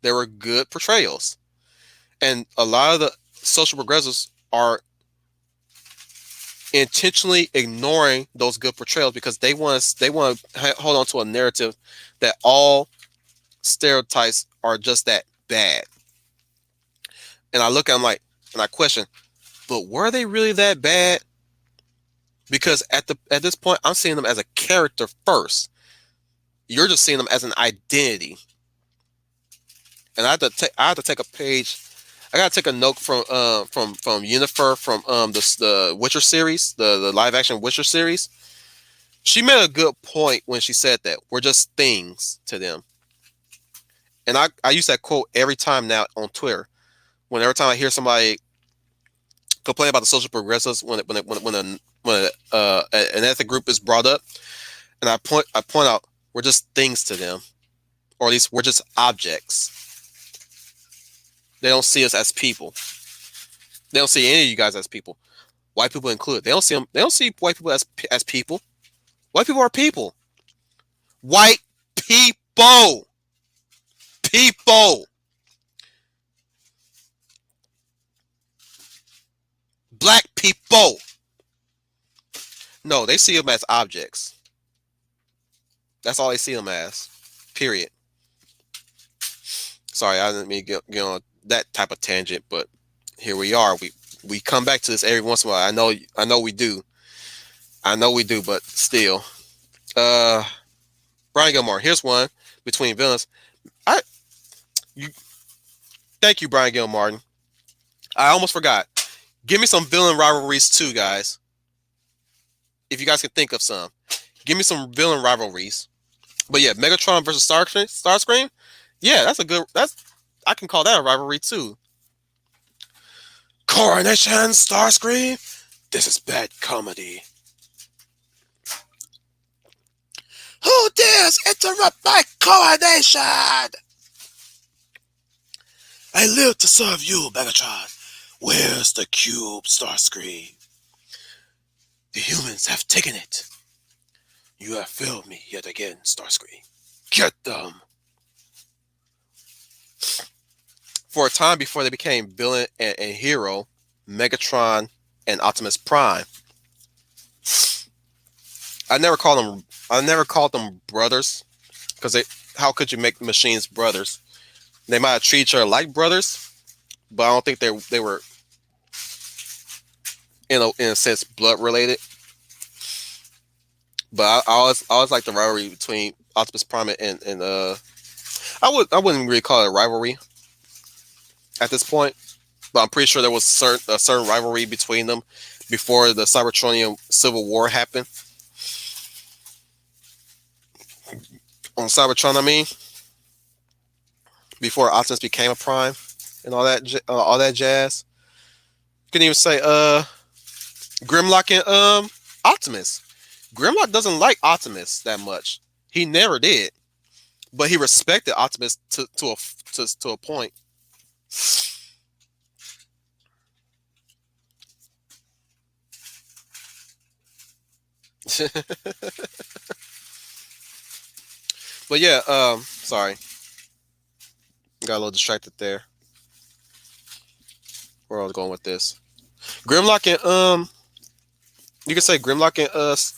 There were good portrayals. And a lot of the social progressives are intentionally ignoring those good portrayals because they want to hold on to a narrative that all stereotypes are just that bad. And I look at them like, and I question, but were they really that bad? Because at this point, I'm seeing them as a character first. You're just seeing them as an identity. And I have to take a page. I gotta take a note from Yennefer from the Witcher series, the live action Witcher series. She made a good point when she said that we're just things to them. And I use that quote every time now on Twitter. Every time I hear somebody complain about the social progressives when an ethnic group is brought up, And I point out we're just things to them, or at least we're just objects. They don't see us as people. They don't see any of you guys as people. White people included. They don't see them. They don't see white people as people. White people are people. White people. People. Black people. No, they see them as objects. That's all they see them as. Period. Sorry, I didn't mean to get on that type of tangent, but here we are. We come back to this every once in a while. I know we do. I know we do, but still. Brian Gilmore. Here's one between villains. Thank you, Brian Gilmore. I almost forgot. Give me some villain rivalries too, guys. If you guys can think of some, give me some villain rivalries. But yeah, Megatron versus Starscream. Yeah, I can call that a rivalry too. Coronation, Starscream. This is bad comedy. Who dares interrupt my coronation? I live to serve you, Megatron. Where's the cube, Starscream? The humans have taken it. You have failed me yet again, Starscream. Get them. For a time before they became villain and hero, Megatron and Optimus Prime. I never called them brothers, because how could you make machines brothers? They might have treated each other like brothers, but I don't think they were in a sense blood related. But I always like the rivalry between Optimus Prime and I wouldn't really call it a rivalry at this point, but I'm pretty sure there was a certain rivalry between them before the Cybertronian Civil War happened. On Cybertron, I mean, before Optimus became a Prime and all that jazz. You can even say Grimlock and Optimus. Grimlock doesn't like Optimus that much. He never did, but he respected Optimus to a point. But yeah, sorry, got a little distracted there. Where I was going with this, Grimlock and you can say Grimlock and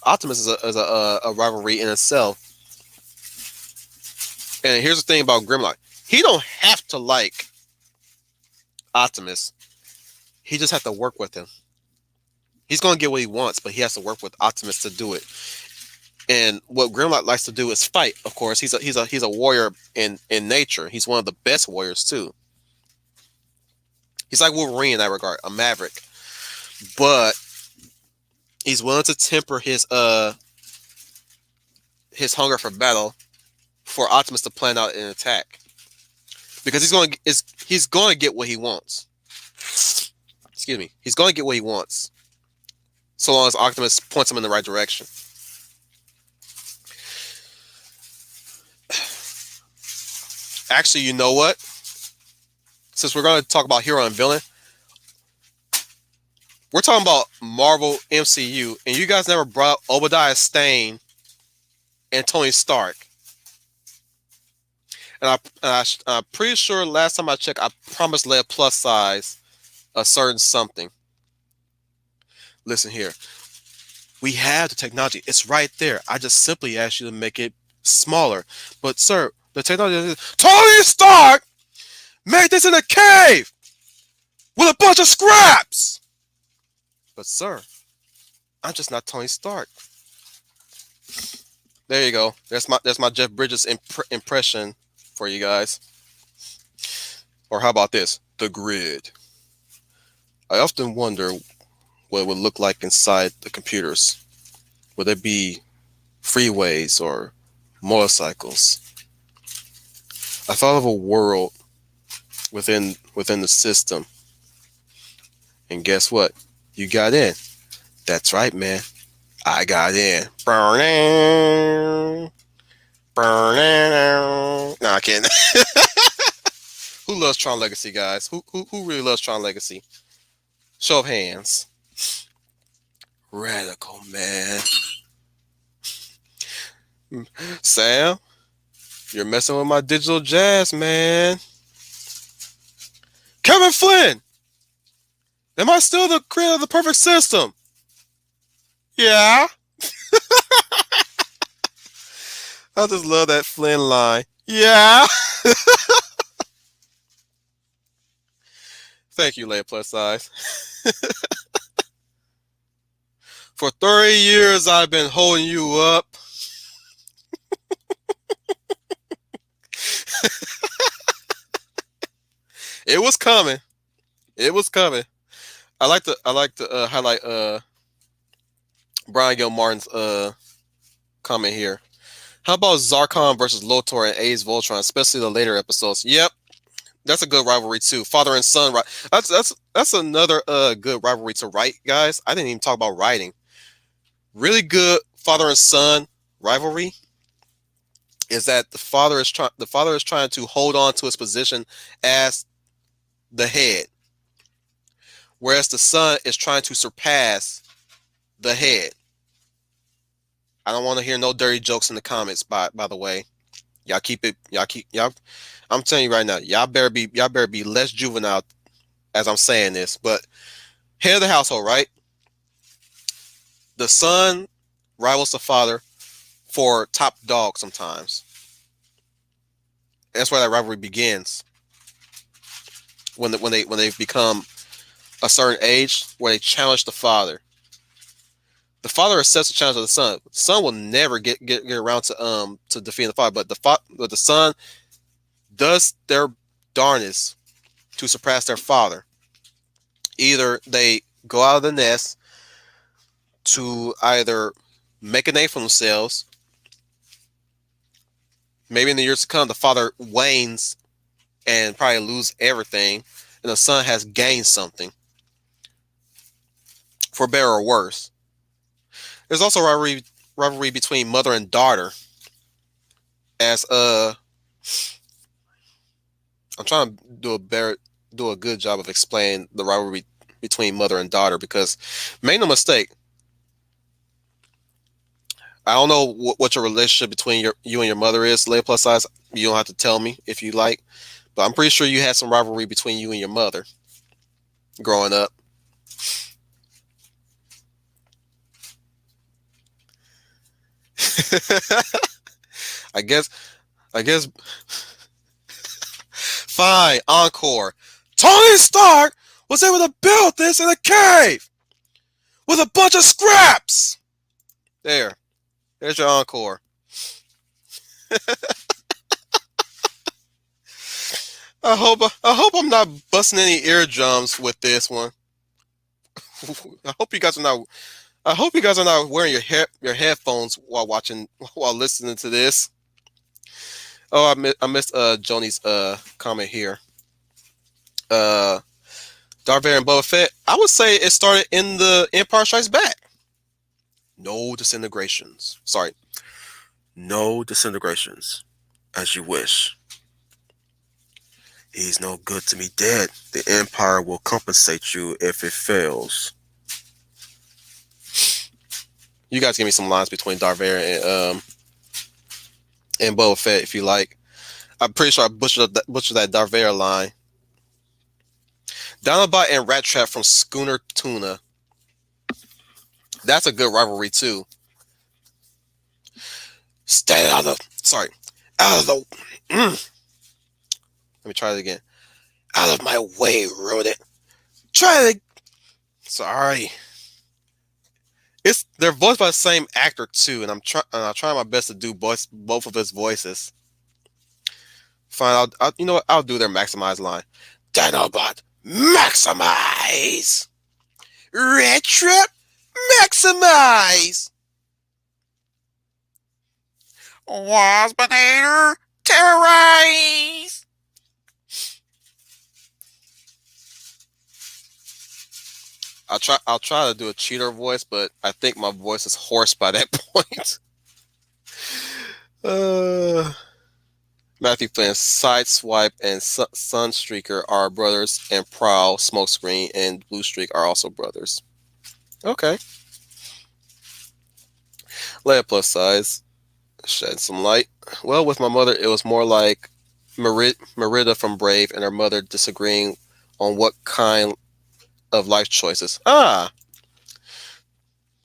Optimus is a rivalry in itself. And here's the thing about Grimlock: he don't have to like Optimus. He just has to work with him. He's gonna get what he wants, but he has to work with Optimus to do it. And what Grimlock likes to do is fight. Of course, he's a warrior in nature. He's one of the best warriors too. He's like Wolverine in that regard, a maverick. But he's willing to temper his hunger for battle for Optimus to plan out an attack, because he's going to get what he wants. Excuse me. He's going to get what he wants, so long as Optimus points him in the right direction. Actually, you know what? Since we're going to talk about hero and villain, we're talking about Marvel MCU, and you guys never brought up Obadiah Stane and Tony Stark. And I'm pretty sure last time I checked, I promised Leia plus size a certain something. Listen here. We have the technology. It's right there. I just simply asked you to make it smaller. But sir, the technology is... Tony Stark made this in a cave with a bunch of scraps. But sir, I'm just not Tony Stark. There you go. That's my Jeff Bridges impression for you guys. Or how about this? The grid. I often wonder what it would look like inside the computers. Would there be freeways or motorcycles? I thought of a world within the system. And guess what? You got in. That's right, man. I got in. Burning. Burning. No, I can't. Who loves Tron Legacy, guys? Who really loves Tron Legacy? Show of hands. Radical, man. Sam, you're messing with my digital jazz, man. Kevin Flynn! Am I still the creator of the perfect system? Yeah. I just love that Flynn line. Yeah. Thank you, Leia Plus Size. For 30 years, I've been holding you up. It was coming. It was coming. I like to highlight Brian Gilmartin's comment here. How about Zarkon versus Lotor and A's Voltron, especially the later episodes? Yep, that's a good rivalry too. Father and son, right? That's another good rivalry to write, guys. I didn't even talk about writing. Really good father and son rivalry is that the father is trying to hold on to his position as the head, whereas the son is trying to surpass the head. I don't want to hear no dirty jokes in the comments. By the way, y'all keep it. Y'all. I'm telling you right now, y'all better be less juvenile as I'm saying this. But head of the household, right? The son rivals the father for top dog sometimes. That's where that rivalry begins. When they become a certain age, where they challenge the father. The father accepts the challenge of the son. The son will never get around to defeating the father, but the son does their darnest to surpass their father. Either they go out of the nest to either make a name for themselves. Maybe in the years to come, the father wanes and probably lose everything, and the son has gained something, for better or worse. There's also rivalry between mother and daughter. As I'm trying to do a good job of explaining the rivalry between mother and daughter, because make no mistake, I don't know what your relationship between you and your mother is, Leia Plus Size. You don't have to tell me if you like, but I'm pretty sure you had some rivalry between you and your mother growing up. I guess. Fine, encore. Tony Stark was able to build this in a cave with a bunch of scraps. There's your encore. I hope I'm not busting any eardrums with this one. I hope you guys are not wearing your headphones while listening to this. Oh, I missed Joni's comment here. Darth Vader and Boba Fett. I would say it started in the Empire Strikes Back. No disintegrations. Sorry. No disintegrations. As you wish. He's no good to me dead. The Empire will compensate you if it fails. You guys give me some lines between Darth Vader and Boba Fett if you like. I'm pretty sure I butchered that Darth Vader line. Dinobot and Rat Trap from Schooner Tuna. That's a good rivalry too. Stay out of the. Let me try it again. Out of my way, rodent. Try it. Sorry. They're voiced by the same actor too, and I'm trying my best to do both of his voices. Fine, you know what? I'll do their maximize line. Dinobot, maximize. Red Trap, maximize. Waspinator, terrorize. I'll try to do a cheater voice, but I think my voice is hoarse by that point. uh, Matthew Flynn, Sideswipe, and Sunstreaker are brothers, and Prowl, Smokescreen, and Blue Streak are also brothers. Okay. Leia plus size. Shed some light. Well, with my mother, it was more like Merida from Brave and her mother disagreeing on what kind of life choices. Ah,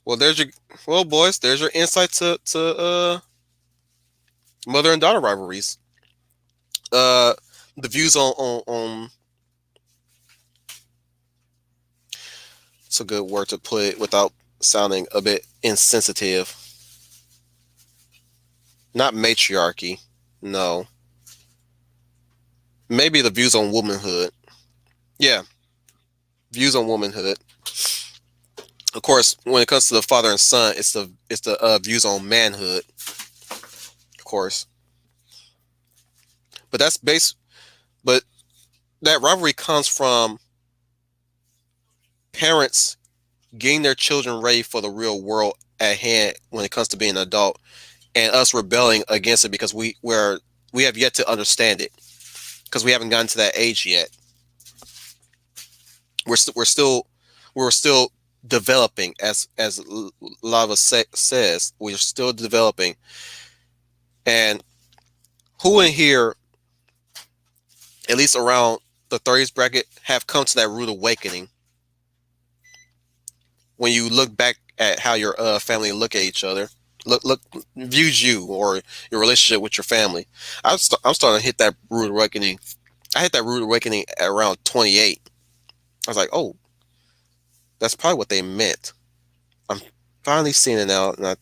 well, boys. There's your insight to mother and daughter rivalries. The views on it's a good word to put it without sounding a bit insensitive. Not matriarchy, no. Maybe the views on womanhood. Yeah, views on womanhood. Of course, when it comes to the father and son, it's the views on manhood. Of course, but that's base. But that rivalry comes from parents getting their children ready for the real world at hand when it comes to being an adult, and us rebelling against it because we have yet to understand it because we haven't gotten to that age yet. We're still developing, as Lava says. We're still developing. And who in here, at least around the 30s bracket, have come to that rude awakening when you look back at how your family look at each other, views you or your relationship with your family? I'm starting to hit that rude awakening. I hit that rude awakening at around 28. I was like, oh, that's probably what they meant. I'm finally seeing it now, and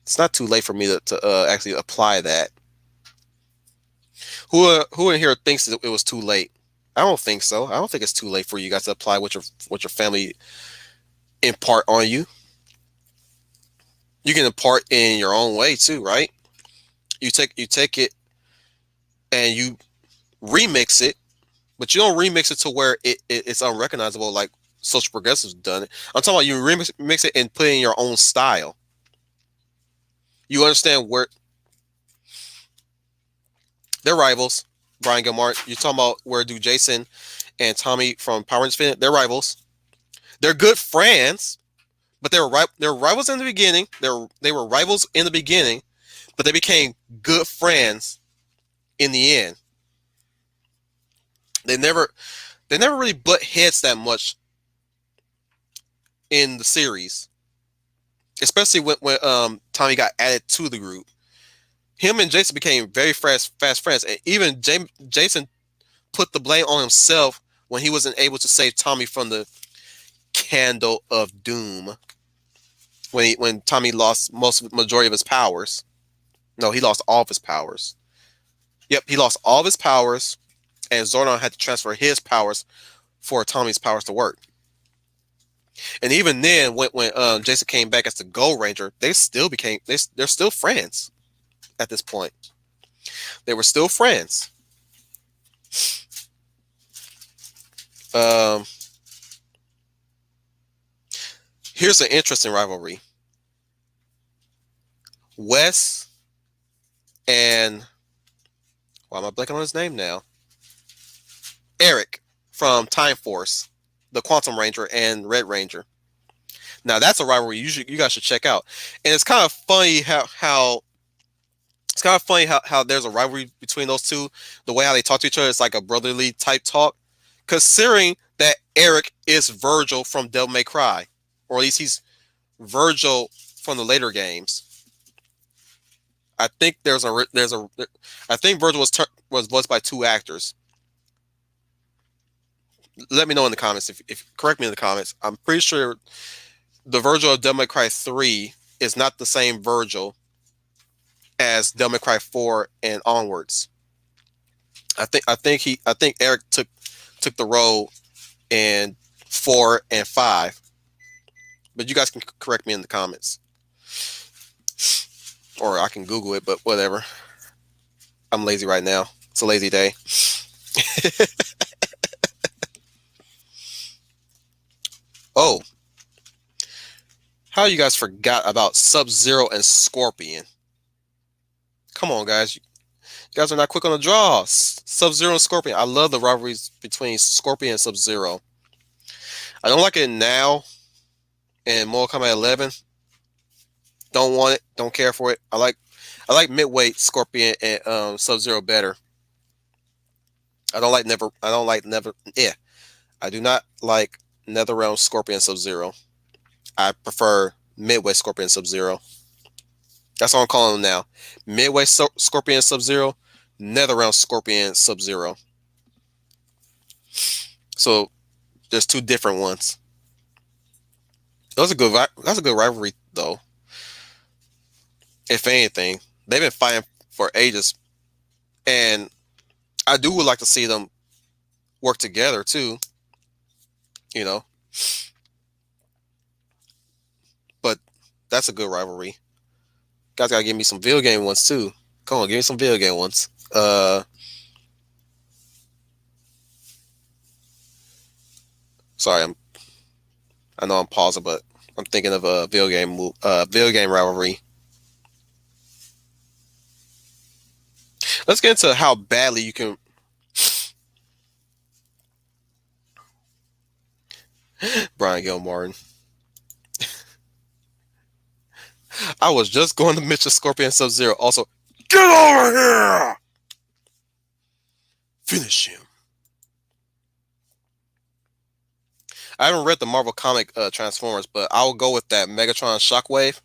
it's not too late for me to actually apply that. Who in here thinks it was too late? I don't think so. I don't think it's too late for you guys to apply what your family impart on you. You can impart in your own way too, right? You take it and you remix it, but you don't remix it to where it's unrecognizable like social progressives done it. I'm talking about you remix it and put it in your own style. You understand where they're rivals. Brian Gilmar, you're talking about where do Jason and Tommy from Power Rangers fit? They're rivals. They're good friends, but they're rivals in the beginning. They were rivals in the beginning, but they became good friends in the end. They never really butt heads that much in the series, especially when Tommy got added to the group. Him and Jason became very fast friends, and even Jason put the blame on himself when he wasn't able to save Tommy from the Candle of Doom. When Tommy lost majority of his powers. No, he lost all of his powers. Yep, he lost all of his powers, and Zordon had to transfer his powers for Tommy's powers to work. And even then, when Jason came back as the Gold Ranger, they're still friends at this point. They were still friends. Here's an interesting rivalry. Wes and why am I blanking on his name now? Eric from Time Force, the Quantum Ranger and Red Ranger. Now that's a rivalry you guys should check out. And it's kind of funny how there's a rivalry between those two. The way how they talk to each other is like a brotherly type talk. Considering that Eric is Virgil from Devil May Cry, or at least he's Virgil from the later games. I think I think Virgil was voiced by two actors. Let me know in the comments if correct me in the comments. I'm pretty sure the Virgil of Devil May Cry 3 is not the same Virgil as Devil May Cry 4 and onwards. I think Eric took the role in 4 and 5. But you guys can correct me in the comments. Or I can Google it, but whatever. I'm lazy right now. It's a lazy day. Oh, how you guys forgot about Sub-Zero and Scorpion? Come on, guys. You guys are not quick on the draw. Sub-Zero and Scorpion. I love the rivalries between Scorpion and Sub-Zero. I don't like it now in Mortal Kombat 11. Don't want it. Don't care for it. I like midweight Scorpion and Sub-Zero better. I don't like never. I don't like never. Yeah, I do not like NetherRealm Scorpion Sub-Zero. I prefer midway Scorpion Sub-Zero. That's what I'm calling them now. Midway Scorpion Sub-Zero, NetherRealm Scorpion Sub-Zero. So there's two different ones. That's a good rivalry though. If anything, they've been fighting for ages, and I would like to see them work together too. You know, but that's a good rivalry. Guys gotta give me some video game ones too. Come on, give me some video game ones. Sorry, I know I'm pausing, but I'm thinking of a video game rivalry. Let's get into how badly you can. Brian Gilmartin. I was just going to mention Scorpion Sub-Zero. Also, get over here! Finish him. I haven't read the Marvel comic Transformers, but I will go with that Megatron Shockwave.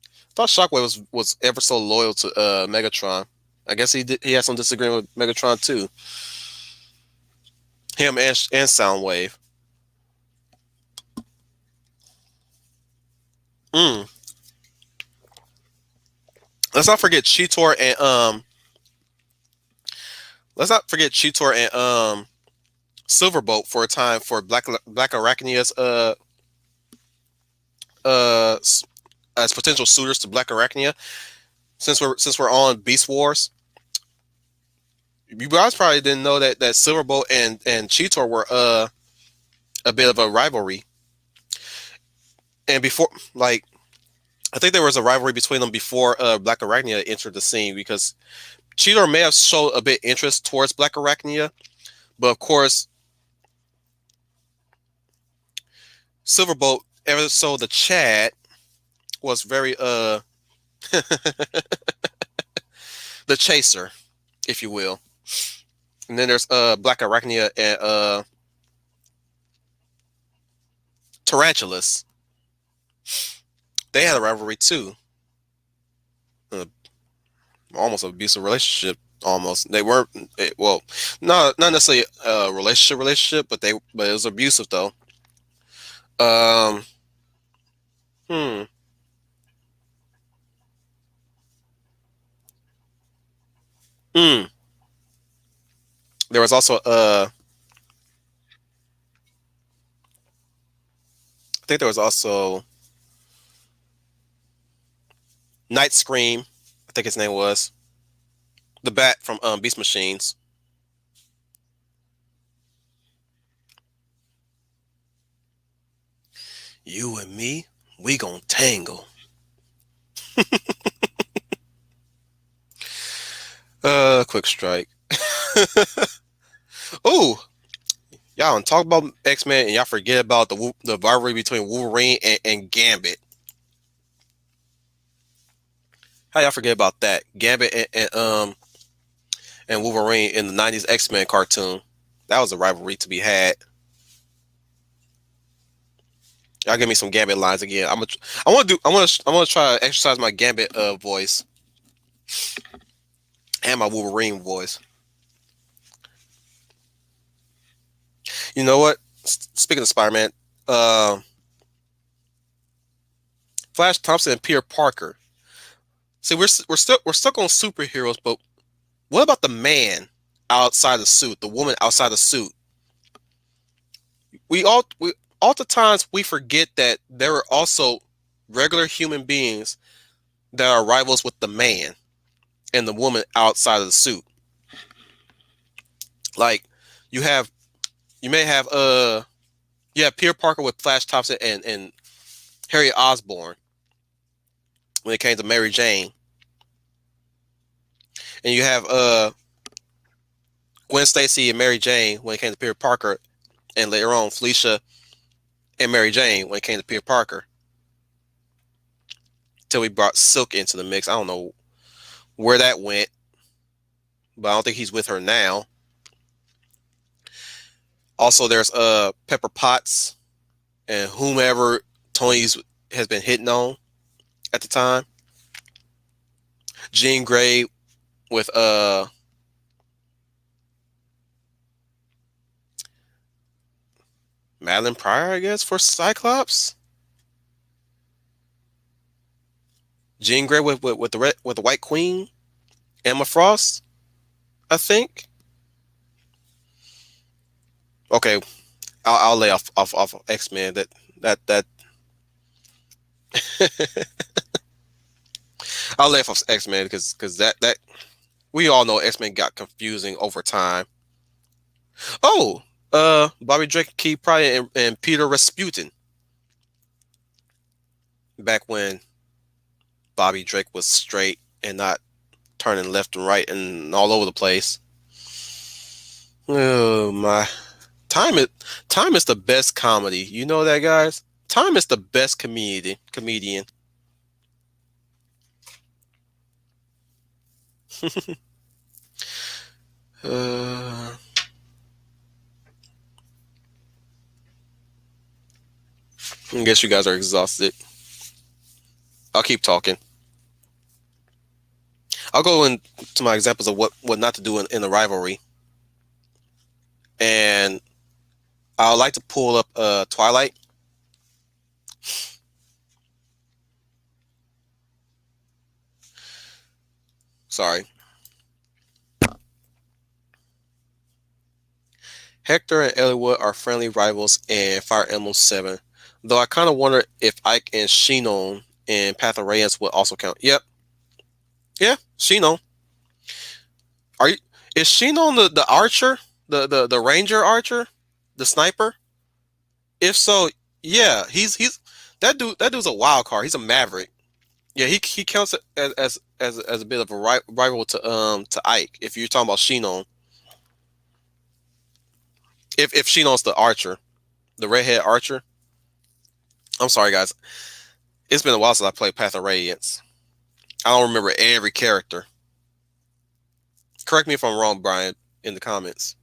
I thought Shockwave was ever so loyal to Megatron. I guess he had some disagreement with Megatron too. Him and Soundwave. Let's not forget Cheetor and Silverbolt for a time for Black Arachnia's as potential suitors to Black Arachnia. Since we're on Beast Wars, you guys probably didn't know that Silverbolt and Cheetor were a bit of a rivalry. And before, like, I think there was a rivalry between them before Black Arachnia entered the scene, because Cheetor may have showed a bit interest towards Black Arachnia, but of course, Silverbolt, ever so the Chad, was very the chaser, if you will. And then there's Black Arachnia and Tarantulas. They had a rivalry too. Almost an abusive relationship. Almost. They weren't well, not necessarily a relationship, but it was abusive though. Hmm. Hmm. There was also I think there was also Night Scream, I think his name was. The bat from Beast Machines. You and me, we gonna tangle. Quick strike. Oh, y'all don't talk about X-Men and y'all forget about the rivalry between Wolverine and Gambit. How y'all forget about that? Gambit and Wolverine in the '90s X-Men cartoon. That was a rivalry to be had. Y'all give me some Gambit lines again. I want to try to exercise my Gambit voice and my Wolverine voice. You know what? Speaking of Spider-Man, Flash Thompson and Peter Parker. See, we're stuck on superheroes, but what about the man outside the suit, the woman outside the suit? We oftentimes we forget that there are also regular human beings that are rivals with the man and the woman outside of the suit. Like you may have You have Peter Parker with Flash Thompson and Harry Osborn when it came to Mary Jane, and you have Gwen Stacy and Mary Jane when it came to Peter Parker, and later on Felicia and Mary Jane when it came to Peter Parker. Till we brought Silk into the mix. I don't know where that went, but I don't think he's with her now. Also, there's Pepper Potts and whomever Tony's has been hitting on at the time. Jean Grey with Madeline Pryor, I guess, for Cyclops. Jean Grey with the White Queen, Emma Frost, I think. Okay, I'll lay off X-Men. That I'll lay off X-Men because that we all know X-Men got confusing over time. Oh, Bobby Drake, Key Pryor, and Peter Rasputin. Back when Bobby Drake was straight and not turning left and right and all over the place. Oh my. Time is the best comedy. You know that, guys? Time is the best comedian. I guess you guys are exhausted. I'll keep talking. I'll go into my examples of what not to do in the rivalry. And I would like to pull up Twilight. Sorry. Hector and Eliwood are friendly rivals in Fire Emblem 7. Though I kind of wonder if Ike and Shinon in Path of Radiance would also count. Yep. Yeah, Shinon. Is Shinon the archer? The ranger archer? The sniper? If so, yeah, he's that dude's a wild card. He's a maverick. Yeah, he counts as a bit of a rival to Ike. If you're talking about Shinon, if Shinon's the archer, the redhead archer. I'm sorry, guys. It's been a while since I played Path of Radiance. I don't remember every character. Correct me if I'm wrong, Brian, in the comments.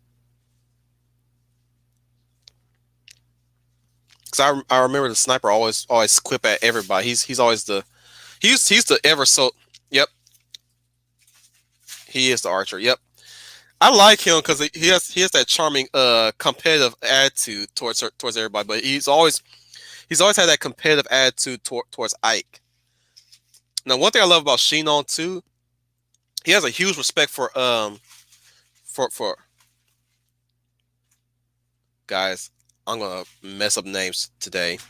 Because I remember the sniper always quip at everybody. He's always he's the ever so. Yep, he is the archer. Yep, I like him because he has that charming competitive attitude towards everybody. But he's always had that competitive attitude towards Ike. Now, one thing I love about Shinon too, he has a huge respect for guys. I'm gonna mess up names today.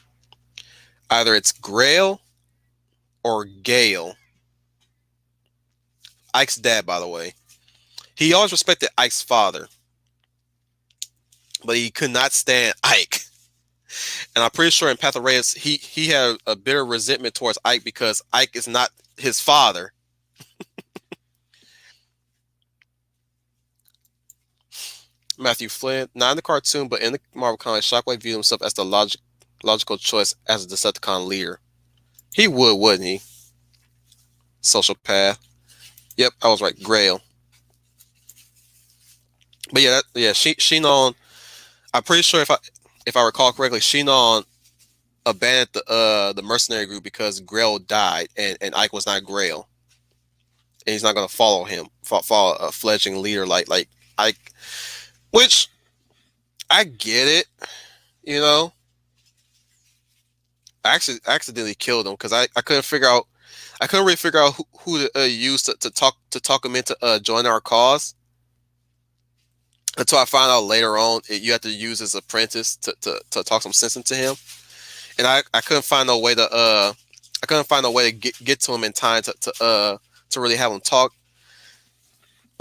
Either it's Grail or Gale. Ike's dad, by the way. He always respected Ike's father, but he could not stand Ike. And I'm pretty sure in Path of Radiance, he had a bitter resentment towards Ike because Ike is not his father. Matthew Flynn, not in the cartoon, but in the Marvel comics, Shockwave viewed himself as the logical choice as a Decepticon leader. He would, wouldn't he? Social path. Yep, I was right. Grail. But yeah, Shinon. I'm pretty sure if I recall correctly, Shinon abandoned the mercenary group because Grail died, and Ike was not Grail, and he's not going to follow him, follow a fledgling leader like Ike. Which I get it, you know. I actually accidentally killed him because I couldn't really figure out who to use to talk him into joining our cause. Until I found out later on, you have to use his apprentice to talk some sense into him, and I couldn't find no way to get to him in time to really have him talk.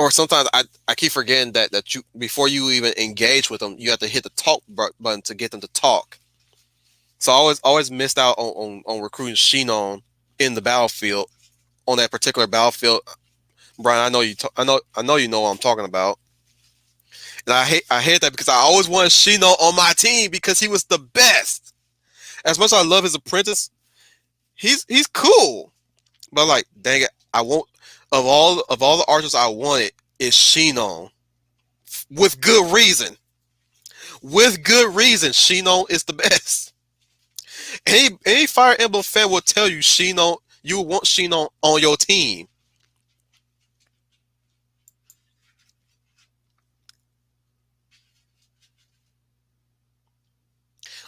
or sometimes I keep forgetting that you before you even engage with them, you have to hit the talk button to get them to talk. So I always missed out on recruiting Shinon in the battlefield on that particular battlefield. Brian, I know you know what I'm talking about. And I hate that because I always wanted Shino on my team because he was the best. As much as I love his apprentice, he's cool. But like, dang it, I won't of all the archers I wanted is Shino. With good reason. With good reason, Shino is the best. Any Fire Emblem fan will tell you Shino, you want Shino on your team.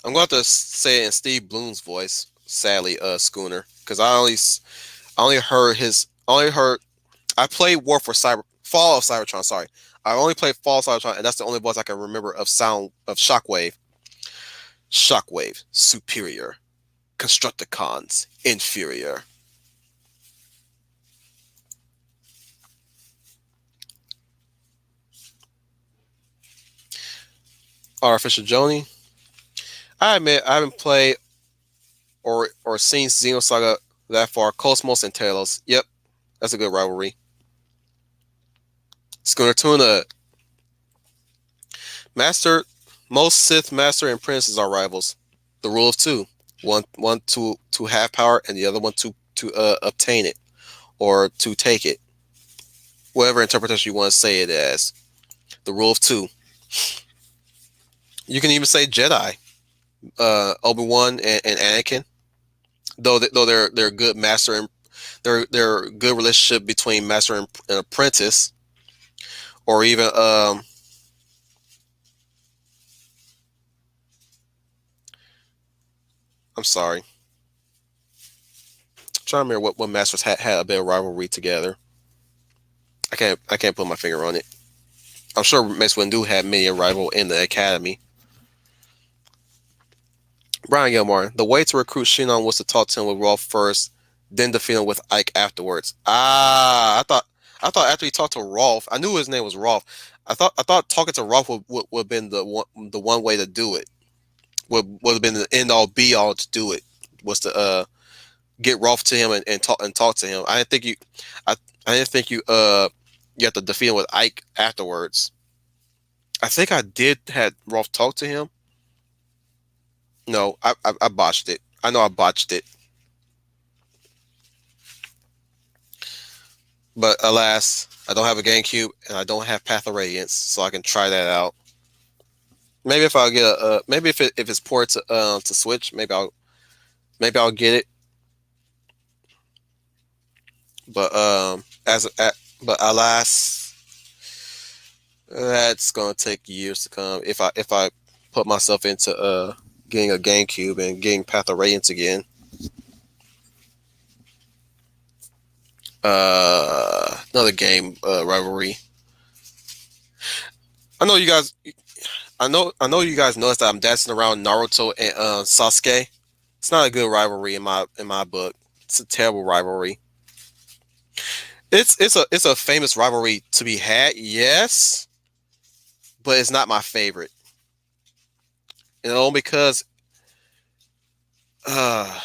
I'm going to have to say it in Steve Bloom's voice, sadly, Schooner, because I only heard his, I only heard, I played War for Fall of Cybertron. Sorry, I only played Fall of Cybertron, and that's the only voice I can remember of sound of Shockwave. Shockwave, superior. Constructicons, inferior. Artificial Joni. I admit I haven't played or seen Xenosaga that far. Cosmos and Talos. Yep, that's a good rivalry. Schooner Tuna. Master, most Sith Master and Apprentices are rivals. The rule of two. One to have power and the other one to obtain it or to take it. Whatever interpretation you want to say it as. The rule of two. You can even say Jedi. Obi-Wan and Anakin. Though they're good master and they're good relationship between master and apprentice. Or even I'm sorry. I'm trying to remember what masters had a bit of rivalry together. I can't put my finger on it. I'm sure Mace Windu had many a rival in the academy. Brian Gilmore, the way to recruit Shinon was to talk to him with Rolf first, then defeat him with Ike afterwards. I thought after he talked to Rolf, I knew his name was Rolf. I thought talking to Rolf would have been the one way to do it. Would have been the end all be all to do it. Was to get Rolf to him and talk to him. I didn't think you have to defeat him with Ike afterwards. I think I did had Rolf talk to him. No, I botched it. I know I botched it. But alas, I don't have a GameCube and I don't have Path of Radiance, so I can try that out. Maybe if I get maybe if it's ported to Switch, maybe I'll get it. But but alas, that's gonna take years to come if I put myself into getting a GameCube and getting Path of Radiance again. Another game rivalry. I know you guys. I know you guys noticed that I'm dancing around Naruto and Sasuke. It's not a good rivalry in my book. It's a terrible rivalry. It's a famous rivalry to be had, yes, but it's not my favorite. And only because uh,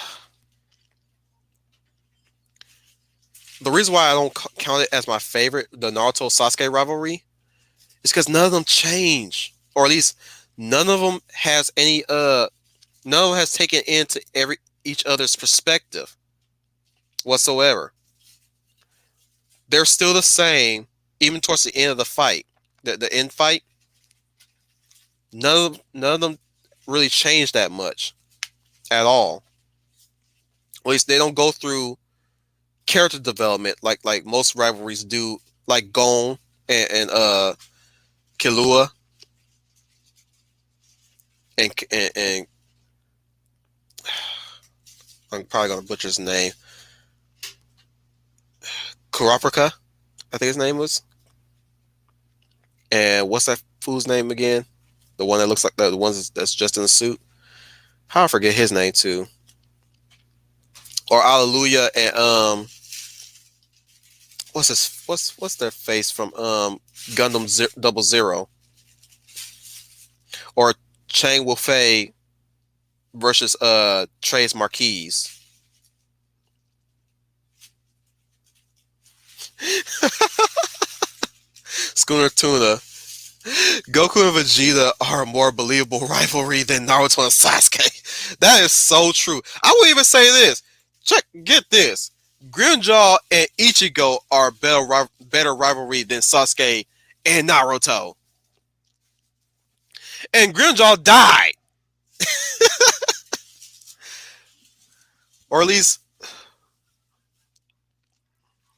the reason why I don't count it as my favorite, the Naruto Sasuke rivalry, is because none of them change, or at least none of them has any none of them has taken into each other's perspective whatsoever. They're still the same, even towards the end of the fight. The end fight, none of them really change that much at all. At least they don't go through character development like most rivalries do, like Gon and Killua and I'm probably gonna butcher his name. Kurapika, I think his name was. And what's that fool's name again? The one that looks like the one that's just in the suit. How I forget his name too. Or Alleluia and what's their face from Gundam Double Zero, or Chang Wu-Fei versus Trace Marquise. Schooner Tuna. Goku and Vegeta are a more believable rivalry than Naruto and Sasuke. That is so true. I will even say this. Get this. Grimjaw and Ichigo are better rivalry than Sasuke and Naruto. And Grimjaw died. Or at least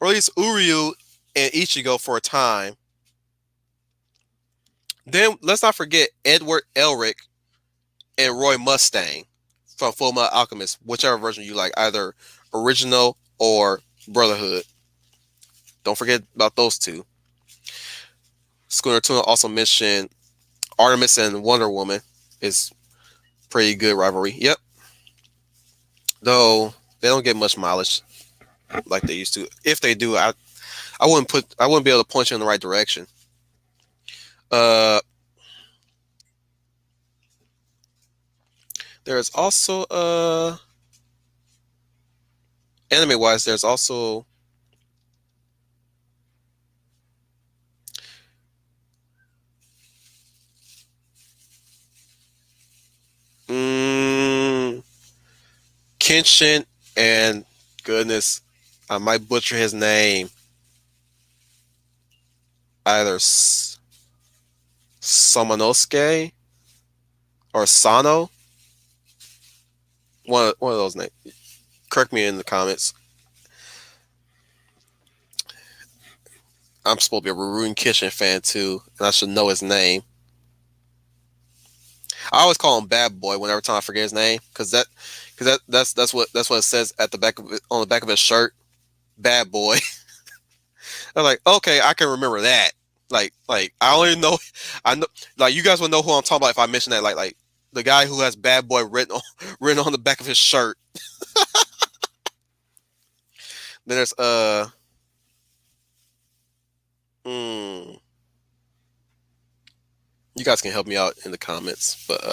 Uryu and Ichigo for a time. Then let's not forget Edward Elric and Roy Mustang from Fullmetal Alchemist, whichever version you like, either original or Brotherhood. Don't forget about those two. Schooner Tuna also mentioned Artemis and Wonder Woman is pretty good rivalry. Yep. Though they don't get much mileage like they used to. If they do, I wouldn't be able to point you in the right direction. There's also anime wise, there's also Kenshin and goodness, I might butcher his name. Either Samanosuke or Sano. One of those names. Correct me in the comments. I'm supposed to be a Rurouni Kenshin fan too, and I should know his name. I always call him Bad Boy whenever time I forget his name, because that's what it says at the back of it, on the back of his shirt. Bad Boy. I'm like, okay, I can remember that. Like I only know, I know, like you guys will know who I'm talking about if I mention that. Like the guy who has Bad Boy written on the back of his shirt. Then there's you guys can help me out in the comments, but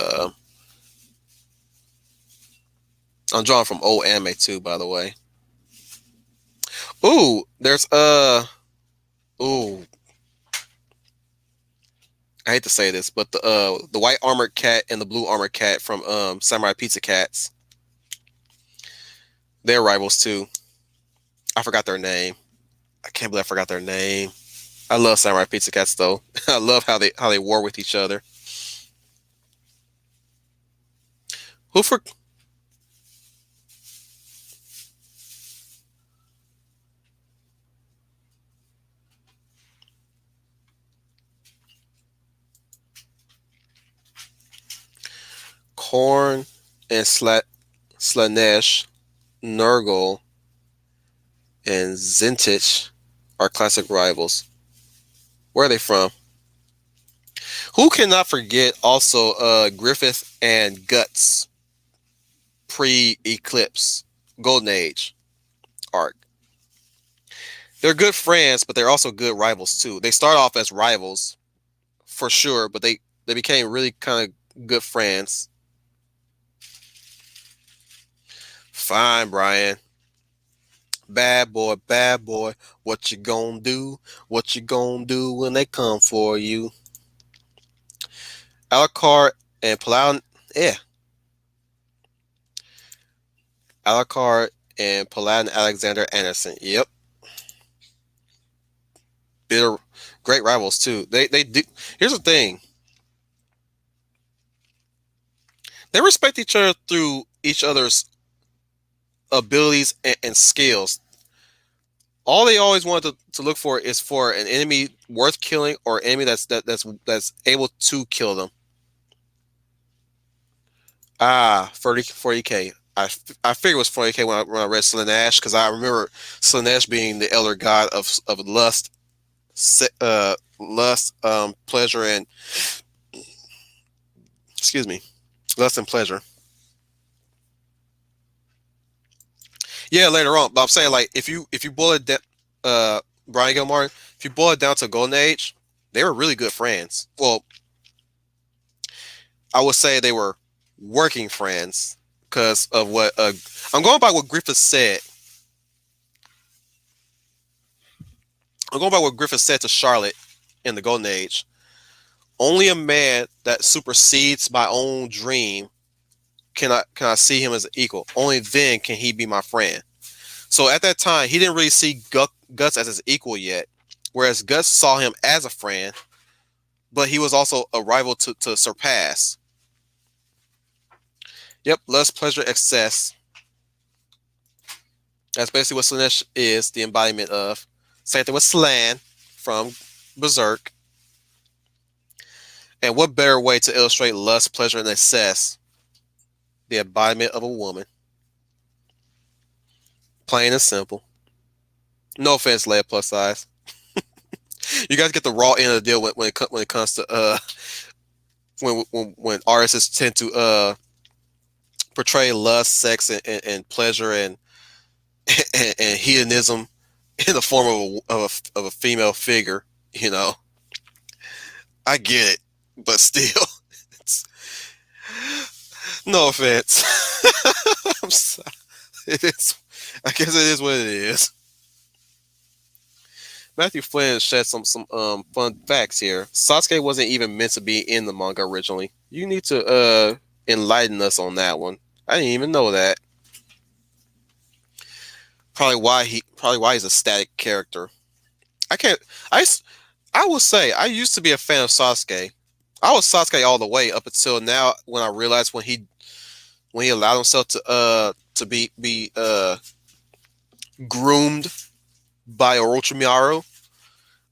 I'm drawing from old anime too, by the way. Ooh, there's ooh, I hate to say this, but the white armored cat and the blue armored cat from Samurai Pizza Cats, they're rivals too. I forgot their name. I can't believe I forgot their name. I love Samurai Pizza Cats though. I love how they war with each other. Who for? Korn and Slanesh, Nurgle, and Zintich are classic rivals. Where are they from? Who cannot forget also Griffith and Guts pre-Eclipse Golden Age arc. They're good friends, but they're also good rivals too. They start off as rivals for sure, but they became really kind of good friends. Fine, Brian. Bad boy, what you gonna do? What you gonna do when they come for you? Alucard and Paladin, yeah. Alucard and Paladin Alexander Anderson, yep. They're great rivals too. They do. Here's the thing. They respect each other through each other's abilities and skills. All they always want to look for is for an enemy worth killing or enemy that's able to kill them. 40K. I figured it was 40K when I read Slanesh, because I remember Slanesh being the elder god of lust, pleasure, and excuse me, lust and pleasure. Yeah, later on. But I'm saying, like, if you boil it Brian Gilmartin, if you boil it down to Golden Age, they were really good friends. Well, I would say they were working friends because of what I'm going by what Griffith said. I'm going by what Griffith said to Charlotte in the Golden Age. Only a man that supersedes my own dream can I see him as an equal. Only then can he be my friend. So at that time, he didn't really see Guts as his equal yet, whereas Guts saw him as a friend, but he was also a rival to surpass. Yep, lust, pleasure, excess. That's basically what Slanesh is, the embodiment of. Same thing with Slan from Berserk. And what better way to illustrate lust, pleasure, and excess? The embodiment of a woman. Plain and simple. No offense, Leia plus size. You guys get the raw end of the deal when it comes to when artists tend to portray lust, sex, and pleasure and hedonism in the form of a female figure. You know, I get it, but still, no offense. I'm sorry. It is. I guess it is what it is. Matthew Flynn shed some fun facts here. Sasuke wasn't even meant to be in the manga originally. You need to enlighten us on that one. I didn't even know that. Probably why he's a static character. I can't. I will say I used to be a fan of Sasuke. I was Sasuke all the way up until now when I realized when he allowed himself to be groomed by Orochimaru.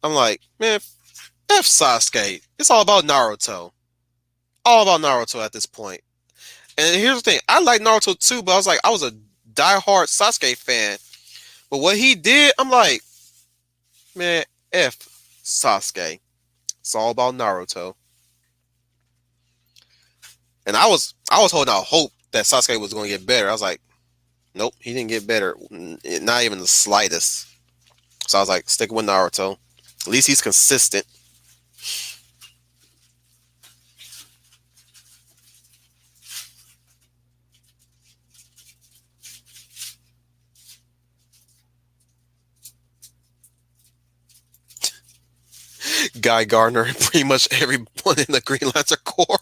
I'm like, man, F Sasuke. It's all about Naruto. All about Naruto at this point. And here's the thing, I like Naruto too, but I was a diehard Sasuke fan. But what he did, I'm like, man, F Sasuke. It's all about Naruto. And I was holding out hope that Sasuke was going to get better. I was like, nope, he didn't get better. Not even the slightest. So I was like, sticking with Naruto. At least he's consistent. Guy Gardner and pretty much everyone in the Green Lantern Corps.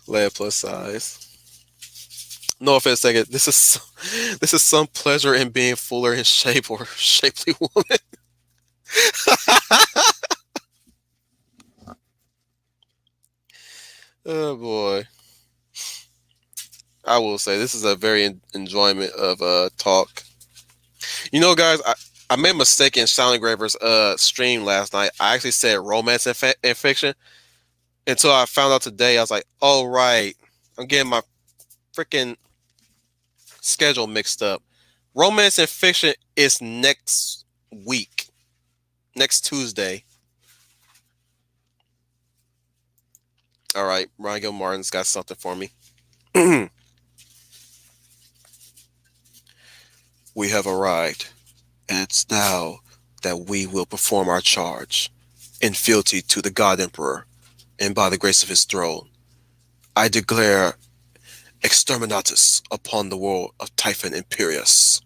Leia plus size. No offense taken. This is some pleasure in being fuller in shape or shapely woman. Oh boy. I will say this is a very enjoyment of talk. You know, guys, I made a mistake in Sound Engraver's stream last night. I actually said romance and fiction until I found out today. I was like, oh right, I'm getting my freaking schedule mixed up. Romance and fiction is next week, next Tuesday. All right, Ryan Gilmartin's got something for me. We have arrived, and it's now that we will perform our charge in fealty to the God Emperor, and by the grace of his throne, I declare exterminatus upon the world of Typhon Imperius.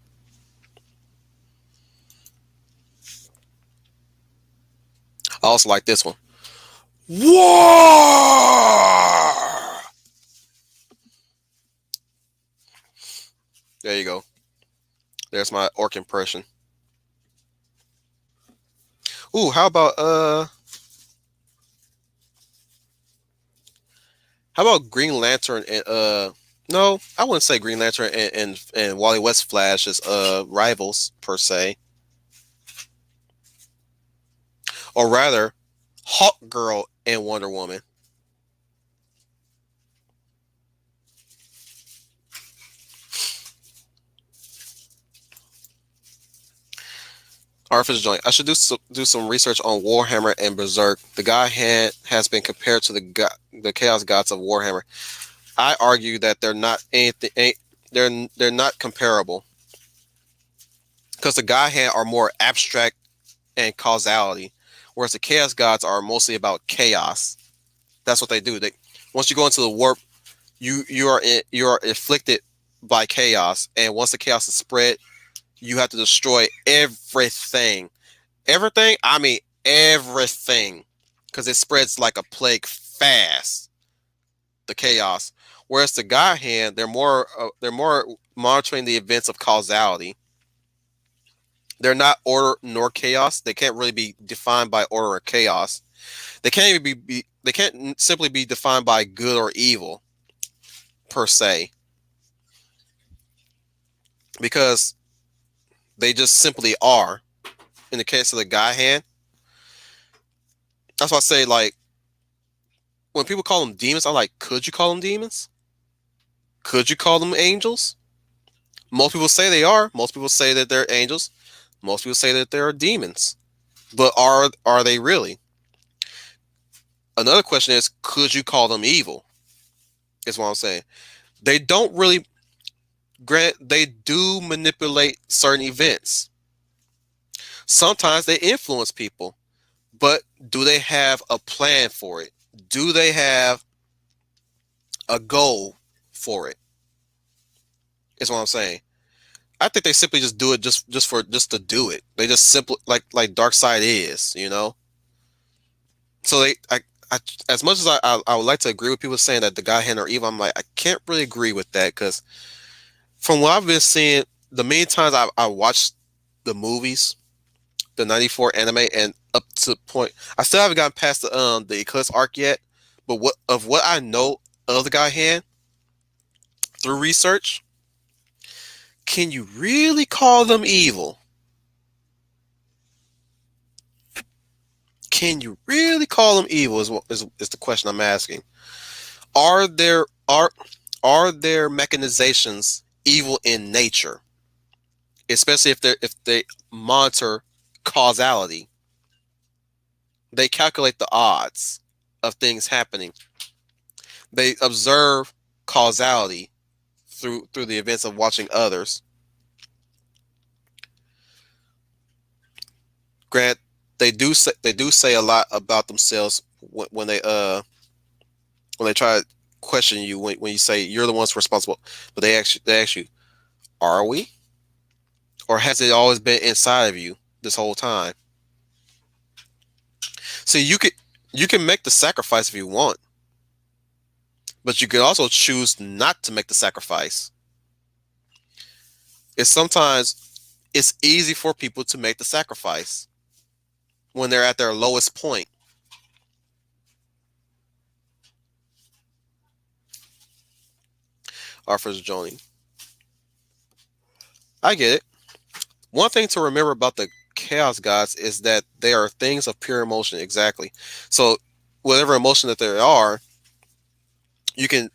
I also like this one. War! There you go. There's my orc impression. Ooh, how about Green Lantern and no, I wouldn't say Green Lantern and Wally West Flash as rivals per se. Or rather, Hawk Girl and Wonder Woman. Arthur's joint. I should do some research on Warhammer and Berserk. The guy has been compared to the Chaos Gods of Warhammer. I argue that they're not anything. they're not comparable because the God hand are more abstract and causality, whereas the chaos gods are mostly about chaos. That's what they do. They once you go into the warp, you are afflicted by chaos, and once the chaos is spread, you have to destroy everything. Everything. I mean everything, because it spreads like a plague fast. The chaos. Whereas the God hand, they're more monitoring the events of causality. They're not order nor chaos. They can't really be defined by order or chaos. They can't even they can't simply be defined by good or evil per se, because they just simply are. In the case of the God hand, that's why I say, like, when people call them demons, I'm like, could you call them demons? Could you call them angels? Most people say they are. Most people say that they're angels. Most people say that they're demons. But are they really? Another question is, could you call them evil? Is what I'm saying. They don't really grant. They do manipulate certain events. Sometimes they influence people, but do they have a plan for it? Do they have a goal for it? Is what I'm saying. I think they simply just do it just to do it. They just simply like Darkseid is, you know. So I as much as I would like to agree with people saying that the God hand are evil, I'm like, I can't really agree with that, because from what I've been seeing, the many times I watched the movies, the '94 anime, and up to the point, I still haven't gotten past the Eclipse arc yet. But what I know of the God hand through research, can you really call them evil? Can you really call them evil? Is the question I'm asking. Are there are their mechanizations evil in nature, especially if they monitor causality? They calculate the odds of things happening. They observe causality through the events of watching others. Grant, they do say a lot about themselves when they try to question you, when you say you're the ones responsible, but they ask you, are we, or has it always been inside of you this whole time? See, you can make the sacrifice if you want, but you can also choose not to make the sacrifice. It's easy for people to make the sacrifice when they're at their lowest point. Arthur's joining. I get it. One thing to remember about the chaos gods is that they are things of pure emotion. Exactly. So whatever emotion that there are, you can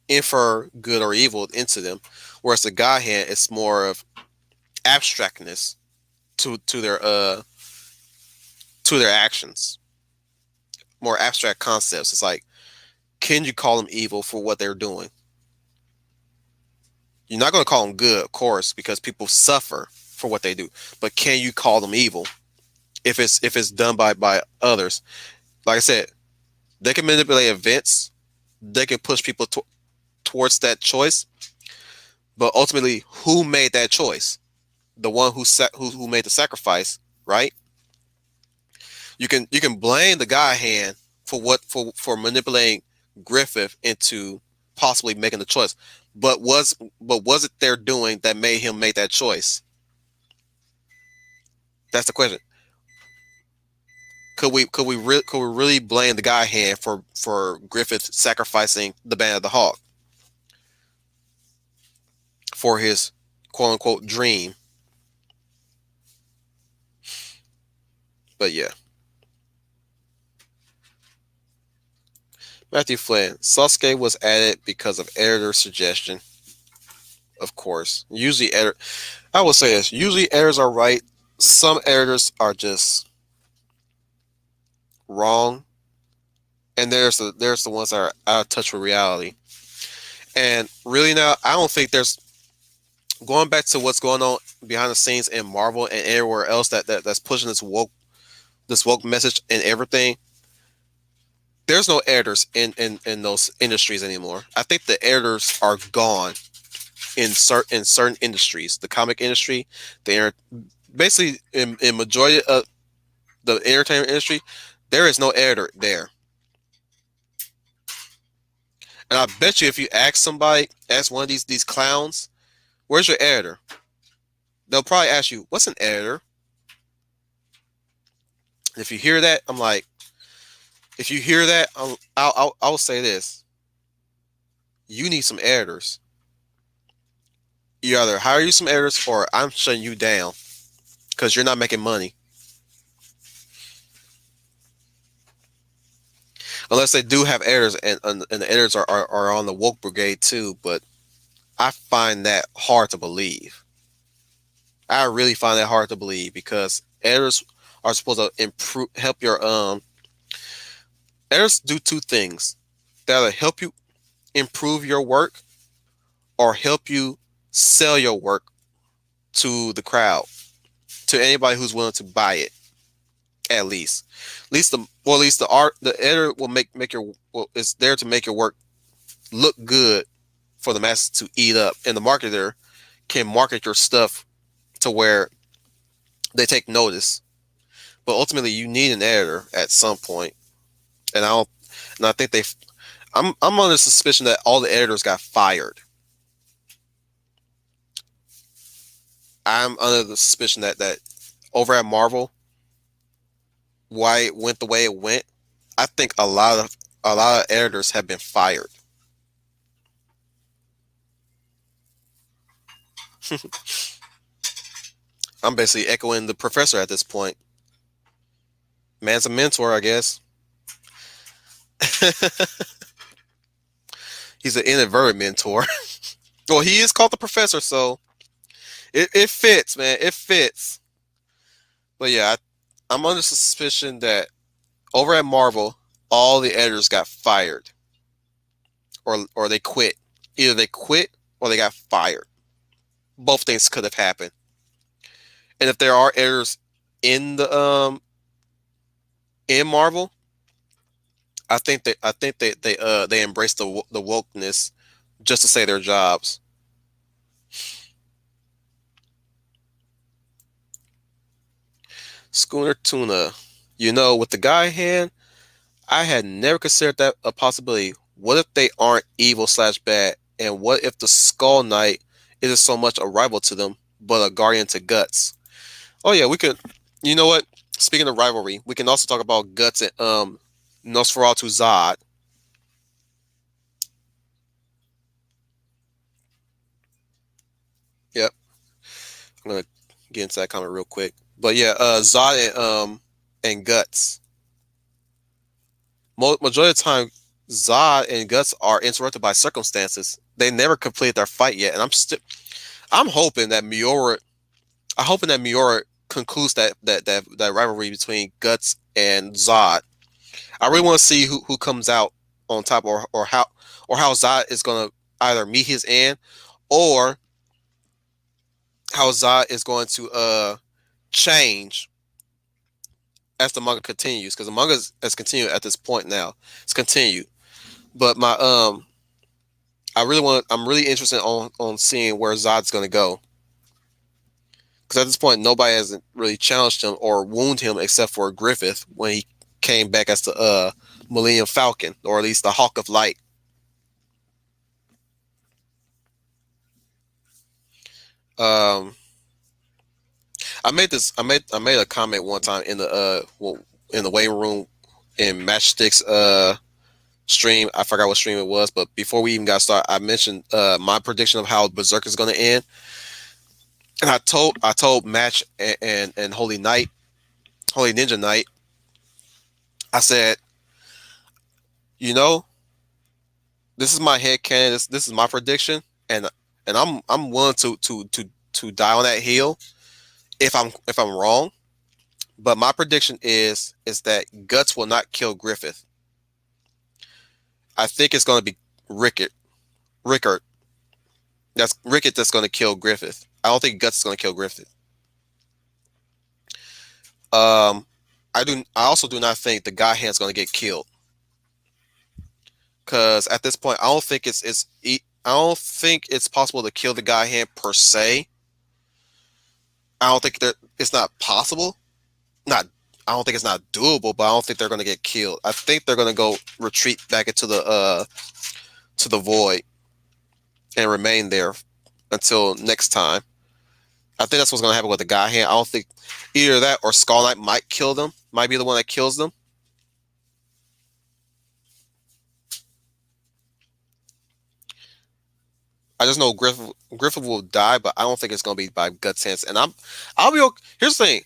infer good or evil into them. Whereas the God hand is more of abstractness to their actions, more abstract concepts. It's like, can you call them evil for what they're doing? You're not going to call them good, of course, because people suffer for what they do. But can you call them evil if it's done by others? Like I said, they can manipulate events. They can push people towards that choice. But ultimately, who made that choice? The one who made the sacrifice, right? You can blame the guy hand for manipulating Griffith into possibly making the choice. But was it their doing that made him make that choice? That's the question. Could we really blame the guy hand for Griffith sacrificing the Band of the Hawk for his quote unquote dream? But yeah. Matthew Flynn. Sasuke was added because of editor suggestion. Of course. I will say this. Usually editors are right. Some editors are just wrong. And there's the ones that are out of touch with reality. And really now, I don't think there's going back to what's going on behind the scenes in Marvel and everywhere else that's pushing this woke message and everything. There's no editors in those industries anymore. I think the editors are gone in certain industries, the comic industry, basically in majority of the entertainment industry, there is no editor there. And I bet you if you ask one of these clowns, where's your editor? They'll probably ask you, what's an editor? If you hear that, I'm like, if you hear that, I'll say this: you need some editors. You either hire you some editors, or I'm shutting you down because you're not making money. Unless they do have editors, and the editors are on the woke brigade too. But I find that hard to believe. I really find that hard to believe because editors are supposed to improve, help your editors do two things: they either help you improve your work or help you sell your work to the crowd, to anybody who's willing to buy it. At least the art, the editor will make your it's there to make your work look good for the masses to eat up, and the marketer can market your stuff to where they take notice. But ultimately, you need an editor at some point, and I don't. And I think I'm under suspicion that all the editors got fired. I'm under the suspicion that over at Marvel, why it went the way it went, I think a lot of editors have been fired. I'm basically echoing the professor at this point. Man's a mentor, I guess. He's an inadvertent mentor. Well, he is called the professor, so it fits, man. It fits. But yeah, I'm under suspicion that over at Marvel, all the editors got fired, or they quit. Either they quit or they got fired. Both things could have happened. And if there are editors in the in Marvel, I think they embrace the wokeness just to say their jobs. Schooner Tuna, with the guy hand, I had never considered that a possibility. What if they aren't evil slash bad? And what if the Skull Knight isn't so much a rival to them, but a guardian to Guts? Oh yeah, we could. You know what? Speaking of rivalry, we can also talk about Guts and Nosferatu Zod. Yep, I'm gonna get into that comment real quick. But yeah, Zod and Guts. Majority of the time, Zod and Guts are interrupted by circumstances. They never complete their fight yet, and I'm hoping that Miura. I'm hoping that Miura concludes that rivalry between Guts and Zod. I really want to see who comes out on top, or how Zod is gonna either meet his end, or how Zod is going to change as the manga continues, because the manga has continued at this point now. It's continued, but I'm really interested on seeing where Zod's going to go, because at this point nobody hasn't really challenged him or wounded him except for Griffith when he came back as the Millennium Falcon, or at least the Hawk of Light. Um, I made a comment one time in the waiting room in Matchstick's stream. I forgot what stream it was, but before we even got started, I mentioned my prediction of how Berserk is going to end, and I told Match and Holy Ninja Knight. I said, you know, this is my head canon. This is my prediction, and I'm willing to die on that hill if I'm wrong. But my prediction is that Guts will not kill Griffith. I think it's going to be Rickett. Rickard. That's Rickard that's going to kill Griffith. I don't think Guts is going to kill Griffith. I also do not think the guy hand's going to get killed because at this point, I don't think I don't think it's possible to kill the guy hand per se. I don't think that it's not possible. Not I don't think it's not doable, but I don't think they're going to get killed. I think they're going to go retreat back into to the void and remain there until next time. I think that's what's going to happen with the guy hand. I don't think either that or Skull Knight might kill them. Might be the one that kills them. I just know Griffith will die, but I don't think it's going to be by Guts hands. And I'll be okay. Here's the thing.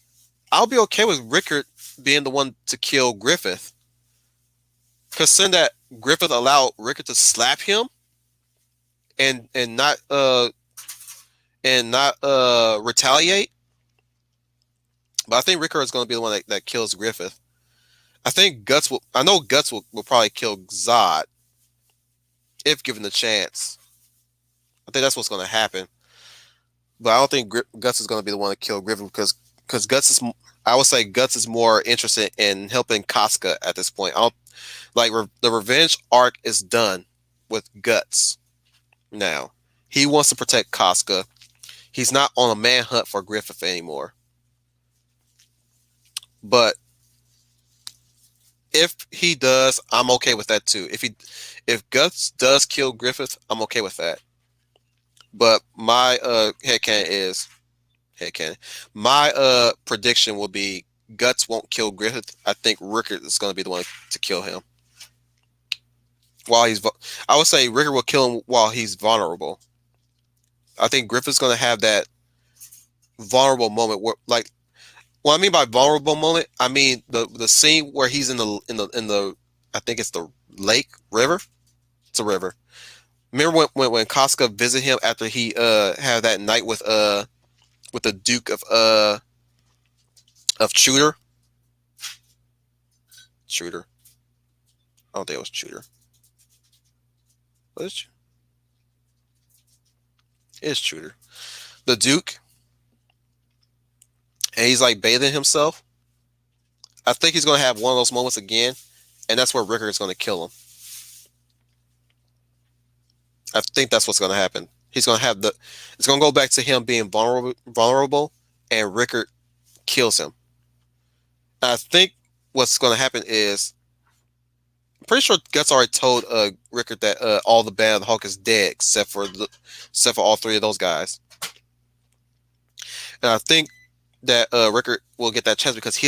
I'll be okay with Rickard being the one to kill Griffith. Considering that Griffith allowed Rickard to slap him and not retaliate. But I think Rickard is going to be the one that kills Griffith. I know Guts will probably kill Zod if given the chance. I think that's what's going to happen. But I don't think Guts is going to be the one to kill Griffith because I would say Guts is more interested in helping Casca at this point. The revenge arc is done with Guts now. He wants to protect Casca. He's not on a manhunt for Griffith anymore. But if he does, I'm okay with that too. If Guts does kill Griffith, I'm okay with that. But my headcanon. My prediction will be Guts won't kill Griffith. I think Rickard is going to be the one to kill him. I would say Rickard will kill him while he's vulnerable. I think Griffith's going to have that vulnerable moment where, like, what I mean by vulnerable moment, I mean the scene where he's in the I think it's the river. It's a river. Remember when Casca visited him after he had that night with the Duke of Shooter? Shooter. I don't think it was Shooter. What is it? It's Shooter. The Duke. And he's like bathing himself. I think he's gonna have one of those moments again, and that's where Rickard is gonna kill him. I think that's what's gonna happen. He's gonna have it's gonna go back to him being vulnerable, and Rickard kills him. I think what's gonna happen is, I'm pretty sure Guts already told Rickard that all the band of the Hulk is dead except for all three of those guys. And I think that Rickard will get that chance because he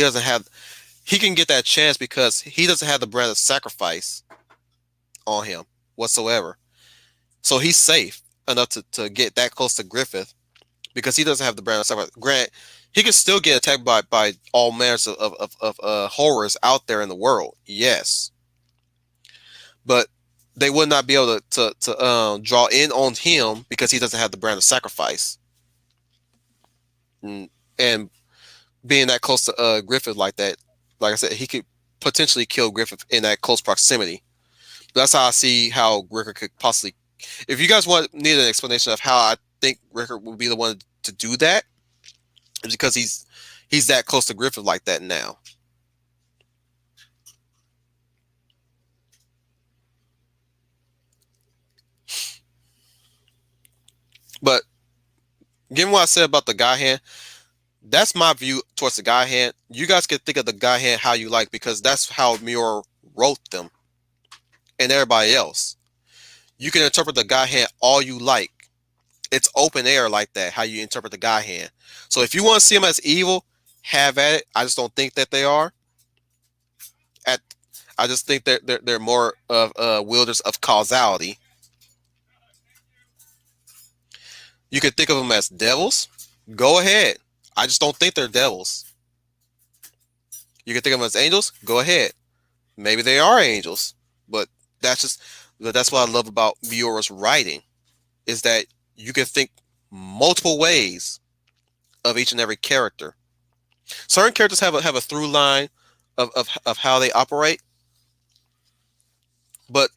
can get that chance because he doesn't have the brand of sacrifice on him whatsoever. So he's safe enough to get that close to Griffith because he doesn't have the brand of sacrifice. Grant, he can still get attacked by all manners of horrors out there in the world. Yes. But they would not be able to draw in on him because he doesn't have the brand of sacrifice. And being that close to Griffith like that, like I said, he could potentially kill Griffith in that close proximity. That's how I see how Rickard could possibly. If you guys need an explanation of how I think Rickard will be the one to do that, it's because he's that close to Griffith like that now. But given what I said about the guy hand, that's my view towards the guy hand. You guys can think of the guy hand how you like because that's how Muir wrote them and everybody else. You can interpret the guy hand all you like. It's open air like that, how you interpret the guy hand. So if you want to see them as evil, have at it. I just don't think that they are. I just think they're more of wielders of causality. You can think of them as devils. Go ahead. I just don't think they're devils. You can think of them as angels. Go ahead. Maybe they are angels, but that's what I love about Miura's writing, is that you can think multiple ways of each and every character. Certain characters have a through line of how they operate, but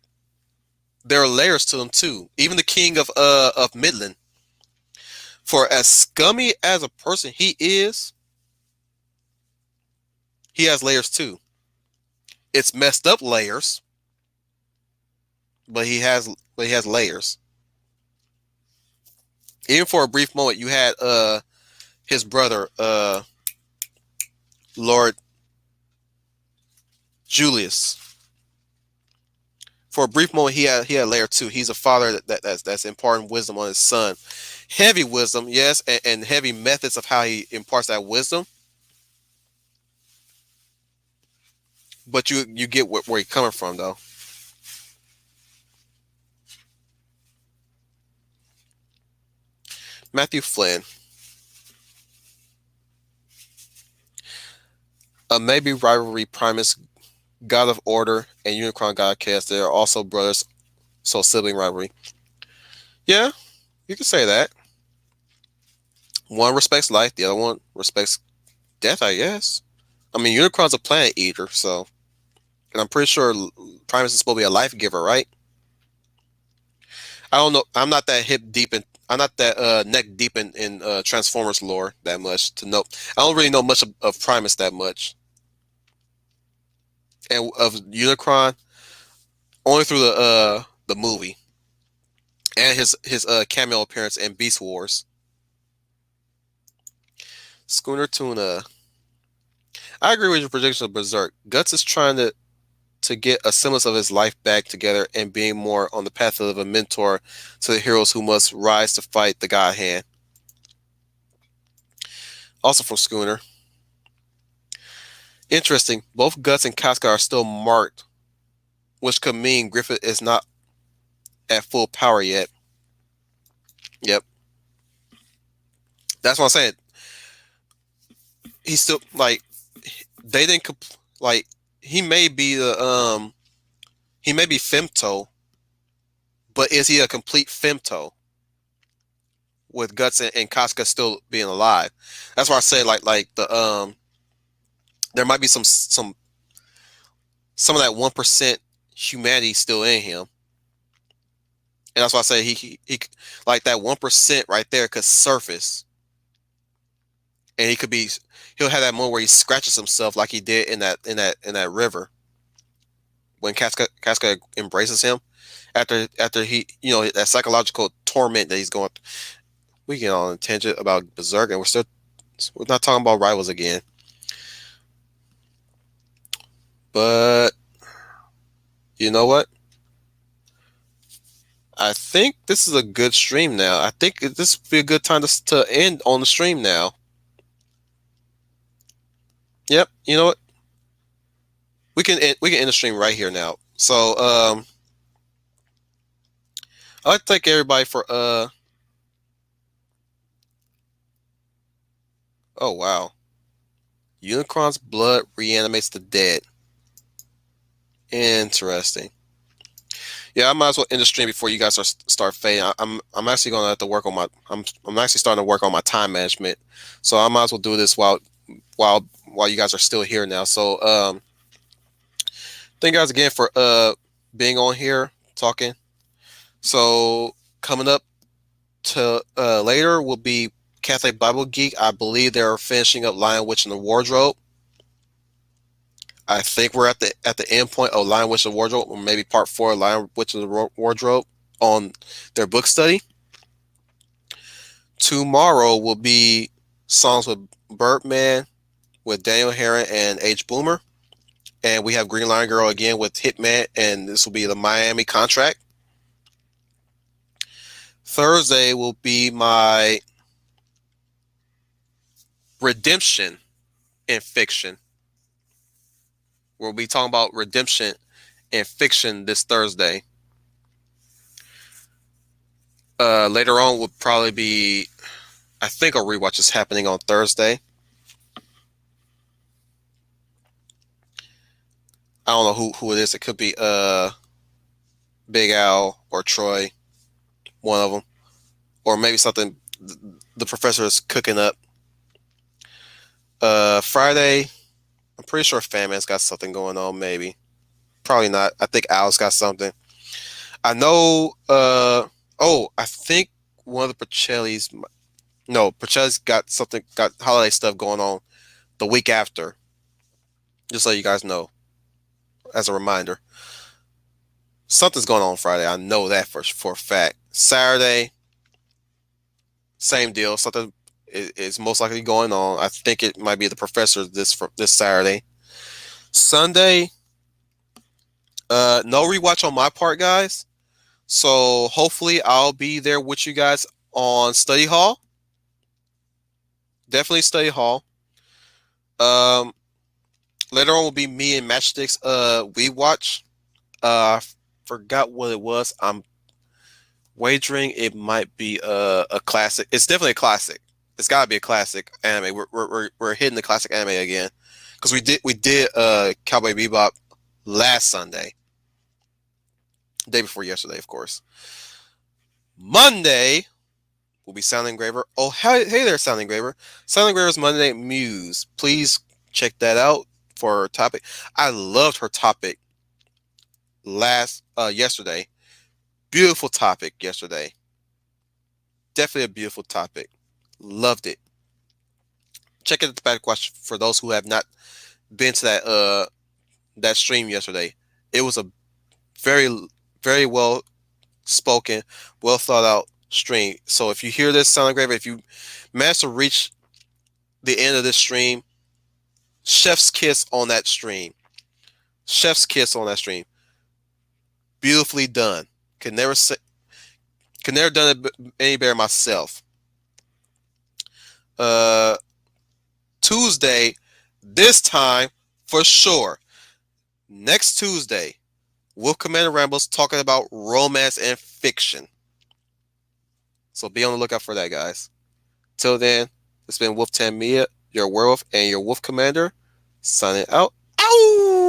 there are layers to them too. Even the king of Midland, for as scummy as a person he has layers too. It's messed up layers, but he has layers. Even for a brief moment, you had his brother Lord Julius. For a brief moment, he had layer two. He's a father that's imparting wisdom on his son. Heavy wisdom, yes, and heavy methods of how he imparts that wisdom. But you get where he's coming from, though. Matthew Flynn. Maybe Rivalry, Primus, God of Order, and Unicron God Chaos. They are also brothers, so sibling rivalry. Yeah, you can say that. One respects life, the other one respects death, I guess. I mean, Unicron's a planet eater, so. And I'm pretty sure Primus is supposed to be a life giver, right? I don't know. I'm not that hip deep in. I'm not that neck deep in Transformers lore that much to know. I don't really know much of Primus that much, and of Unicron only through the movie and his cameo appearance in Beast Wars. Schooner Tuna. I agree with your prediction of Berserk. Guts is trying to get a semblance of his life back together and being more on the path of a mentor to the heroes who must rise to fight the God Hand. Also from Schooner. Interesting. Both Guts and Casca are still marked, which could mean Griffith is not at full power yet. Yep. That's what I'm saying. He's still like they didn't like he may be he may be femto, but is he a complete femto with Guts and Casca still being alive? That's why I say like the there might be some of that 1% humanity still in him. And that's why I say he like that 1% right there could surface. And he'll have that moment where he scratches himself like he did in that river when Casca embraces him after he that psychological torment that he's going. We get on a tangent about Berserk and we're not talking about Rivals again. But you know what? I think this is a good stream now. I think this would be a good time to end on the stream now. Yep. You know what? We can end the stream right here now. So I'd like to thank everybody for oh wow. Unicron's blood reanimates the dead. Interesting. Yeah, I might as well end the stream before you guys start fading. I'm actually gonna have to work on my I'm actually starting to work on my time management. So I might as well do this while you guys are still here now. So thank you guys again for being on here talking. So coming up to later will be Catholic Bible Geek. I believe they're finishing up Lion Witch in the Wardrobe. I think we're at the end point of Lion Witch in the Wardrobe, or maybe part 4 of Lion Witch in the Wardrobe on their book study. Tomorrow will be Songs with Birdman with Daniel Herron and H. Boomer. And we have Green Lion Girl again with Hitman, and this will be the Miami contract. Thursday will be my redemption in fiction. We'll be talking about redemption in fiction this Thursday. Later on will probably be, I think a rewatch is happening on Thursday. I don't know who it is. It could be Big Al or Troy, one of them, or maybe something the professor is cooking up. Friday, I'm pretty sure Fanman's got something going on. Maybe, probably not. I think Al's got something. I know. I think one of the Pacelli's. No, Pacelli's got holiday stuff going on the week after. Just so you guys know, as a reminder, something's going on Friday. I know that for a fact. Saturday, same deal. Something is most likely going on. I think it might be the professor this Saturday. Sunday, no rewatch on my part, guys. So hopefully I'll be there with you guys on study hall. Definitely study hall. Um, Later on will be me and Matchsticks. We watch. I forgot what it was. I'm wagering it might be a classic. It's definitely a classic. It's got to be a classic anime. We're hitting the classic anime again because we did Cowboy Bebop last Sunday, day before yesterday, of course. Monday will be Sound Engraver. Oh, hey there, Sound Engraver. Sound Engraver's Monday Muse. Please check that out for her topic. I loved her topic yesterday. Beautiful topic yesterday. Definitely a beautiful topic. Loved it. Check it at the back question for those who have not been to that stream yesterday. It was a very very well spoken, well thought out stream. So if you hear this Sound Engraver, if you manage to reach the end of this stream, chef's kiss on that stream. Chef's kiss on that stream. Beautifully done. Could never done it any better myself. Tuesday, this time for sure. Next Tuesday, Wolf Commander Rambles talking about romance and fiction. So be on the lookout for that, guys. Till then, it's been Wolf Tan Mia, your werewolf and your Wolf Commander, signing out. Ow!